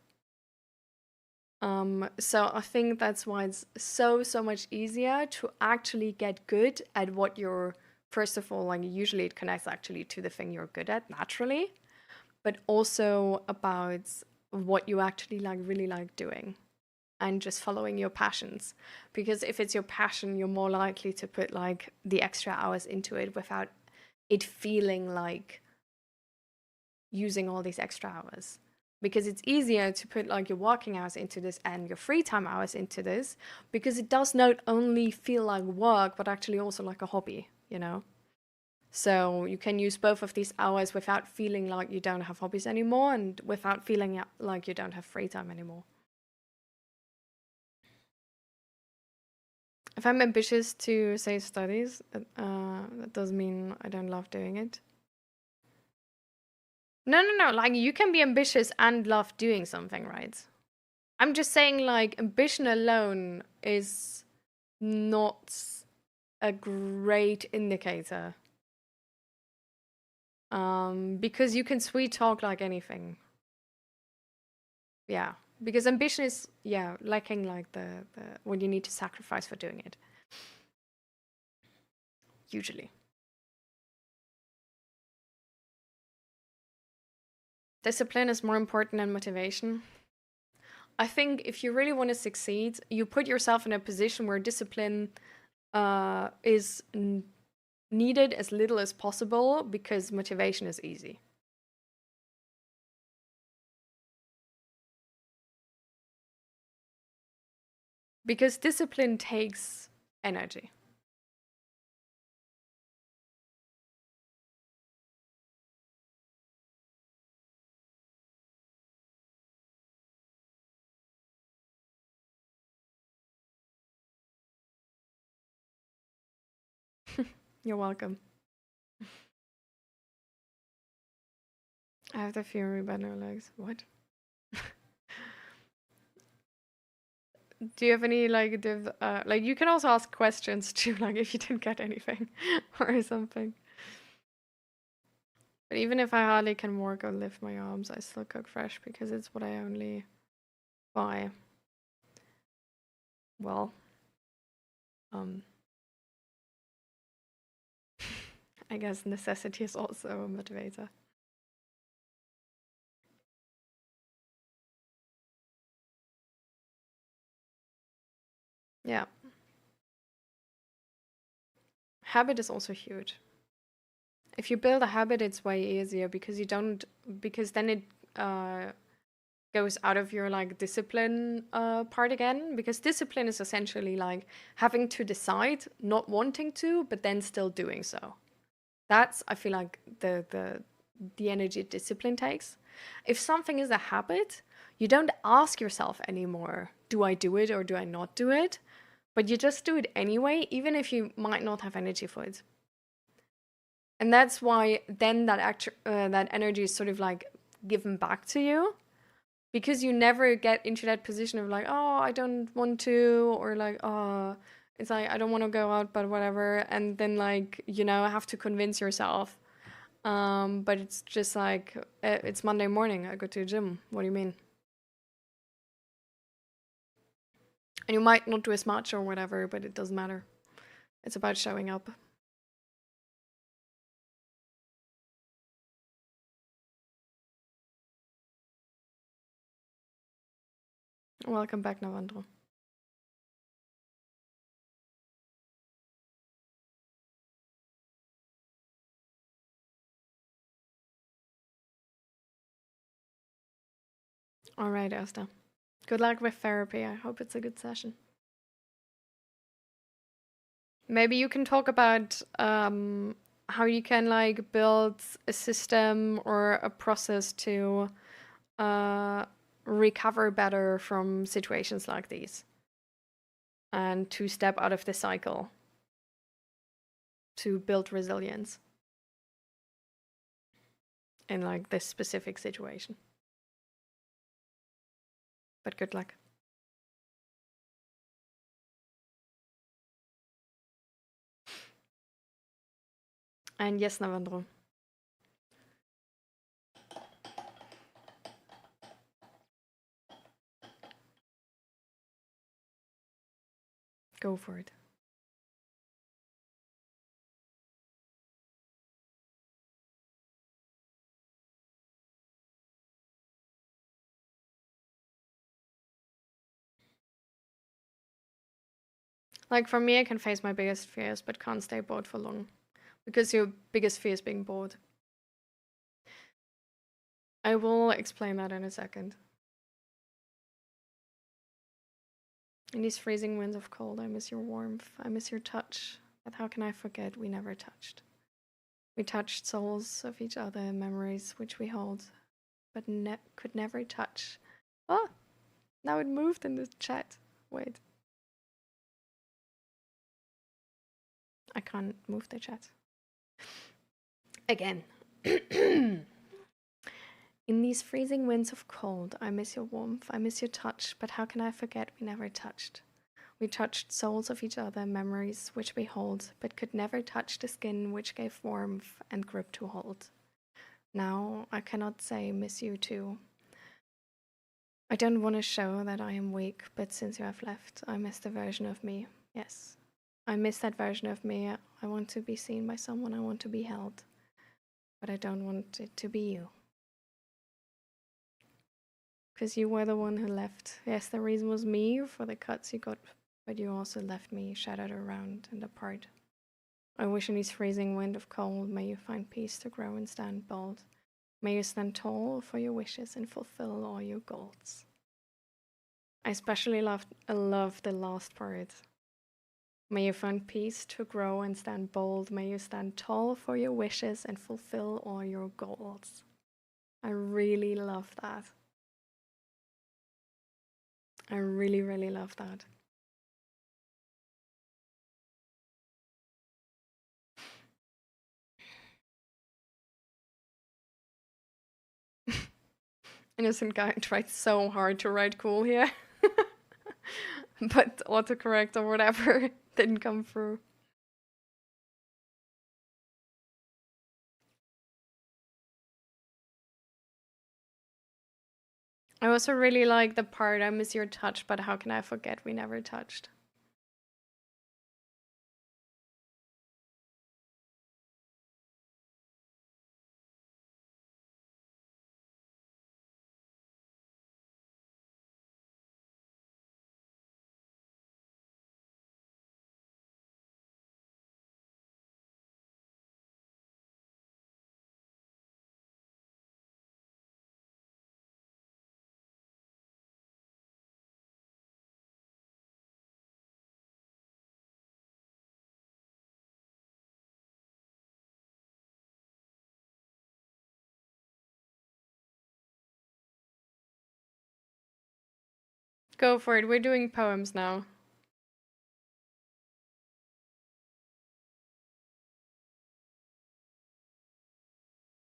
So I think that's why it's so much easier to actually get good at what you're, first of all, like usually it connects actually to the thing you're good at naturally, but also about what you actually like really like doing and just following your passions. Because if it's your passion, you're more likely to put like the extra hours into it without it feeling like using all these extra hours. Because it's easier to put like your working hours into this and your free time hours into this, because it does not only feel like work, but actually also like a hobby, you know? So you can use both of these hours without feeling like you don't have hobbies anymore, and without feeling like you don't have free time anymore. If I'm ambitious to say studies, that doesn't mean I don't love doing it. No, like you can be ambitious and love doing something, right? I'm just saying like ambition alone is not a great indicator. Because you can sweet talk like anything. Yeah, because ambition is, yeah, lacking like the what you need to sacrifice for doing it. Usually. Discipline is more important than motivation. I think if you really want to succeed, you put yourself in a position where discipline is needed as little as possible because motivation is easy. Because discipline takes energy. You're welcome. I have the fury but no legs. What? Do you have any like like you can also ask questions too, like if you didn't get anything or something. But even if I hardly can walk or lift my arms, I still cook fresh because it's what I only buy. Well, I guess necessity is also a motivator. Yeah. Habit is also huge. If you build a habit, it's way easier because because then it goes out of your like discipline part again, because discipline is essentially like having to decide, not wanting to, but then still doing so. That's, I feel like, the energy discipline takes. If something is a habit, you don't ask yourself anymore, do I do it or do I not do it? But you just do it anyway, even if you might not have energy for it. And that's why then that energy is sort of like given back to you, because you never get into that position of like, oh, I don't want to, or like, oh, it's like, I don't want to go out, but whatever. And then like, you know, have to convince yourself. But it's just like, it's Monday morning, I go to the gym. What do you mean? And you might not do as much or whatever, but it doesn't matter. It's about showing up. Welcome back, Navandro. All right, Asta. Good luck with therapy. I hope it's a good session. Maybe you can talk about how you can like build a system or a process to recover better from situations like these and to step out of the cycle, to build resilience in like this specific situation. But good luck. And yes, Navandro. Go for it. Like for me, I can face my biggest fears, but can't stay bored for long. Because your biggest fear is being bored. I will explain that in a second. In these freezing winds of cold, I miss your warmth, I miss your touch. But how can I forget we never touched? We touched souls of each other, memories which we hold, but could never touch. Oh, now it moved in the chat. Wait. I can't move the chat. Again. In these freezing winds of cold, I miss your warmth, I miss your touch, but how can I forget we never touched? We touched souls of each other, memories which we hold, but could never touch the skin which gave warmth and grip to hold. Now I cannot say miss you too. I don't want to show that I am weak, but since you have left, I miss the version of me. Yes, I miss that version of me. I want to be seen by someone, I want to be held, but I don't want it to be you. Because you were the one who left. Yes, the reason was me for the cuts you got, but you also left me shattered around and apart. I wish in these freezing wind of cold, may you find peace to grow and stand bold. May you stand tall for your wishes and fulfill all your goals. I especially love the last part. May you find peace to grow and stand bold. May you stand tall for your wishes and fulfill all your goals. I really love that. I really, really love that. Innocent guy tried so hard to write cool here. But autocorrect or whatever didn't come through. I also really like the part, I miss your touch, but how can I forget we never touched? Go for it, we're doing poems now.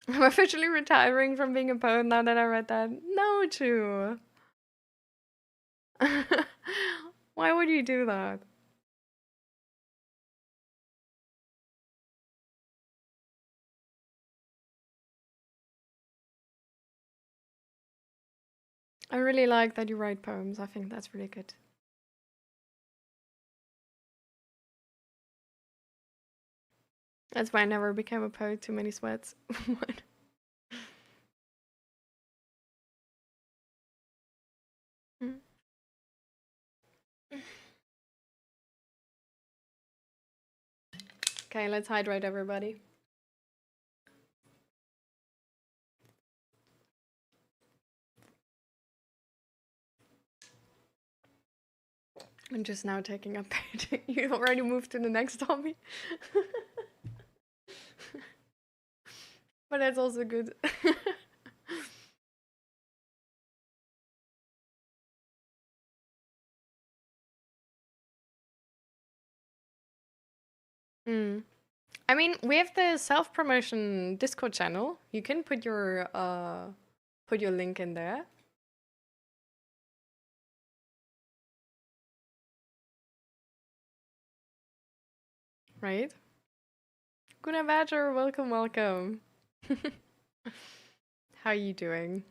I'm officially retiring from being a poet now that I read that. No, Chu. Why would you do that? I really like that you write poems. I think that's really good. That's why I never became a poet. Too many sweats. Okay, let's hydrate everybody. I'm just now taking up painting. You already moved to the next hobby. But that's also good. I mean, we have the self-promotion Discord channel. You can put your link in there. Right? Guna Badger, welcome, welcome. How are you doing?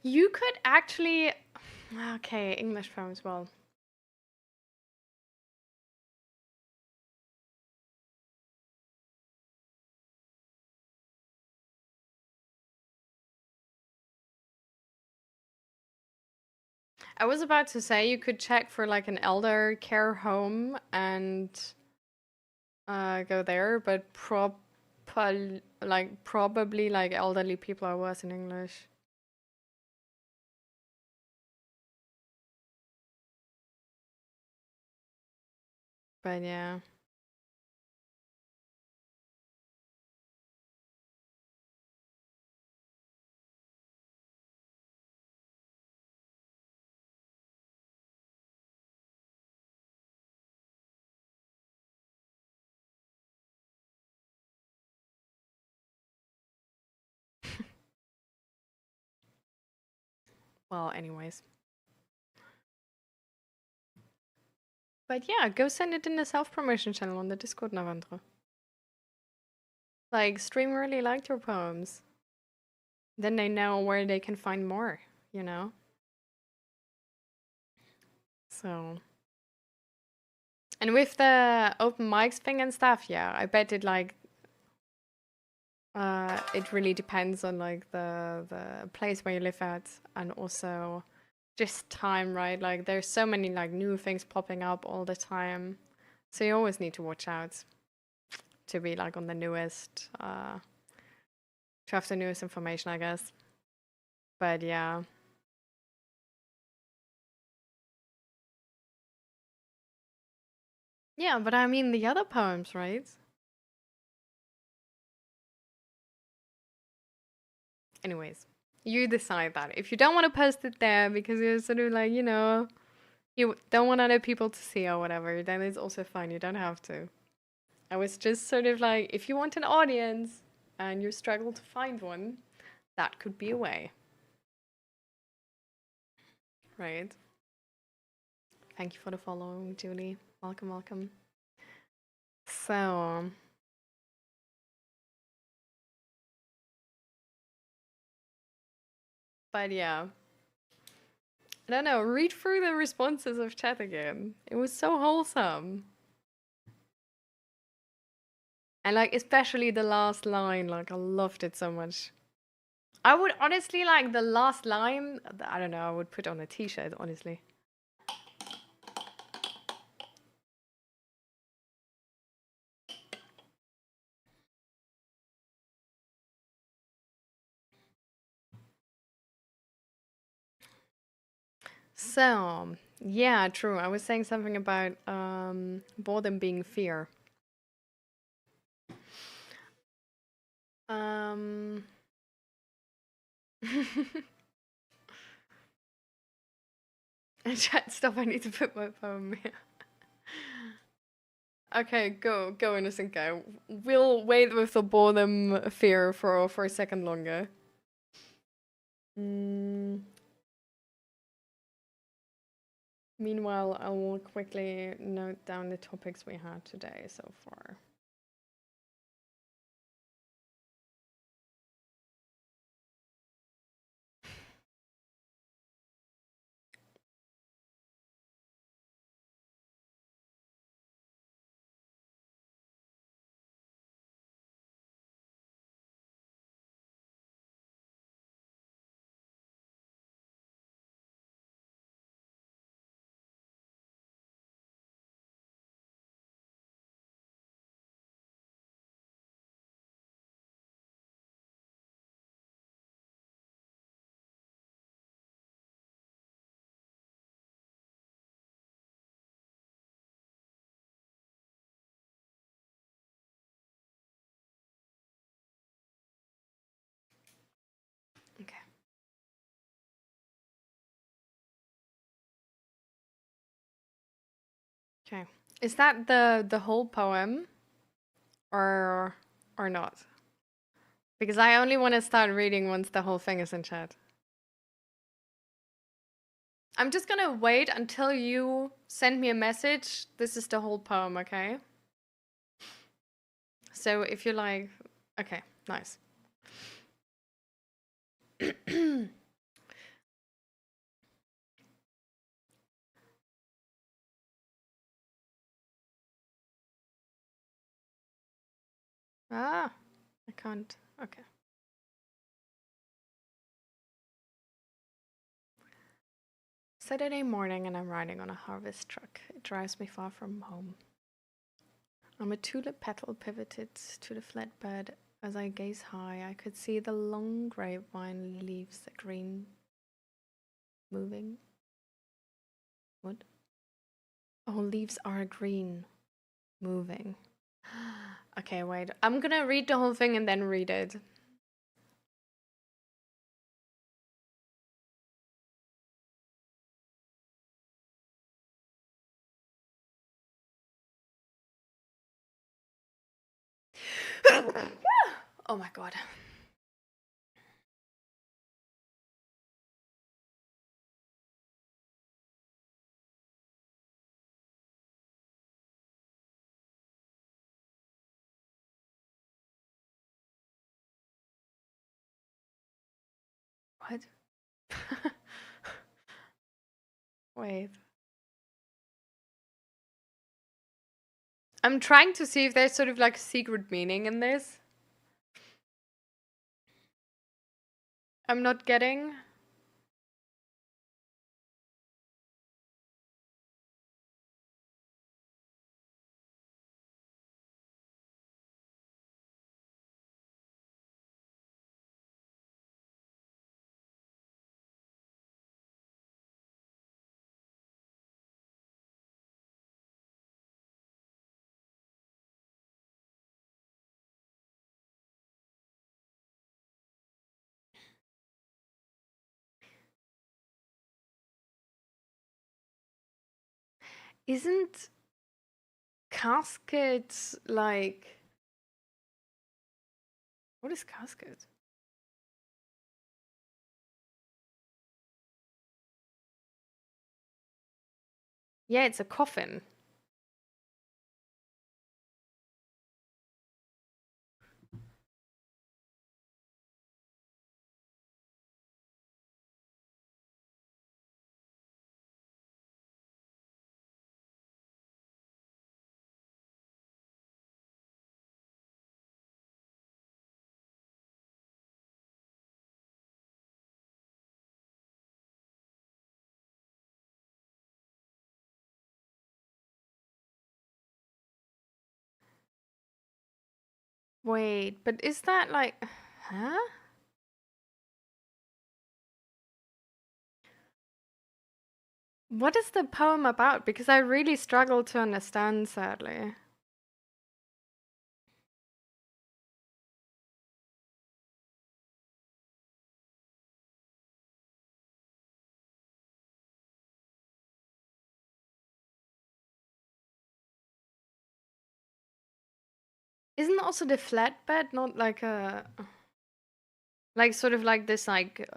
You could actually... Okay, English poems, well. I was about to say you could check for like an elder care home and go there, but like probably like elderly people are worse in English. But yeah. Well, anyways. But yeah, go send it in the self-promotion channel on the Discord, Navandra. Like, stream really liked your poems. Then they know where they can find more, you know? So... And with the open mics thing and stuff, yeah, I bet it like... it really depends on like the place where you live at, and also just time, right? Like there's so many like new things popping up all the time, so you always need to watch out to be like on the newest, to have the newest information, I guess. But yeah. Yeah, but I mean the other poems, right? Anyways, you decide that. If you don't want to post it there because you're sort of like, you know, you don't want other people to see or whatever, then it's also fine. You don't have to. I was just sort of like, if you want an audience and you struggle to find one, that could be a way. Right? Thank you for the follow, Julie. Welcome, welcome. So... But yeah. I don't know, read through the responses of chat again. It was so wholesome. And like, especially the last line, like I loved it so much. I would honestly like the last line, I don't know, I would put on a t-shirt, honestly. So, yeah, true. I was saying something about boredom being fear. Chat, stop, I need to put my poem here. Okay, go, innocent guy. We'll wait with the boredom fear for a second longer. Meanwhile, I will quickly note down the topics we had today so far. Okay. Okay. Is that the whole poem or not? Because I only want to start reading once the whole thing is in chat. I'm just gonna wait until you send me a message. This is the whole poem, okay? So if you're like, okay, nice. Ah, I can't. Okay. Saturday morning and I'm riding on a harvest truck. It drives me far from home. I'm a tulip petal pivoted to the flat bed. As I gaze high, I could see the long grapevine leaves the green moving. What? Oh, leaves are green. Moving. Okay, wait. I'm gonna read the whole thing and then read it. Oh my god. What? Wait. I'm trying to see if there's sort of like a secret meaning in this. I'm not getting. Isn't casket like... What is casket? Yeah, it's a coffin. Wait, but is that like... Huh? What is the poem about? Because I really struggle to understand, sadly. Isn't also the flatbed not like a... Like sort of like this like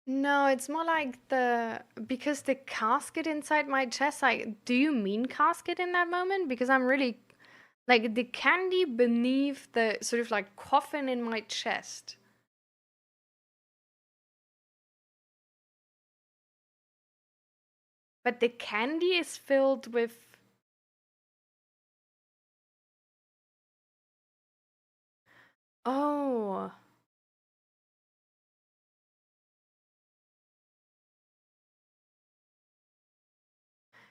No, it's more like the... Because the casket inside my chest, like, do you mean casket in that moment? Because I'm really... Like, the candy beneath the sort of like coffin in my chest. But the candy is filled with... Oh.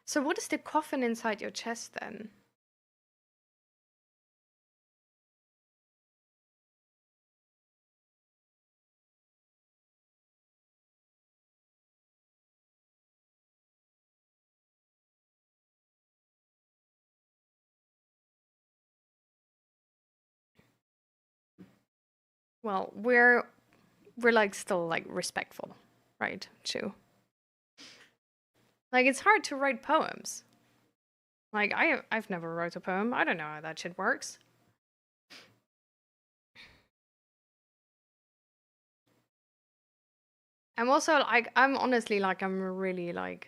So what is the coffin inside your chest then? Well, we're like still like respectful, right? Chu. Like it's hard to write poems. Like, I've never wrote a poem. I don't know how that shit works. I'm also like, I'm honestly like, I'm really like.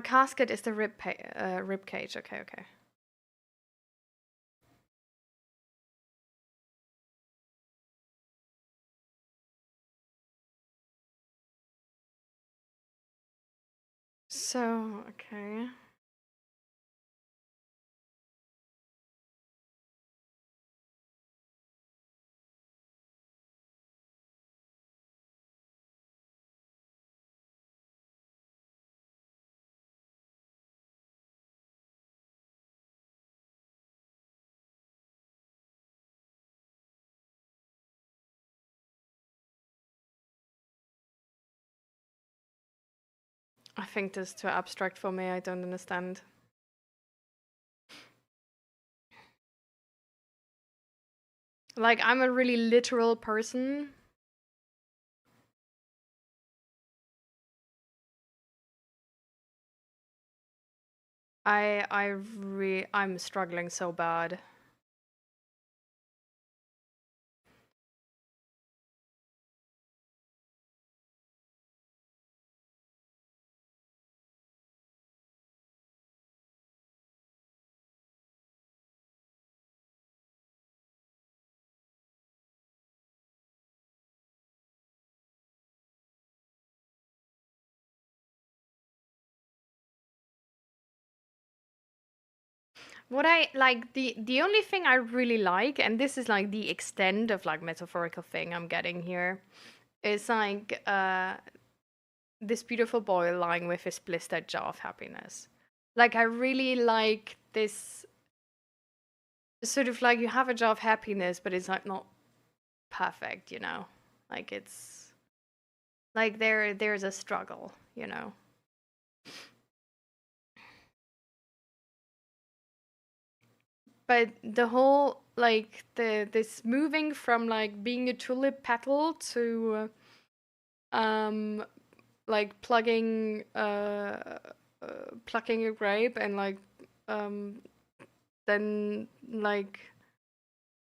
Casket is the rib cage. Okay, okay. So, okay. I think this is too abstract for me. I don't understand. Like, I'm a really literal person. I'm struggling so bad. What I like, the only thing I really like, and this is like the extent of like metaphorical thing I'm getting here, is like this beautiful boy lying with his blistered jaw of happiness. Like, I really like this sort of like, you have a jaw of happiness, but it's like not perfect, you know? Like, it's like there's a struggle, you know? But the whole like this moving from like being a tulip petal to like plucking a grape and like then like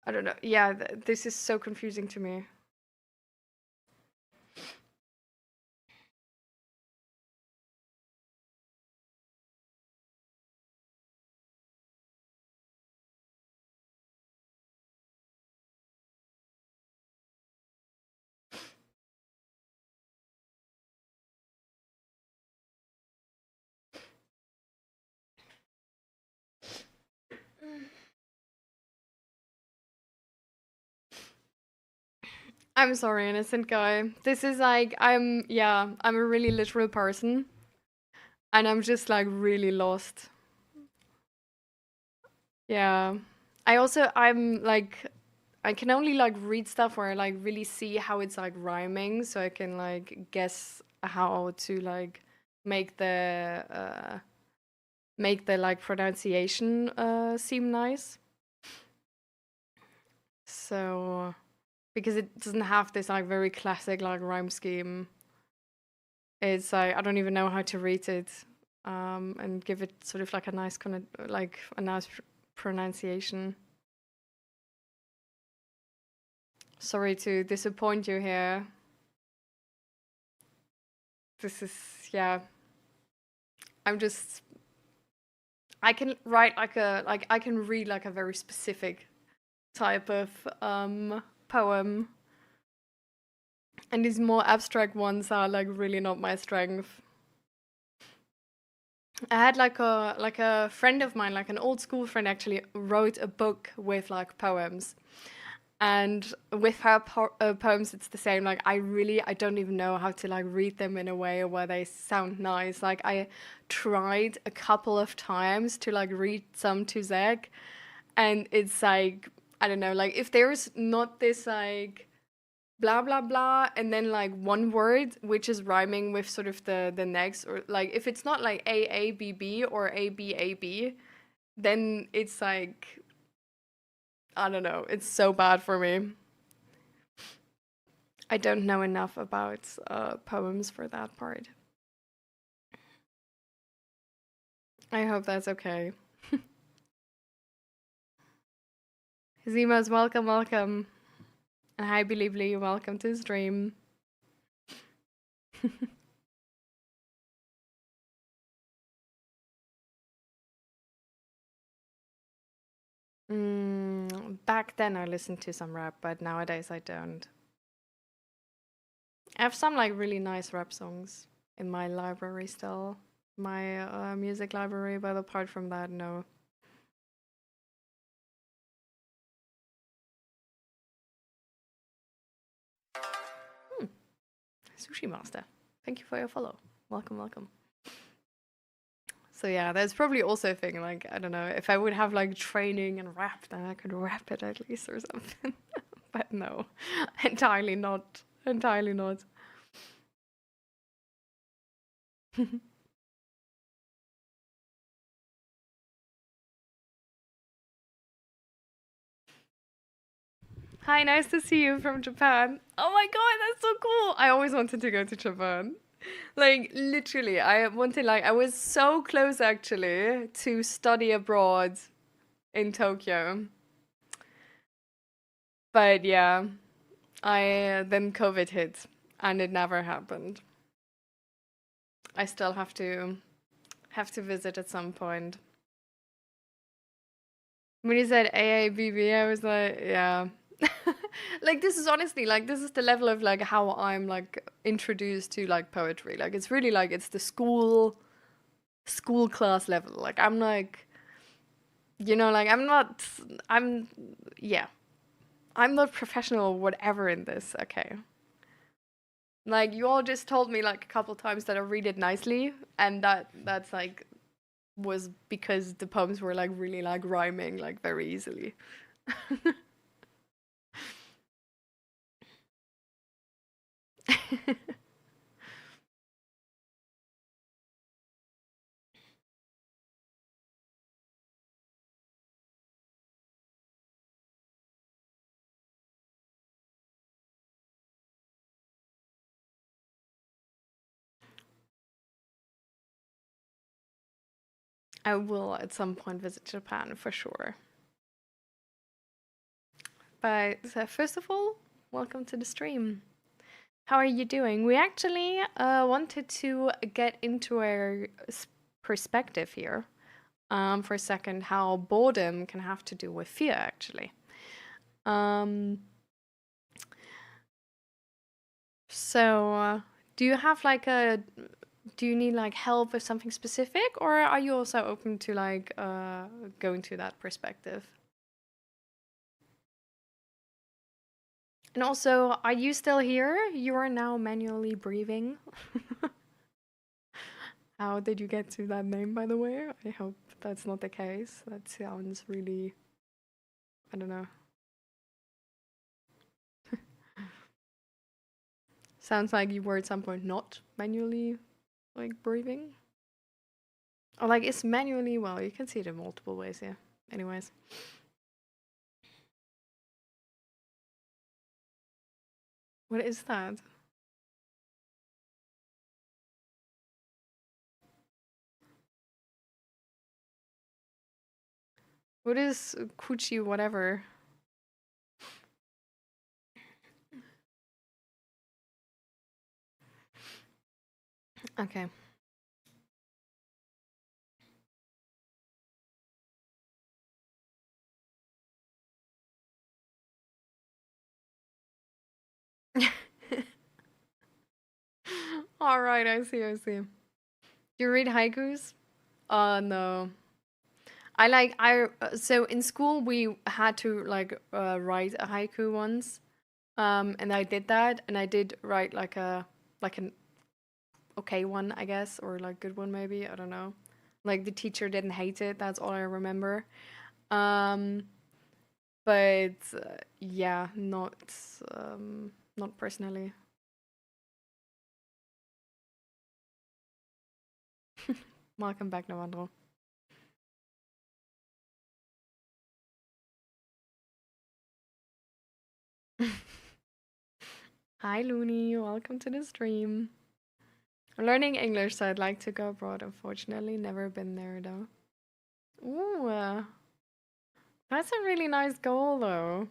I don't know. Yeah, this is so confusing to me. I'm sorry, innocent guy. This is like I'm a really literal person. And I'm just like really lost. Yeah. I'm like I can only like read stuff where I like really see how it's like rhyming, so I can like guess how to like make the like pronunciation seem nice. So because it doesn't have this like very classic like rhyme scheme. It's like I don't even know how to read it and give it sort of like a nice pronunciation. Sorry to disappoint you here. This is yeah. I can write I can read like a very specific type of poem. And these more abstract ones are like really not my strength. I had like a friend of mine, like an old school friend actually wrote a book with like poems. And with her poems it's the same. Like I don't even know how to like read them in a way where they sound nice. Like I tried a couple of times to like read some to Zach, and it's like I don't know, like if there's not this like blah blah blah and then like one word which is rhyming with sort of the next, or like if it's not like AABB or ABAB, then it's like I don't know, it's so bad for me. I don't know enough about poems for that part. I hope that's okay. Zima's welcome, welcome. And hi, Believely, welcome to the stream. Back then I listened to some rap, but nowadays I don't. I have some like really nice rap songs in my library still. My music library, but apart from that, no. Sushi Master, thank you for your follow. Welcome, welcome. So yeah, there's probably also a thing, like, I don't know, if I would have like training and rap, then I could rap it at least or something. But no, entirely not. Entirely not. Hi, nice to see you from Japan. Oh my god, that's so cool. I always wanted to go to Japan. Like, literally, I was so close actually to study abroad in Tokyo. But yeah, then COVID hit and it never happened. I still have to visit at some point. When you said AABB, I was like, yeah. Like, this is honestly, like, this is the level of, like, how I'm, like, introduced to, like, poetry. Like, it's really, like, it's the school class level. Like, I'm, like, you know, like, I'm not professional whatever in this, okay? Like, you all just told me, like, a couple times that I read it nicely, and that's, like, was because the poems were, like, really, like, rhyming, like, very easily. I will at some point visit Japan for sure. But first of all, welcome to the stream. How are you doing? We actually wanted to get into our perspective here for a second, how boredom can have to do with fear, actually. So, do you have like do you need like help with something specific, or are you also open to like going to that perspective? And also, are you still here? You are now manually breathing. How did you get to that name, by the way? I hope that's not the case. That sounds really, I don't know. Sounds like you were at some point not manually, like, breathing. Or, like, it's manually, well, you can see it in multiple ways, yeah. Anyways. What is that? What is coochie whatever? Okay. All right, I see, I see. You read haikus? No. So in school we had to like write a haiku once. And I did that, and I did write like an okay one, I guess, or like good one maybe, I don't know. Like the teacher didn't hate it, that's all I remember. But yeah, not personally. Welcome back, Novandro. Hi, Looney. Welcome to the stream. I'm learning English, so I'd like to go abroad. Unfortunately, never been there though. Ooh, that's a really nice goal though.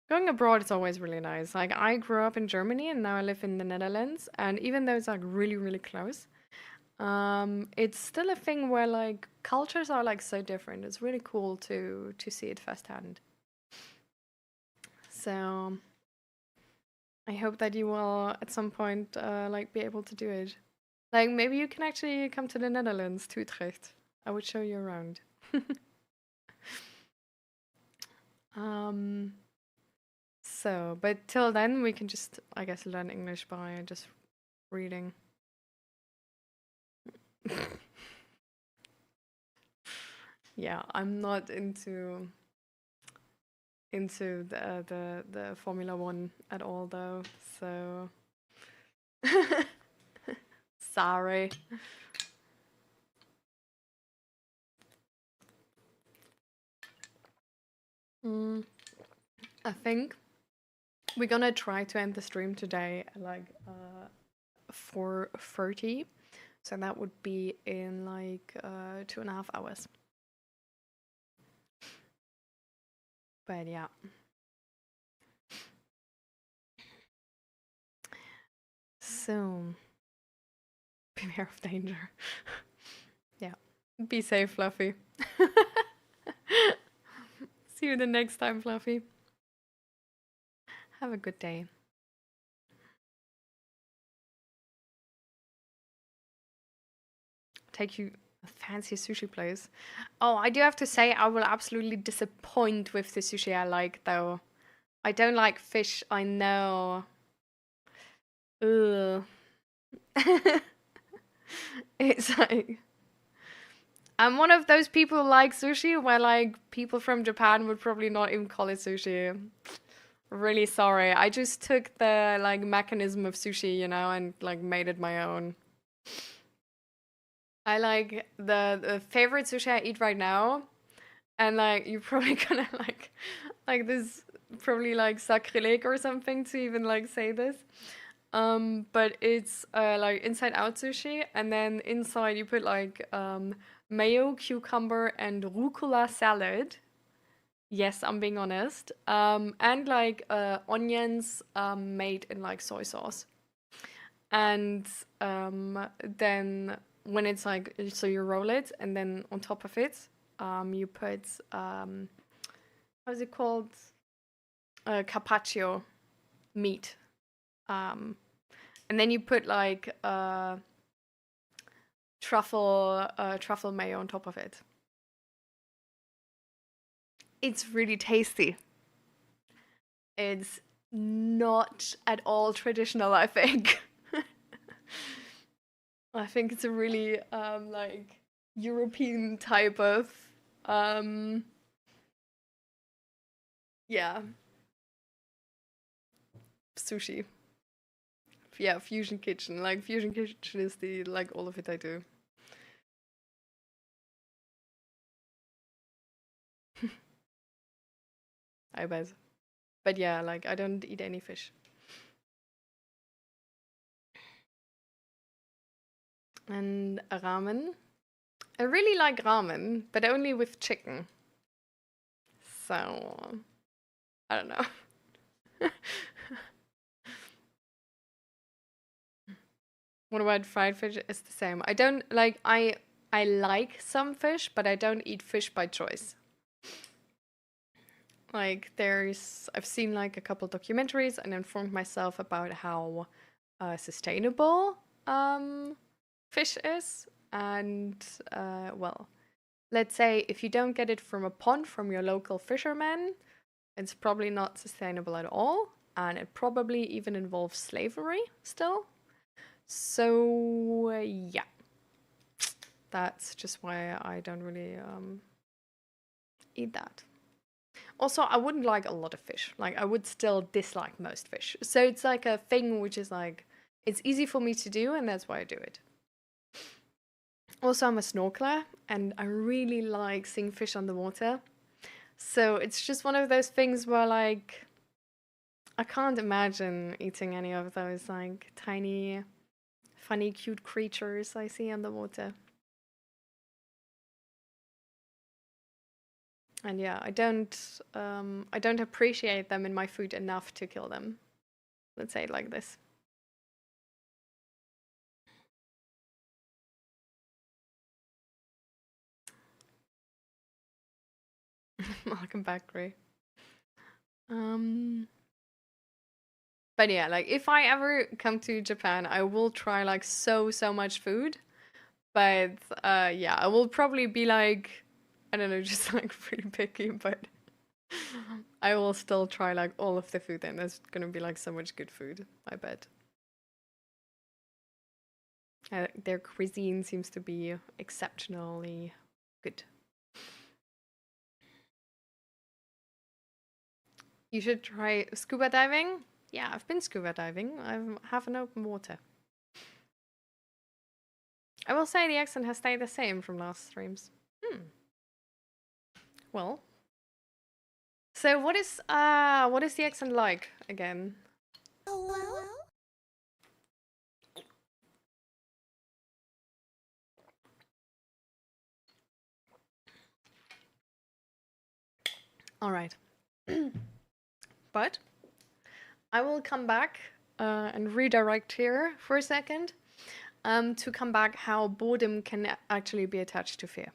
Going abroad is always really nice. Like, I grew up in Germany and now I live in the Netherlands, and even though it's like really, really close, it's still a thing where like cultures are like so different. It's really cool to see it firsthand. So I hope that you will at some point like be able to do it. Like, maybe you can actually come to the Netherlands, to Utrecht. I would show you around. So, but till then we can just, I guess, learn English by just reading. Yeah, I'm not into the Formula One at all though, so sorry. I think we're gonna try to end the stream today at like 4:30, so that would be in like 2.5 hours. But yeah. So, beware of danger. Yeah. Be safe, Fluffy. See you the next time, Fluffy. Have a good day. Take you a fancy sushi place. Oh, I do have to say, I will absolutely disappoint with the sushi I like, though. I don't like fish, I know. Ugh. It's like, I'm one of those people who like sushi where like people from Japan would probably not even call it sushi. Really sorry. I just took the like mechanism of sushi, you know, and like made it my own. I like the favorite sushi I eat right now, and like you're probably gonna like this probably like sacrilege or something to even like say this. But it's like inside out sushi, and then inside you put like mayo, cucumber, and rucola salad. Yes, I'm being honest. And like onions made in like soy sauce. And then when it's like, so you roll it, and then on top of it, you put, how's it called? Carpaccio meat. And then you put like truffle mayo on top of it. It's really tasty. It's not at all traditional, I think. I think it's a really like European type of yeah, sushi. Yeah, fusion kitchen. Like fusion kitchen is the like all of it I do. I bet. But yeah, like I don't eat any fish. And ramen. I really like ramen, but only with chicken. So, I don't know. What about fried fish? It's the same. I don't like, I like some fish, but I don't eat fish by choice. Like I've seen like a couple documentaries and informed myself about how sustainable fish is. And well, let's say if you don't get it from a pond from your local fisherman, it's probably not sustainable at all. And it probably even involves slavery still. So yeah, that's just why I don't really eat that. Also, I wouldn't like a lot of fish. Like, I would still dislike most fish. So it's like a thing which is like, it's easy for me to do, and that's why I do it. Also, I'm a snorkeler, and I really like seeing fish underwater. So it's just one of those things where, like, I can't imagine eating any of those, like, tiny funny, cute creatures I see underwater. And yeah, I don't appreciate them in my food enough to kill them. Let's say it like this. Welcome back, Ray. But yeah, like if I ever come to Japan, I will try like so much food. But yeah, I will probably be like, I don't know, just like pretty picky, but I will still try like all of the food, and there's gonna be like so much good food, I bet. Their cuisine seems to be exceptionally good. You should try scuba diving. Yeah, I've been scuba diving. I have an open water. I will say the accent has stayed the same from last streams. Well. So what is the accent like again? Hello? All right. But I will come back and redirect here for a second to come back how boredom can actually be attached to fear.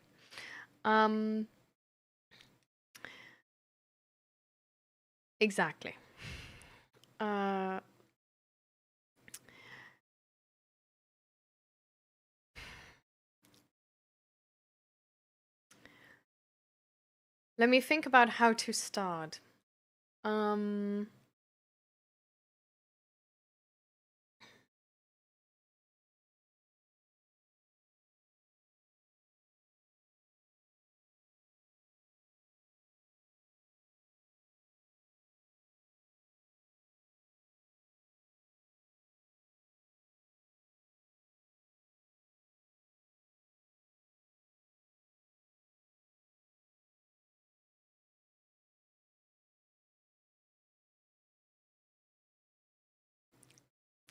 Exactly. Let me think about how to start.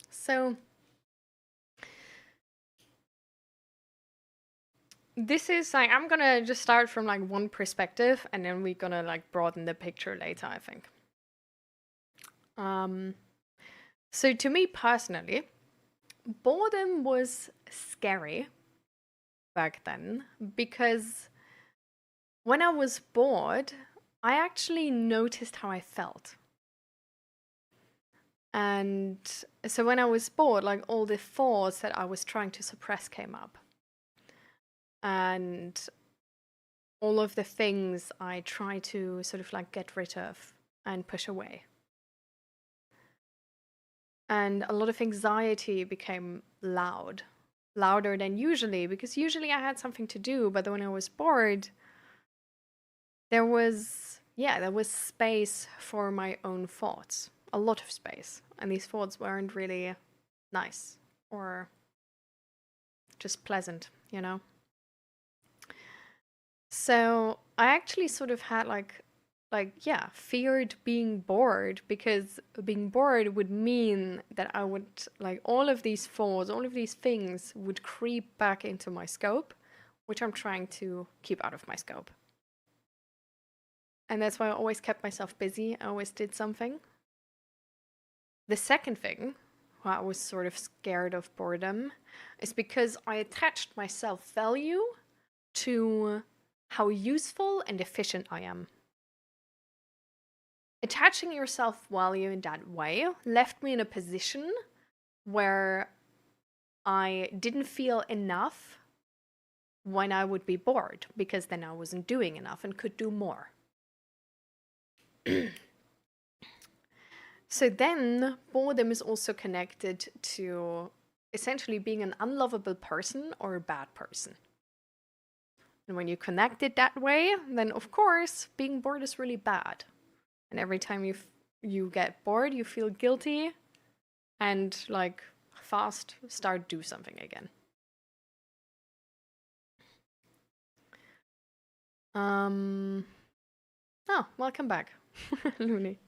So this is like, I'm gonna just start from like one perspective, and then we're gonna like broaden the picture later, I think. So to me personally, boredom was scary back then, because when I was bored, I actually noticed how I felt. And so when I was bored, like all the thoughts that I was trying to suppress came up. And all of the things I try to sort of like get rid of and push away. And a lot of anxiety became louder than usually, because usually I had something to do, but when I was bored, there was space for my own thoughts, a lot of space, and these thoughts weren't really nice or just pleasant, you know? So I actually sort of had feared being bored, because being bored would mean that I would, like, all of these thoughts, all of these things would creep back into my scope, which I'm trying to keep out of my scope. And that's why I always kept myself busy. I always did something. The second thing, why I was sort of scared of boredom, is because I attached my self-value to how useful and efficient I am. Attaching your self-value in that way left me in a position where I didn't feel enough when I would be bored, because then I wasn't doing enough and could do more. So then boredom is also connected to essentially being an unlovable person or a bad person. And when you connect it that way, then of course being bored is really bad. And every time you get bored, you feel guilty and like fast start do something again. Oh, welcome back, Looney.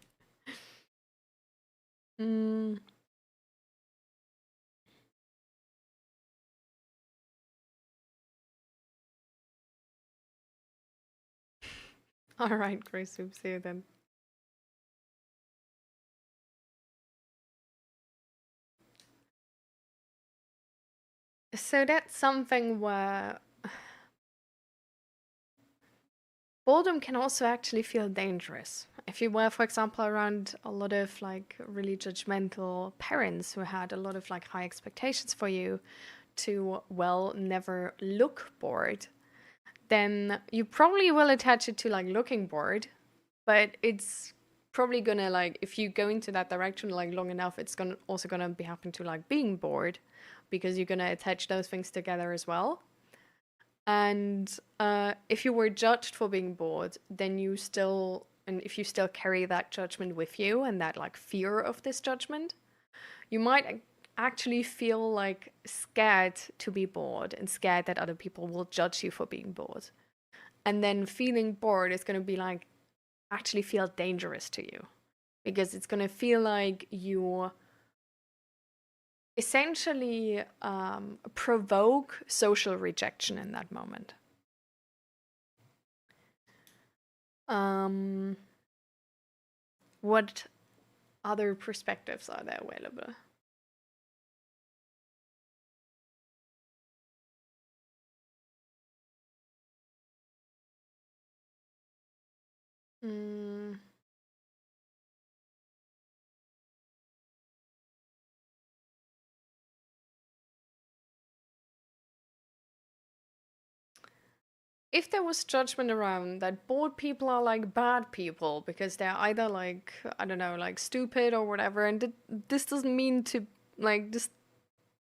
Alright, Grey Soup, see you then. So that's something where boredom can also actually feel dangerous. If you were, for example, around a lot of like really judgmental parents who had a lot of like high expectations for you to, well, never look bored, then you probably will attach it to like looking bored, but it's probably gonna like, if you go into that direction like long enough, it's also gonna be happening to like being bored, because you're gonna attach those things together as well. And if you were judged for being bored, then you still, and if you still carry that judgment with you and that like fear of this judgment, you might actually feel like scared to be bored and scared that other people will judge you for being bored. And then feeling bored is going to be like, actually feel dangerous to you, because it's going to feel like you essentially provoke social rejection in that moment. What other perspectives are there available? If there was judgment around that bored people are like bad people because they're either like, I don't know, like stupid or whatever, and this doesn't mean to, like, this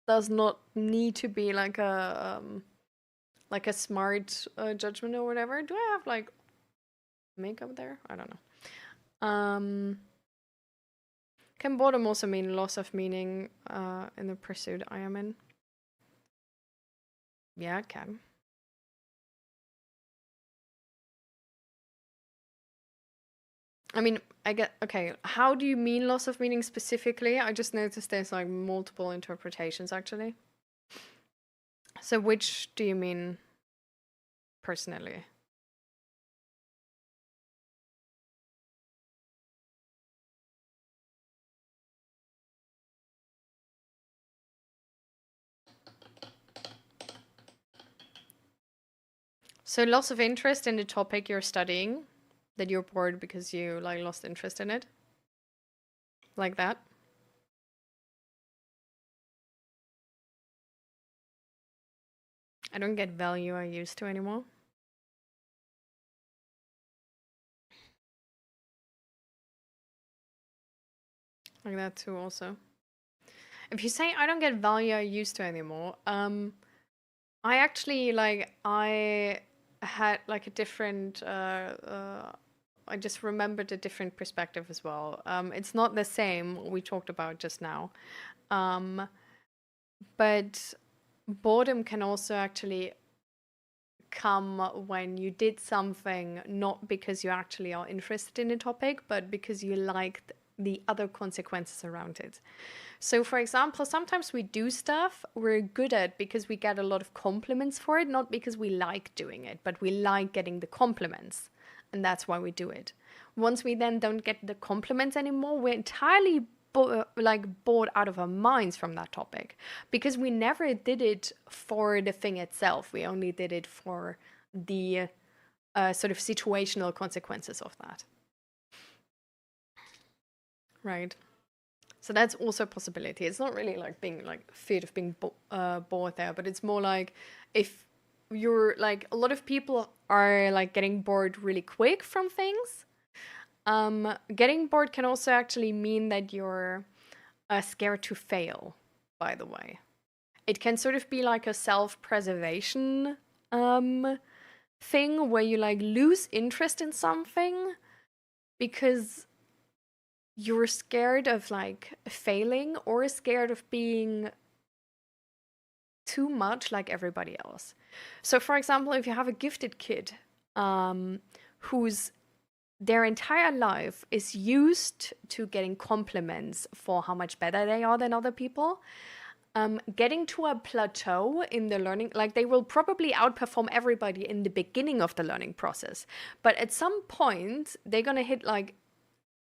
does not need to be like a smart judgment or whatever. Do I have like makeup there? I don't know. Can boredom also mean loss of meaning in the pursuit I am in? Yeah, it can. I mean, I get, okay, how do you mean loss of meaning specifically? I just noticed there's like multiple interpretations actually. So which do you mean personally? So loss of interest in the topic you're studying, that you're bored because you like lost interest in it? Like that? I don't get value I used to anymore. Like that too also. If you say I don't get value I used to anymore, I actually like, I had like a different, I just remembered a different perspective as well. It's not the same we talked about just now. But boredom can also actually come when you did something not because you actually are interested in a topic, but because you liked the other consequences around it. So for example, sometimes we do stuff we're good at because we get a lot of compliments for it, not because we like doing it, but we like getting the compliments, and that's why we do it. Once we then don't get the compliments anymore, we're entirely bored out of our minds from that topic, because we never did it for the thing itself. We only did it for the sort of situational consequences of that. Right. So that's also a possibility. It's not really like being like feared of being bored there, but it's more like if you're like, a lot of people are like getting bored really quick from things. Getting bored can also actually mean that you're scared to fail, by the way. It can sort of be like a self-preservation thing where you like lose interest in something because you're scared of like failing or scared of being too much like everybody else. So for example, if you have a gifted kid whose their entire life is used to getting compliments for how much better they are than other people, getting to a plateau in the learning, like they will probably outperform everybody in the beginning of the learning process. But at some point, they're going to hit like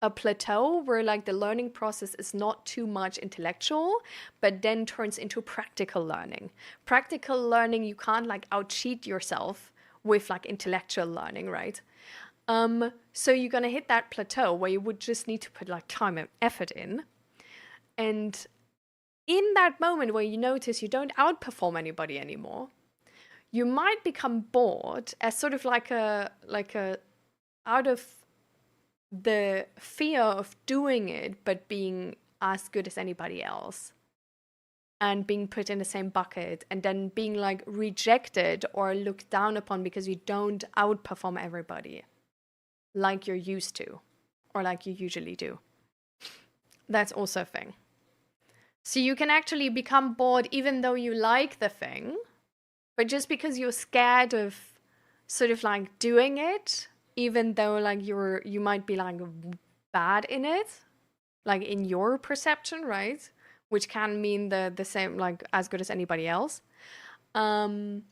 a plateau where like the learning process is not too much intellectual, but then turns into practical learning. Practical learning, you can't like out-cheat yourself with like intellectual learning, right? So you're going to hit that plateau where you would just need to put like time and effort in. And in that moment where you notice you don't outperform anybody anymore, you might become bored as sort of like a out of the fear of doing it, but being as good as anybody else and being put in the same bucket and then being like rejected or looked down upon because you don't outperform everybody like you're used to or like you usually do. That's also a thing. So you can actually become bored even though you like the thing, but just because you're scared of sort of like doing it, even though like you might be like bad in it, like in your perception, right? Which can mean the same, like as good as anybody else. But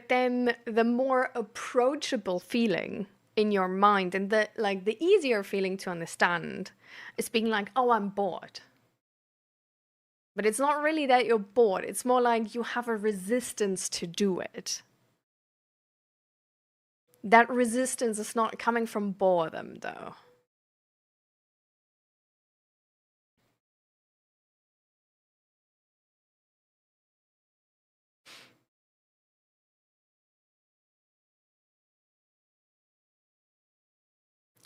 then the more approachable feeling in your mind and the easier feeling to understand is being like, oh, I'm bored. But it's not really that you're bored. It's more like you have a resistance to do it. That resistance is not coming from boredom, though.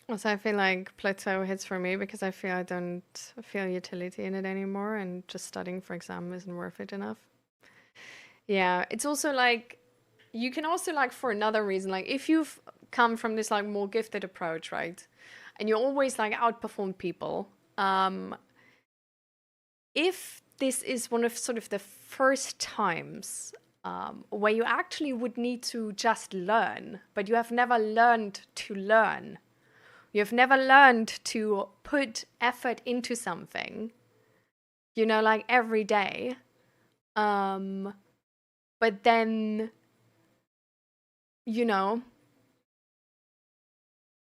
Also, I feel like plateau hits for me because I feel I don't feel utility in it anymore, and just studying for exam isn't worth it enough. Yeah, it's also like, you can also like for another reason, like if you've come from this like more gifted approach, right? And you always like outperform people. If this is one of sort of the first times where you actually would need to just learn, but you have never learned to learn. You have never learned to put effort into something, you know, like every day. But then, you know,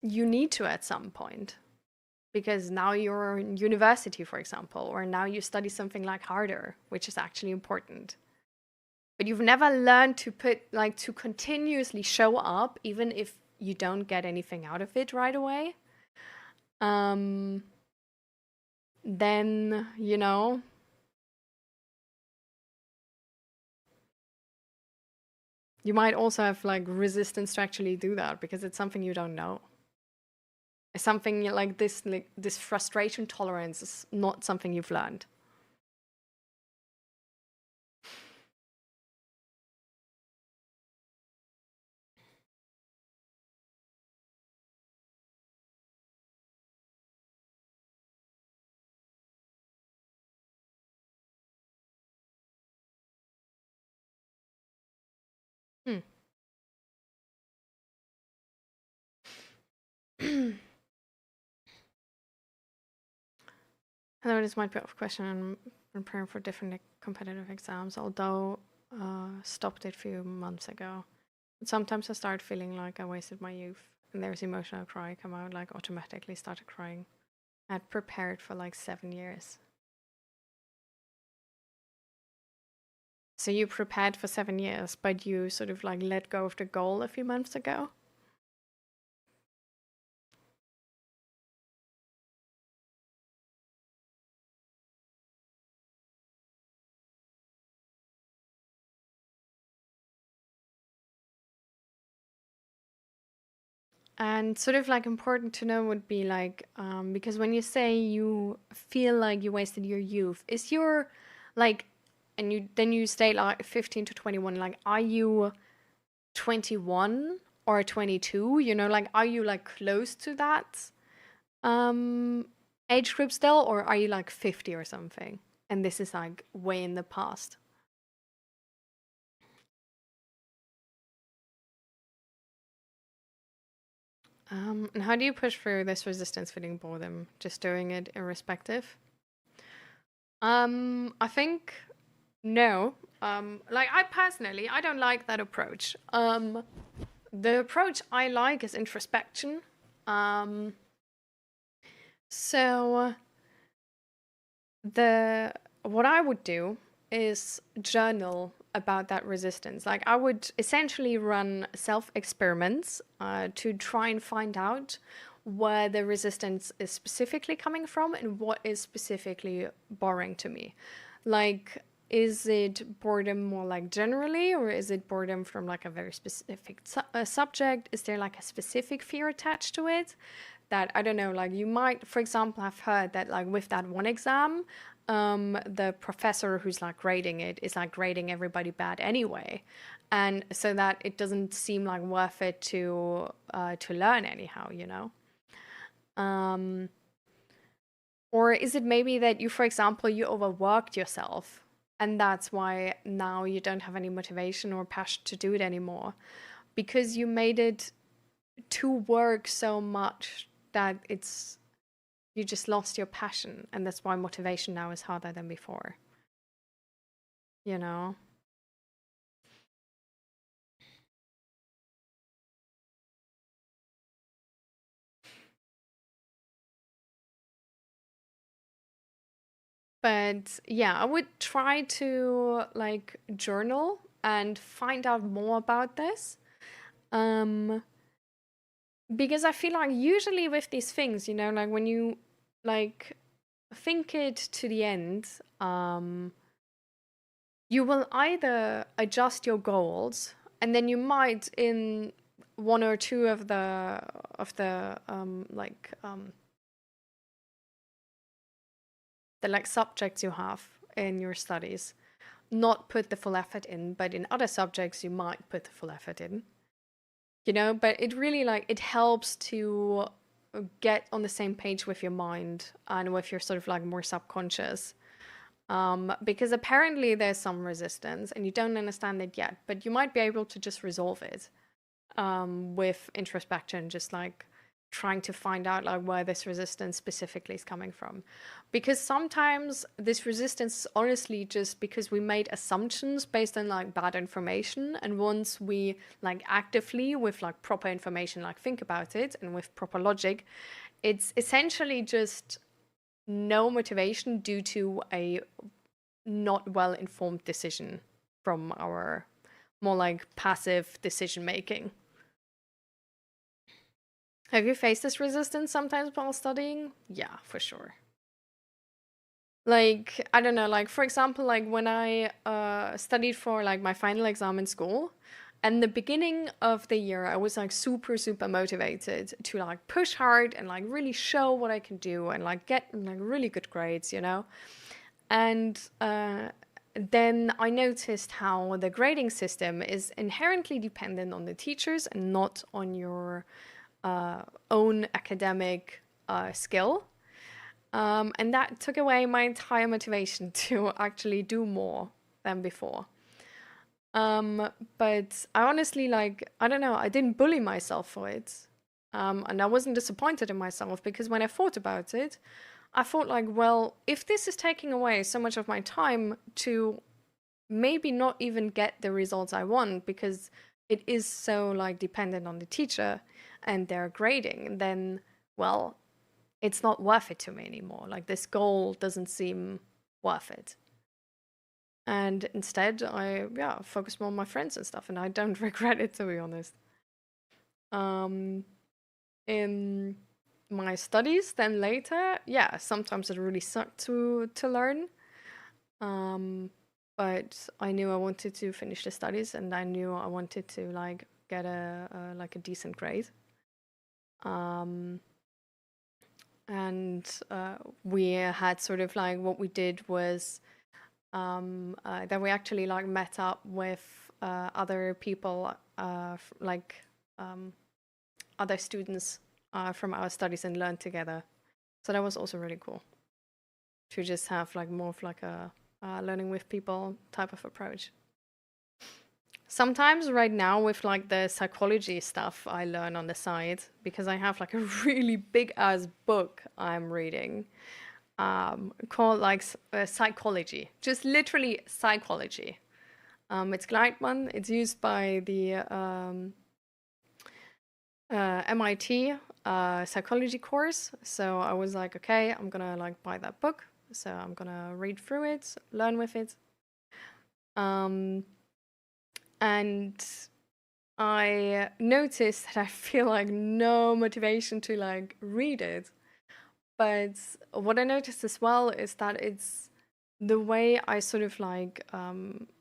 you need to at some point. Because now you're in university, for example, or now you study something like harder, which is actually important. But you've never learned to to continuously show up, even if you don't get anything out of it right away. Then, you know, you might also have like resistance to actually do that because it's something you don't know. Something like this frustration tolerance is not something you've learned. Although this might be off question, I'm preparing for different competitive exams, although stopped it a few months ago. But sometimes I start feeling like I wasted my youth, and there's emotional cry come out, like automatically started crying. I had prepared for like 7 years. So you prepared for 7 years, but you sort of like let go of the goal a few months ago? And sort of like important to know would be like, because when you say you feel like you wasted your youth, is your like, and then you stay like 15 to 21, like, are you 21 or 22? You know, like, are you like close to that age group still, or are you like 50 or something? And this is like way in the past. And how do you push through this resistance feeling boredom? Just doing it irrespective? I think no. Like I personally, I don't like that approach. The approach I like is introspection. So what I would do is journal about that resistance. Like I would essentially run self-experiments to try and find out where the resistance is specifically coming from and what is specifically boring to me. Like, is it boredom more like generally, or is it boredom from like a very specific subject? Is there like a specific fear attached to it? That, I don't know, like you might, for example, have heard that like with that one exam, the professor who's like grading it is like grading everybody bad anyway. And so that it doesn't seem like worth it to learn anyhow, you know? Or is it maybe that you, for example, you overworked yourself and that's why now you don't have any motivation or passion to do it anymore? Because you made it to work so much that you just lost your passion, and that's why motivation now is harder than before. You know? But yeah, I would try to like journal and find out more about this. Because I feel like usually with these things, you know, like when you like think it to the end, you will either adjust your goals, and then you might in one or two of the subjects you have in your studies not put the full effort in, but in other subjects you might put the full effort in. You know, but it really like it helps to get on the same page with your mind and with your sort of like more subconscious. Because apparently there's some resistance and you don't understand it yet, but you might be able to just resolve it with introspection, just like trying to find out like where this resistance specifically is coming from. Because sometimes this resistance is honestly just because we made assumptions based on like bad information, and once we like actively with like proper information like think about it and with proper logic, it's essentially just no motivation due to a not well informed decision from our more like passive decision making. Have you faced this resistance sometimes while studying? Yeah, for sure. Like, I don't know, like, for example, like when I studied for like my final exam in school, and the beginning of the year, I was like super, super motivated to like push hard and like really show what I can do and like get like really good grades, you know? And then I noticed how the grading system is inherently dependent on the teachers and not on your own academic skill. And that took away my entire motivation to actually do more than before. But I honestly, like, I don't know, I didn't bully myself for it. And I wasn't disappointed in myself, because when I thought about it, I thought like, well, if this is taking away so much of my time to maybe not even get the results I want, because it is so like dependent on the teacher and their grading, then, well, it's not worth it to me anymore. Like, this goal doesn't seem worth it. And instead, I focus more on my friends and stuff, and I don't regret it, to be honest. In my studies, then later, yeah, sometimes it really sucked to learn. But I knew I wanted to finish the studies, and I knew I wanted to like get a decent grade. And we had sort of like, what we did was that we actually like met up with other people, other students from our studies, and learned together. So that was also really cool to just have like more of like a learning with people type of approach. Sometimes right now with like the psychology stuff I learn on the side, because I have like a really big ass book I'm reading. called like psychology, just literally psychology. It's Gleitman. It's used by the MIT psychology course. So I was like, okay, I'm gonna like buy that book. So I'm gonna read through it, learn with it. And I noticed that I feel like no motivation to like read it. But what I noticed as well is that it's the way I sort of like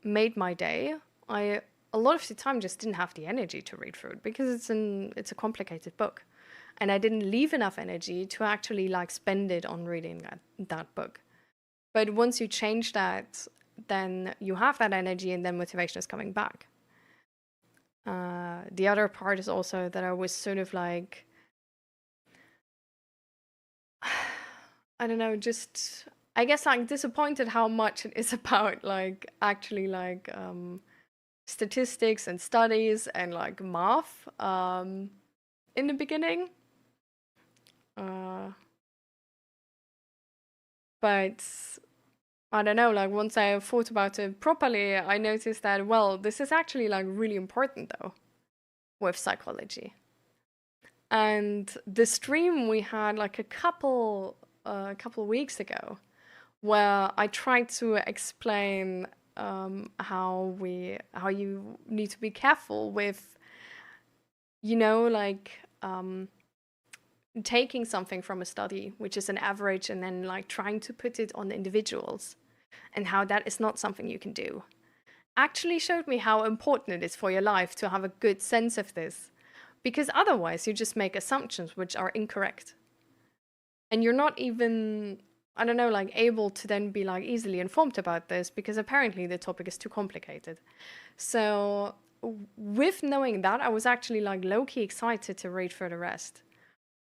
made my day. I a lot of the time just didn't have the energy to read through it because it's a complicated book, and I didn't leave enough energy to actually like spend it on reading that book. But once you change that, then you have that energy, and then motivation is coming back. The other part is also that I was sort of like, I don't know, just I guess like disappointed how much it is about like actually like statistics and studies and like math in the beginning. But I don't know, like once I thought about it properly, I noticed that, well, this is actually like really important though with psychology. And the stream we had like a couple weeks ago, where I tried to explain how you need to be careful with, you know, like taking something from a study, which is an average, and then like trying to put it on individuals, and how that is not something you can do. Actually showed me how important it is for your life to have a good sense of this, because otherwise you just make assumptions which are incorrect. And you're not even, I don't know, like able to then be like easily informed about this, because apparently the topic is too complicated. So with knowing that, I was actually like low-key excited to read for the rest,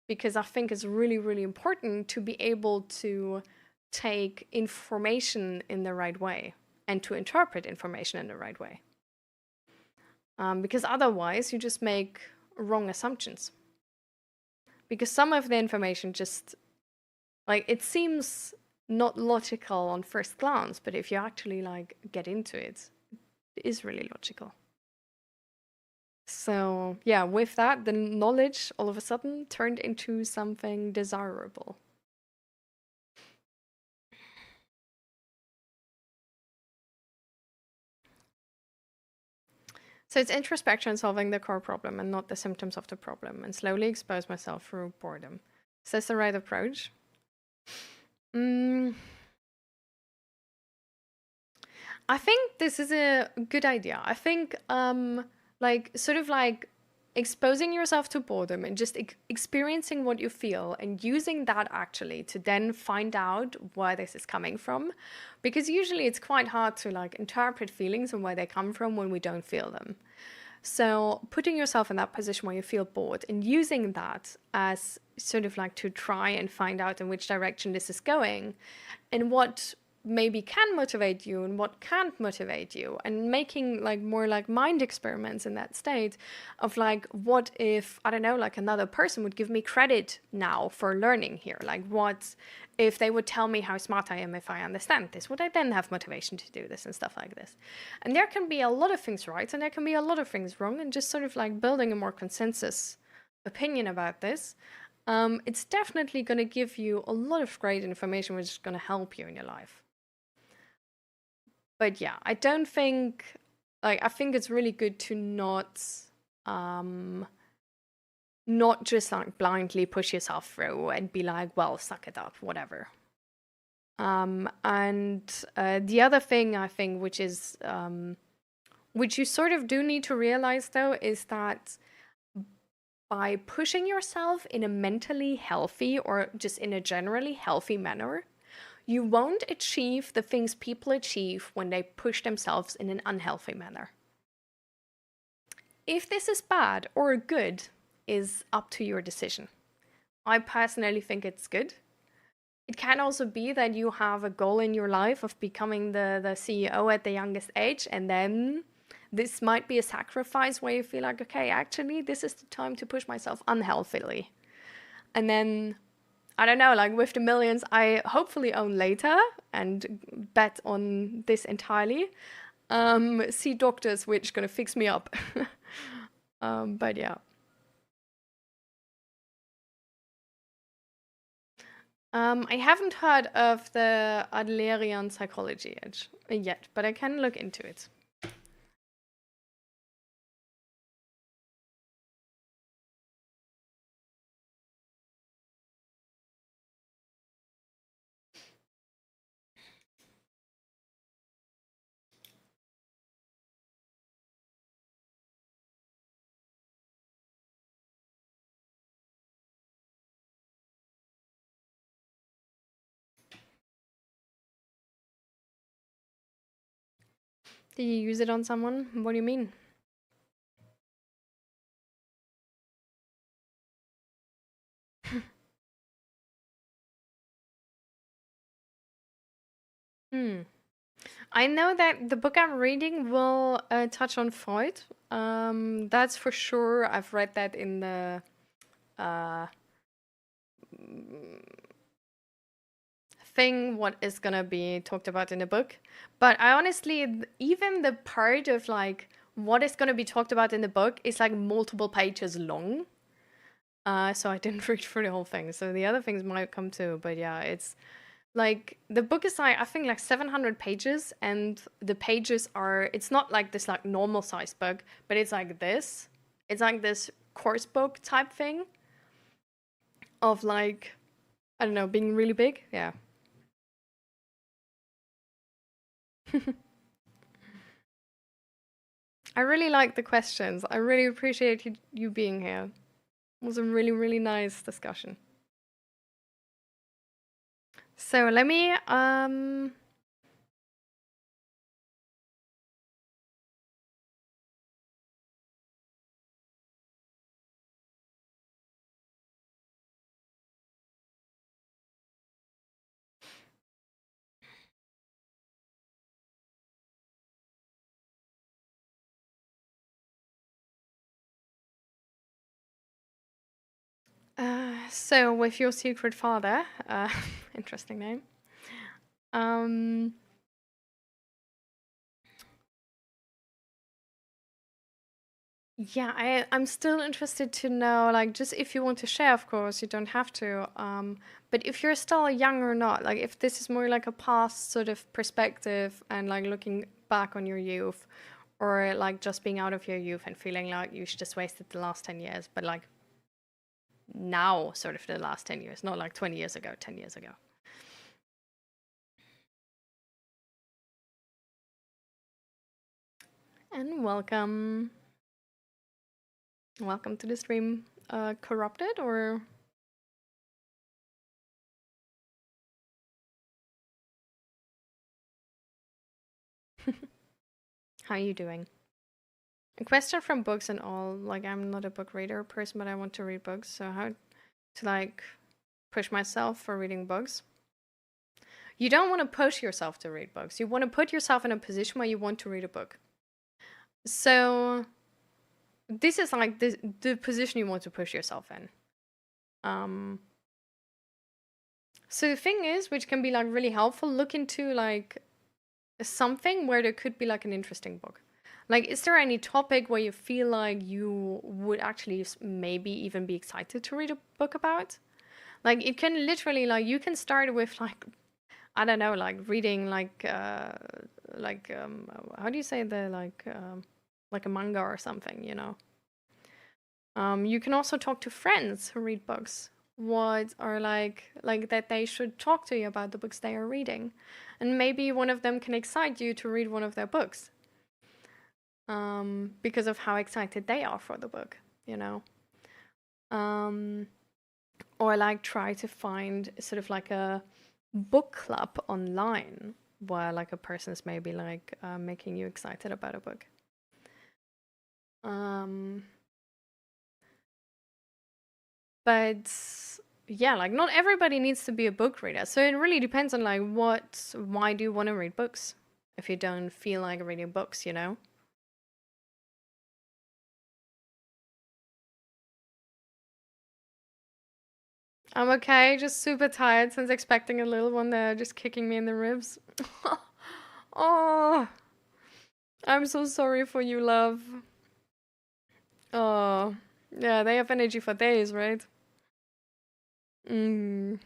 because I think it's really, really important to be able to take information in the right way and to interpret information in the right way. Because otherwise you just make wrong assumptions. Because some of the information just, like, it seems not logical on first glance, but if you actually like get into it, it is really logical. So yeah, with that, the knowledge all of a sudden turned into something desirable. So it's introspection, solving the core problem and not the symptoms of the problem, and slowly expose myself through boredom. Is this the right approach? I think this is a good idea. I think like sort of like exposing yourself to boredom and just experiencing what you feel and using that actually to then find out where this is coming from, because usually it's quite hard to like interpret feelings and where they come from when we don't feel them. So putting yourself in that position where you feel bored and using that as sort of like to try and find out in which direction this is going and what maybe can motivate you and what can't motivate you, and making like more like mind experiments in that state of like, what if, I don't know, like another person would give me credit now for learning here? Like, what if they would tell me how smart I am if I understand this? Would I then have motivation to do this and stuff like this? And there can be a lot of things right and there can be a lot of things wrong, and just sort of like building a more consensus opinion about this. It's definitely going to give you a lot of great information which is going to help you in your life. But yeah, I don't think, like, I think it's really good to not just like blindly push yourself through and be like, well, suck it up, whatever. And the other thing I think, which is, which you sort of do need to realize though, is that by pushing yourself in a mentally healthy or just in a generally healthy manner, you won't achieve the things people achieve when they push themselves in an unhealthy manner. If this is bad or good is up to your decision. I personally think it's good. It can also be that you have a goal in your life of becoming the CEO at the youngest age, and then this might be a sacrifice where you feel like, okay, actually, this is the time to push myself unhealthily. And then I don't know, like with the millions I hopefully own later and bet on this entirely, see doctors which gonna fix me up. But yeah. I haven't heard of the Adlerian psychology yet, but I can look into it. Did you use it on someone? What do you mean? I know that the book I'm reading will touch on Freud. That's for sure. I've read that in the thing what is gonna be talked about in the book. But I honestly, even the part of like what is gonna be talked about in the book is like multiple pages long. So I didn't read through the whole thing. So the other things might come too. But yeah, it's like the book is like I think like 700 pages, and the pages are, it's not like this like normal size book, but it's like this. It's like this course book type thing of like, I don't know, being really big. Yeah. I really like the questions. I really appreciate you being here. It was a really, really nice discussion. So let me so with your secret father, interesting name. Yeah, I'm still interested to know, like, just if you want to share, of course, you don't have to. But if you're still young or not, like, if this is more like a past sort of perspective and like looking back on your youth, or like just being out of your youth and feeling like you just wasted the last 10 years, but like now, sort of the last 10 years, not like 20 years ago, 10 years ago. And welcome. Welcome to the stream. Corrupted or? How are you doing? A question from books and all. Like, I'm not a book reader person, but I want to read books. So how to like push myself for reading books? You don't want to push yourself to read books. You want to put yourself in a position where you want to read a book. So this is like the position you want to push yourself in. So the thing is, which can be like really helpful, look into like something where there could be like an interesting book. Like, is there any topic where you feel like you would actually maybe even be excited to read a book about? Like, it can literally, like, you can start with like, I don't know, like reading like how do you say the like a manga or something, you know? You can also talk to friends who read books. What are like that they should talk to you about the books they are reading, and maybe one of them can excite you to read one of their books. Because of how excited they are for the book, you know. Or like try to find sort of like a book club online where like a person's maybe like making you excited about a book. But yeah, like not everybody needs to be a book reader. So it really depends on like why do you want to read books if you don't feel like reading books, you know? I'm okay, just super tired since expecting a little one there, just kicking me in the ribs. Oh, I'm so sorry for you, love. Oh, yeah, they have energy for days, right? Is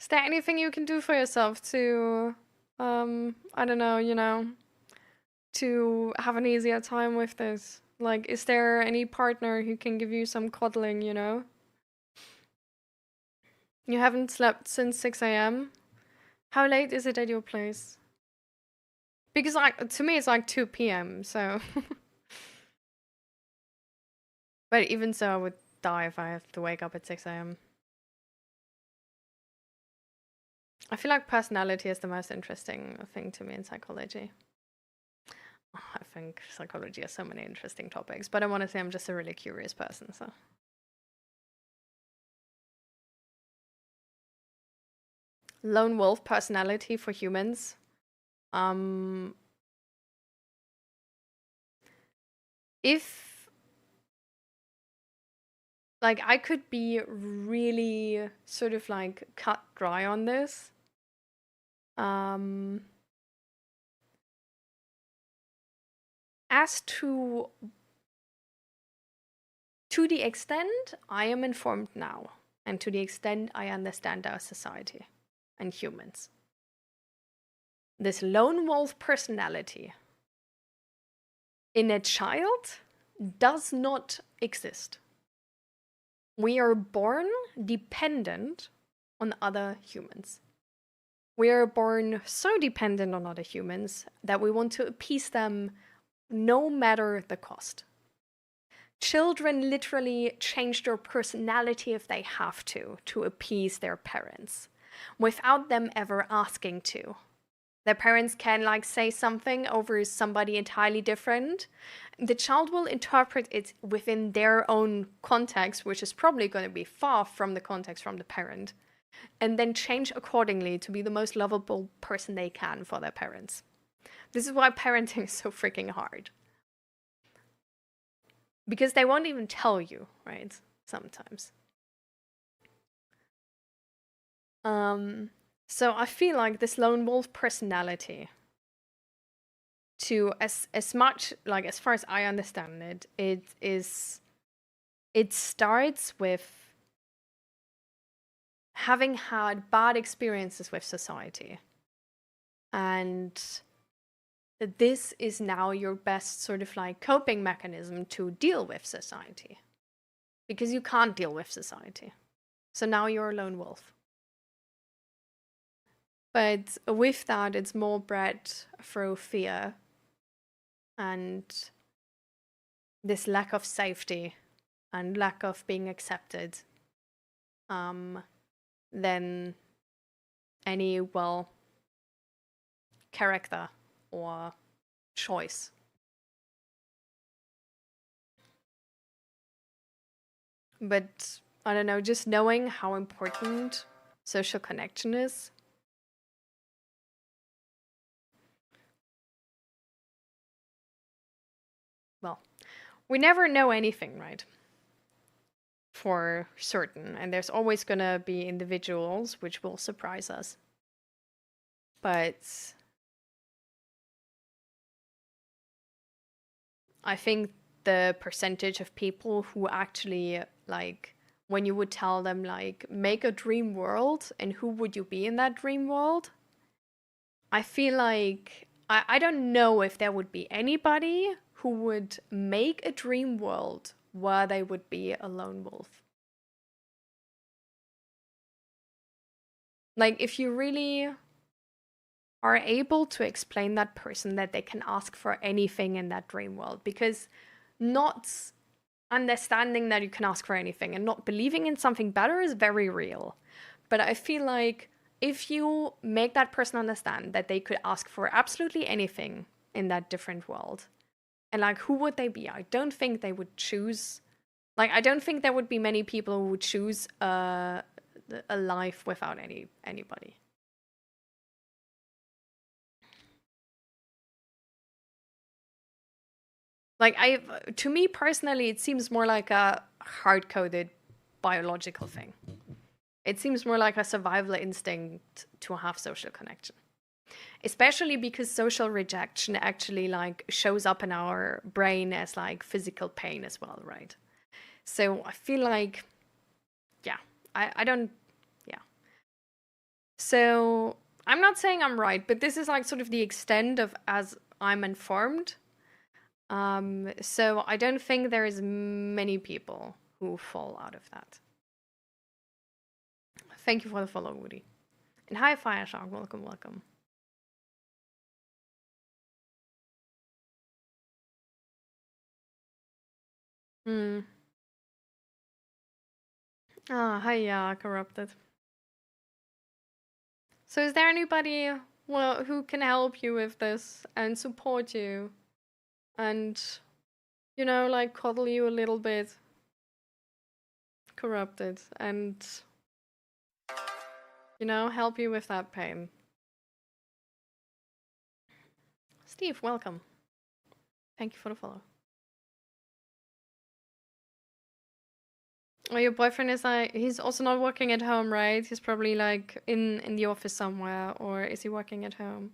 there anything you can do for yourself to, I don't know, to have an easier time with this? Like, is there any partner who can give you some cuddling, You haven't slept since 6 a.m.? How late is it at your place? Because, like, to me, it's like 2 p.m., so... But even so, I would die if I have to wake up at 6 a.m. I feel like personality is the most interesting thing to me in psychology. I think psychology has so many interesting topics, but I want to say I'm just a really curious person, so... Lone wolf personality for humans. If, like, I could be really sort of like cut dry on this. As to the extent I am informed now, and to the extent I understand our society and humans, this lone wolf personality in a child does not exist. We are born dependent on other humans. We are born so dependent on other humans that we want to appease them no matter the cost. Children literally change their personality if they have to appease their parents, without them ever asking to. Their parents can, like, say something over somebody entirely different. The child will interpret it within their own context, which is probably going to be far from the context from the parent, and then change accordingly to be the most lovable person they can for their parents. This is why parenting is so freaking hard. Because they won't even tell you, right? Sometimes. So I feel like this lone wolf personality, to as much, like, as far as I understand it, it starts with having had bad experiences with society. And this is now your best sort of like coping mechanism to deal with society. Because you can't deal with society. So now you're a lone wolf. But with that, it's more bred through fear and this lack of safety and lack of being accepted than any, well, character or choice. But I don't know, just knowing how important social connection is. Well, we never know anything, right? For certain, and there's always gonna be individuals which will surprise us. But I think the percentage of people who actually, like, when you would tell them, like, make a dream world and who would you be in that dream world, I feel like I don't know if there would be anybody who would make a dream world where they would be a lone wolf. Like, if you really are able to explain that person that they can ask for anything in that dream world, because not understanding that you can ask for anything and not believing in something better is very real. But I feel like if you make that person understand that they could ask for absolutely anything in that different world, and, like, who would they be? I don't think they would choose, like, I don't think there would be many people who would choose a life without anybody. Like, to me personally, it seems more like a hard-coded biological thing. It seems more like a survival instinct to have social connection. Especially because social rejection actually like shows up in our brain as like physical pain as well, right? So I feel like, yeah, I don't, yeah. So I'm not saying I'm right, but this is like sort of the extent of as I'm informed. So I don't think there is many people who fall out of that. Thank you for the follow, Woody. And hi, Fireshark. Welcome, welcome. Hi, Corrupted. So is there anybody, well, who can help you with this and support you and, you know, like coddle you a little bit? Corrupted and, you know, help you with that pain. Steve, welcome. Thank you for the follow. Oh, your boyfriend is like, he's also not working at home, right? He's probably like in the office somewhere, or is he working at home?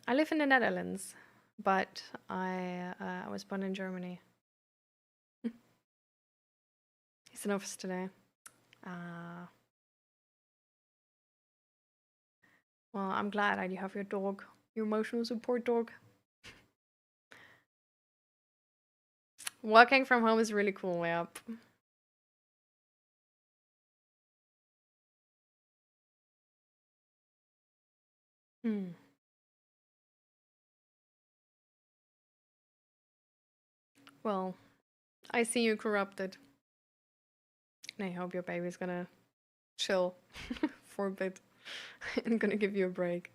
I live in the Netherlands, but I was born in Germany. He's in office today. Well, I'm glad that you have your dog, your emotional support dog. Working from home is really cool, yep. Well, I see you, Corrupted. And I hope your baby's gonna chill for a bit and gonna give you a break.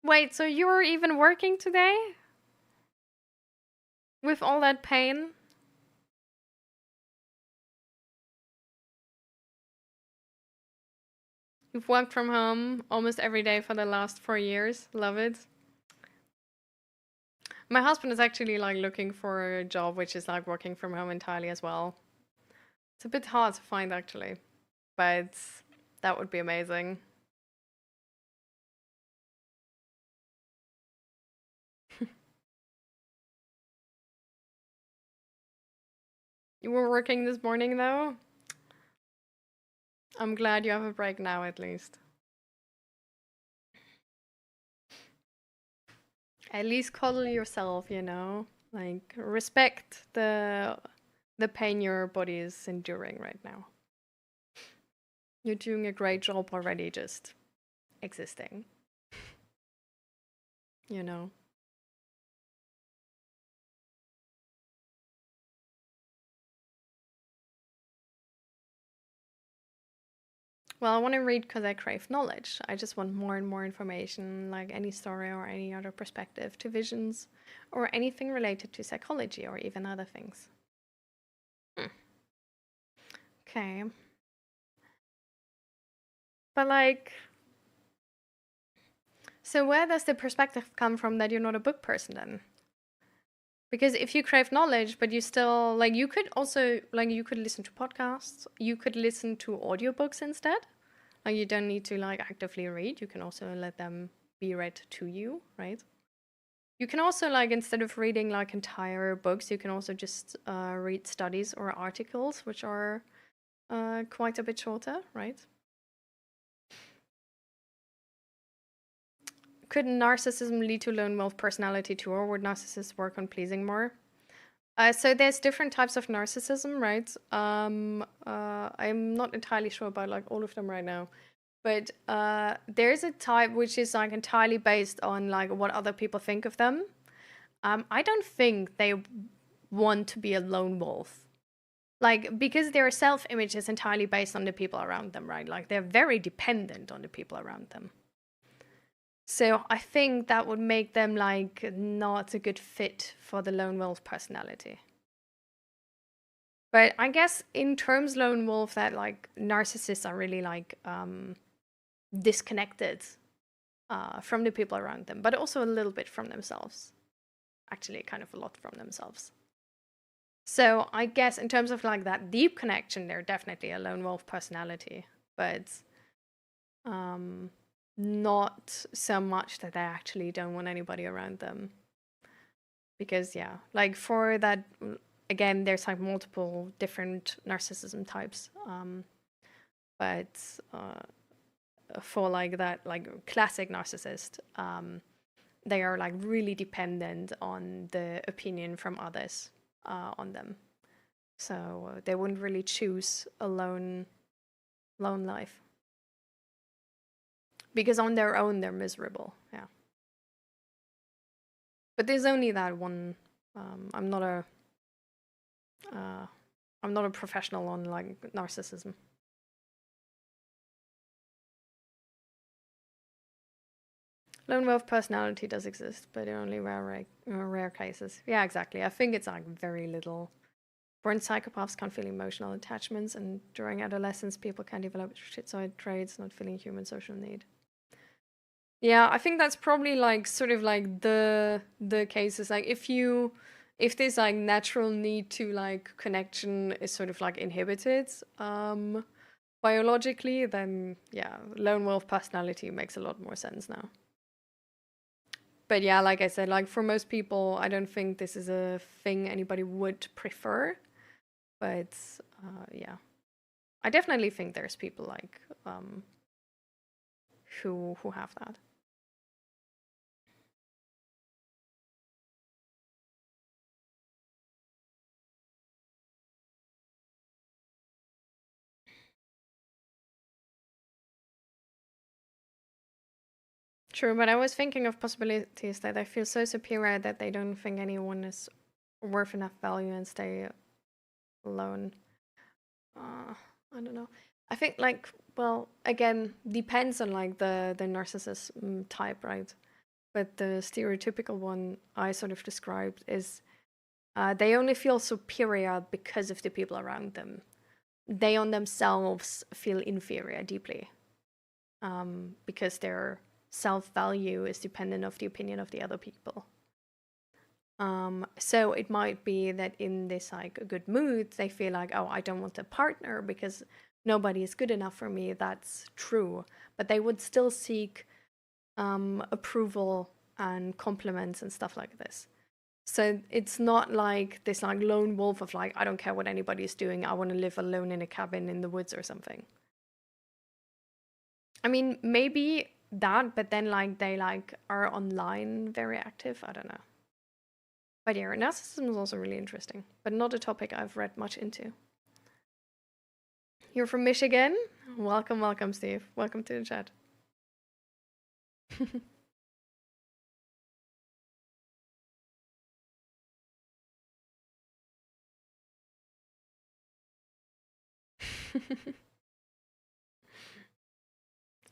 Wait, so you're even working today? With all that pain? You've worked from home almost every day for the last 4 years. Love it. My husband is actually like looking for a job which is like working from home entirely as well. It's a bit hard to find actually, but that would be amazing. You were working this morning though? I'm glad you have a break now at least. At least cuddle yourself, you know? Like, respect the pain your body is enduring right now. You're doing a great job already just existing. You know? Well, I want to read because I crave knowledge. I just want more and more information, like any story or any other perspective to visions, or anything related to psychology or even other things. Okay. But like, so where does the perspective come from that you're not a book person then? Because if you crave knowledge, but you still, like, you could also, like, you could listen to podcasts, you could listen to audiobooks instead. Like, you don't need to, like, actively read. You can also let them be read to you, right? You can also, like, instead of reading, like, entire books, you can also just read studies or articles, which are quite a bit shorter, right? Could narcissism lead to lone wolf personality too, or would narcissists work on pleasing more? So there's different types of narcissism, right? I'm not entirely sure about like all of them right now, but there's a type which is like entirely based on like what other people think of them. I don't think they want to be a lone wolf, like because their self-image is entirely based on the people around them, right? Like they're very dependent on the people around them. So I think that would make them like not a good fit for the lone wolf personality. But I guess in terms lone wolf, that like narcissists are really like disconnected from the people around them, but also a little bit from themselves. actually kind of a lot from themselves. So I guess in terms of like that deep connection, they're definitely a lone wolf personality, but not so much that they actually don't want anybody around them. Because yeah, like for that, again, there's like multiple different narcissism types. But for like that, like classic narcissist, they are like really dependent on the opinion from others on them. So they wouldn't really choose a lone life. Because on their own, they're miserable, yeah. But there's only that one. I'm not a professional on like narcissism. Lone wolf personality does exist, but in only rare cases. Yeah, exactly. I think it's like very little. Born psychopaths can't feel emotional attachments, and during adolescence, people can develop schizoid traits, not feeling human social need. Yeah, I think that's probably like sort of like the cases. Like if this like natural need to like connection is sort of like inhibited biologically, then yeah, lone wolf personality makes a lot more sense now. But yeah, like I said, like for most people, I don't think this is a thing anybody would prefer. But yeah, I definitely think there's people like who have that. True, but I was thinking of possibilities that I feel so superior that they don't think anyone is worth enough value and stay alone. I don't know. I think like, well, again, depends on like the narcissist type, right? But the stereotypical one I sort of described is they only feel superior because of the people around them. They on themselves feel inferior deeply because their self-value is dependent of the opinion of the other people. So it might be that in this like a good mood, they feel like, oh, I don't want a partner because nobody is good enough for me. That's true. But they would still seek approval and compliments and stuff like this. So it's not like this like lone wolf of like, I don't care what anybody's doing. I want to live alone in a cabin in the woods or something. I mean, maybe that, but then like they like are online very active. I don't know. But yeah, narcissism is also really interesting, but not a topic I've read much into. You're from Michigan? Welcome, welcome, Steve. Welcome to the chat.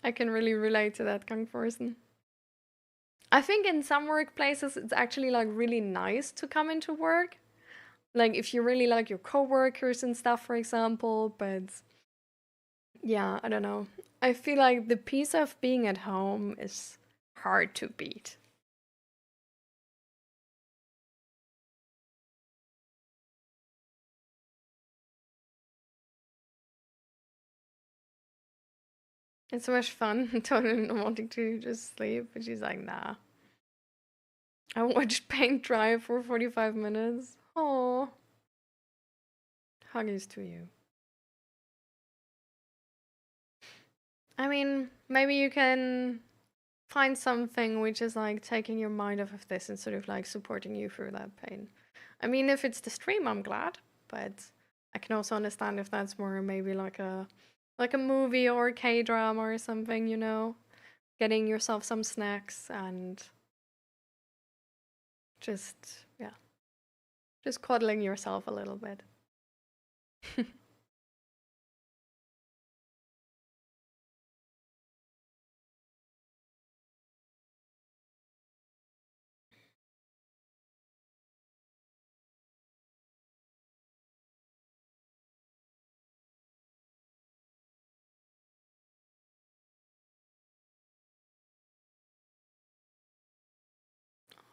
I can really relate to that, Kang Forsen. I think in some workplaces it's actually like really nice to come into work. Like if you really like your coworkers and stuff, for example, but yeah, I don't know. I feel like the peace of being at home is hard to beat. It's so much fun. Totally not wanting to just sleep, but she's like, nah. I watched paint dry for 45 minutes. Oh, huggies to you. I mean, maybe you can find something which is like taking your mind off of this and sort of like supporting you through that pain. I mean, if it's the stream, I'm glad, but I can also understand if that's more maybe like a movie or a K-drama or something, you know, getting yourself some snacks and just, yeah, just coddling yourself a little bit.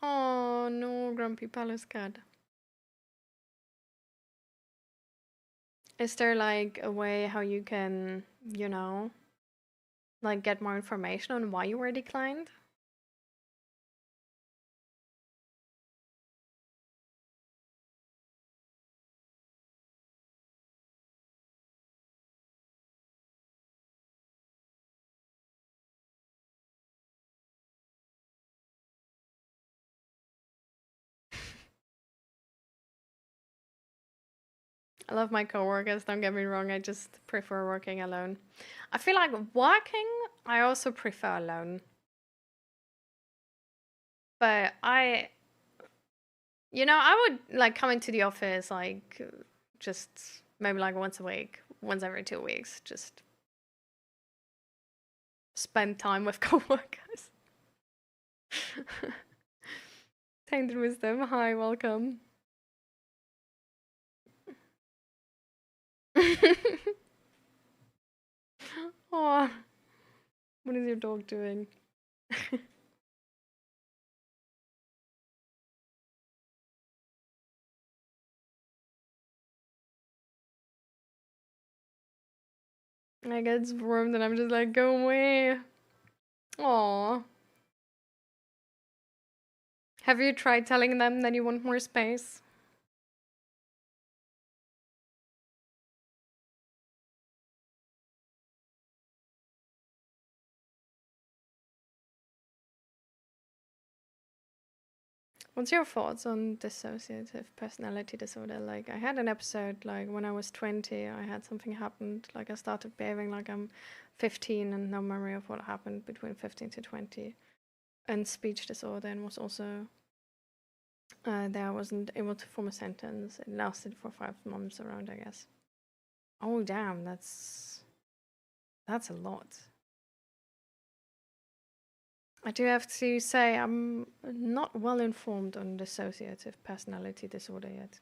Oh no, Grumpy Palace Cat. Is there like a way how you can, you know, like get more information on why you were declined? I love my coworkers, don't get me wrong, I just prefer working alone. I feel like working, I also prefer alone. But you know, I would like come into the office like just maybe like once a week, once every 2 weeks, just spend time with coworkers. Tainted Wisdom, hi, welcome. Oh, what is your dog doing? I get swarmed and I'm just like, go away. Aw. Have you tried telling them that you want more space? What's your thoughts on dissociative personality disorder? Like, I had an episode, like, when I was 20, I had something happened. Like, I started behaving like I'm 15 and no memory of what happened between 15 to 20. And speech disorder, and was also there. I wasn't able to form a sentence. It lasted for 5 months around, I guess. Oh, damn, that's a lot. I do have to say I'm not well informed on dissociative personality disorder yet.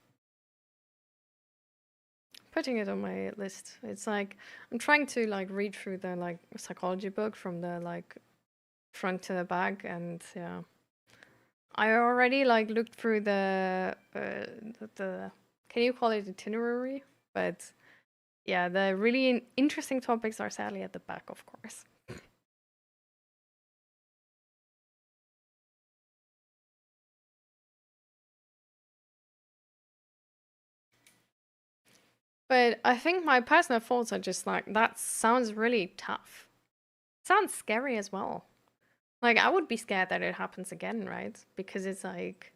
Putting it on my list. It's like I'm trying to like read through the like psychology book from the like front to the back, and yeah, I already like looked through the can you call it itinerary? But yeah, the really interesting topics are sadly at the back, of course. But I think my personal thoughts are just like, that sounds really tough. Sounds scary as well. Like, I would be scared that it happens again, right? Because it's like,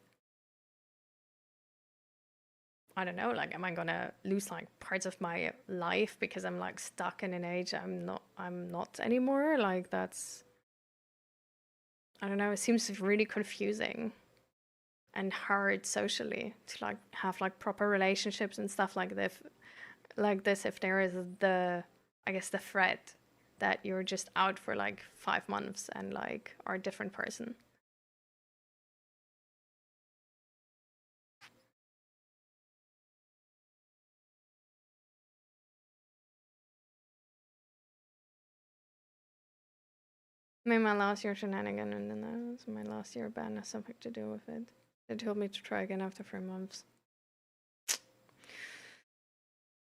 I don't know, like, am I gonna lose like parts of my life because I'm like stuck in an age I'm not anymore? Like, that's, I don't know, it seems really confusing and hard socially to like have like proper relationships and stuff like this. Like this, if there is the, I guess, the threat that you're just out for like 5 months and like are a different person. Maybe my last year shenanigan and then that was my last year ban has something to do with it. They told me to try again after 3 months.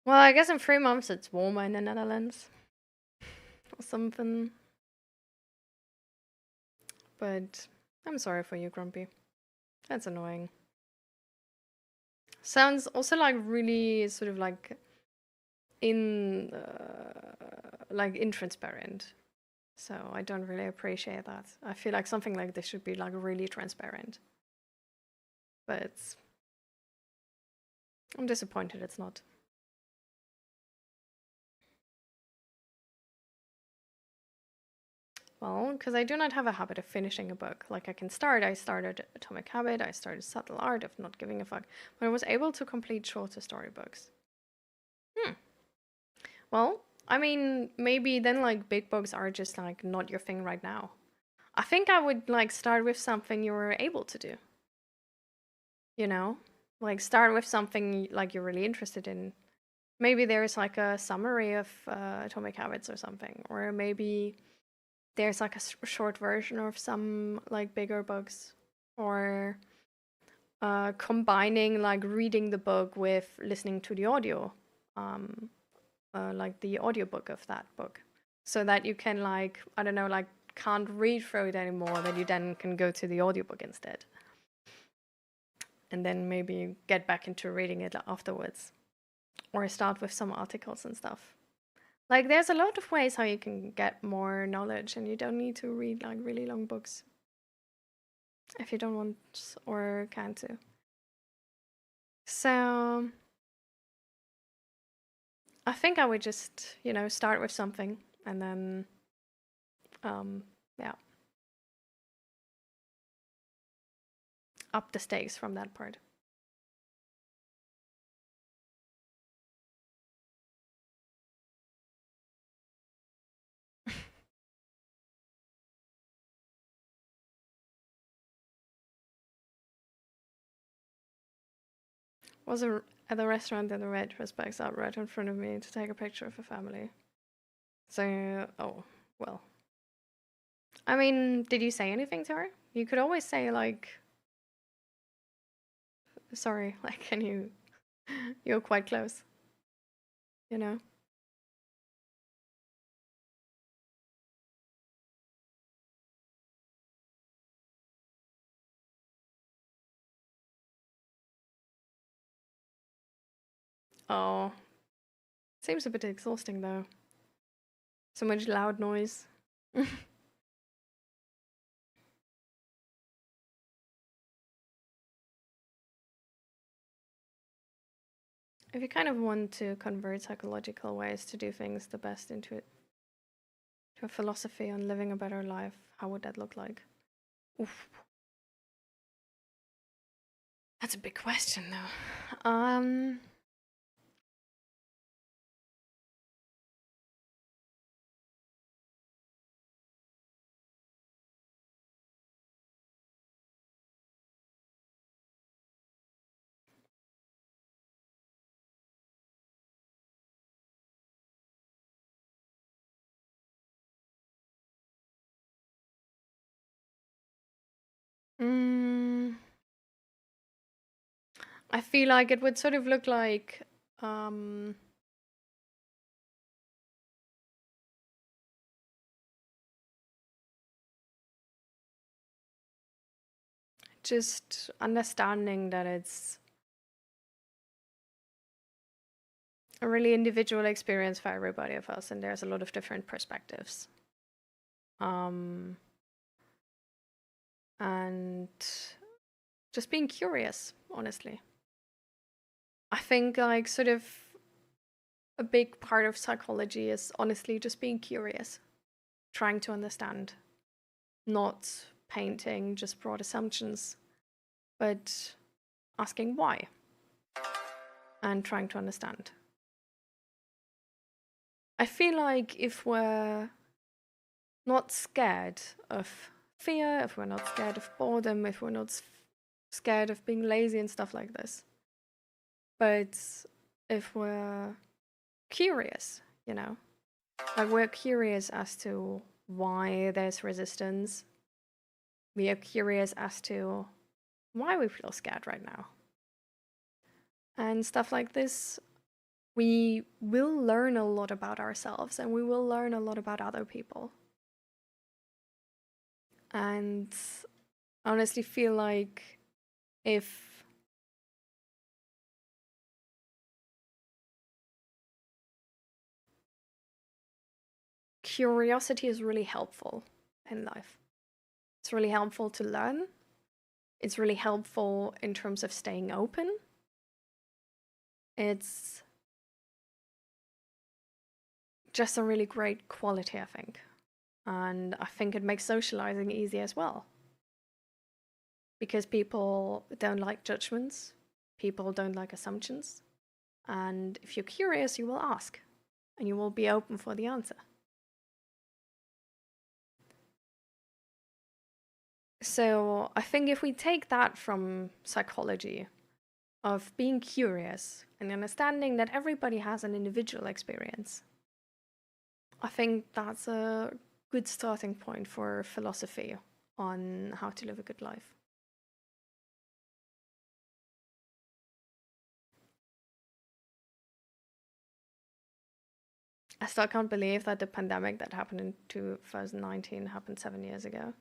Well, I guess in 3 months it's warmer in the Netherlands. Or something. But I'm sorry for you, Grumpy. That's annoying. Sounds also like really sort of like intransparent. So I don't really appreciate that. I feel like something like this should be like really transparent. But I'm disappointed it's not. Well, because I do not have a habit of finishing a book. Like I can start, I started Atomic Habit, I started Subtle Art of Not Giving a Fuck, but I was able to complete shorter storybooks. Well, I mean, maybe then like big books are just like not your thing right now. I think I would like start with something you were able to do. You know? Like start with something like you're really interested in. Maybe there's like a summary of Atomic Habits or something, or maybe there's like a short version of some like bigger books, or combining like reading the book with listening to the audio, like the audiobook of that book, so that you can like, I don't know, like can't read through it anymore, that you then can go to the audiobook instead. And then maybe get back into reading it afterwards. Or start with some articles and stuff. Like there's a lot of ways how you can get more knowledge, and you don't need to read like really long books if you don't want or can to. So I think I would just, you know, start with something and then yeah, up the stakes from that part. Was at the restaurant and the red was bags up right in front of me to take a picture of a family. So, oh, well. I mean, did you say anything to her? You could always say like, sorry, like, can you, you're quite close, you know? Oh, seems a bit exhausting though. So much loud noise. If you kind of want to convert psychological ways to do things the best into it, to a philosophy on living a better life, how would that look like? Oof. That's a big question though. I feel like it would sort of look like just understanding that it's a really individual experience for everybody of us, and there's a lot of different perspectives. And just being curious, honestly. I think like sort of a big part of psychology is honestly just being curious, trying to understand, not painting just broad assumptions, but asking why and trying to understand. I feel like if we're not scared of fear, if we're not scared of boredom, if we're not scared of being lazy and stuff like this, but if we're curious, you know, like we're curious as to why there's resistance, we are curious as to why we feel scared right now, and stuff like this, we will learn a lot about ourselves, and we will learn a lot about other people. And I honestly feel like if curiosity is really helpful in life, it's really helpful to learn, it's really helpful in terms of staying open, it's just a really great quality, I think. And I think it makes socializing easy as well. Because people don't like judgments, people don't like assumptions. And if you're curious, you will ask, and you will be open for the answer. So I think if we take that from psychology, of being curious and understanding that everybody has an individual experience, I think that's a good starting point for philosophy on how to live a good life. I still can't believe that the pandemic that happened in 2019 happened 7 years ago.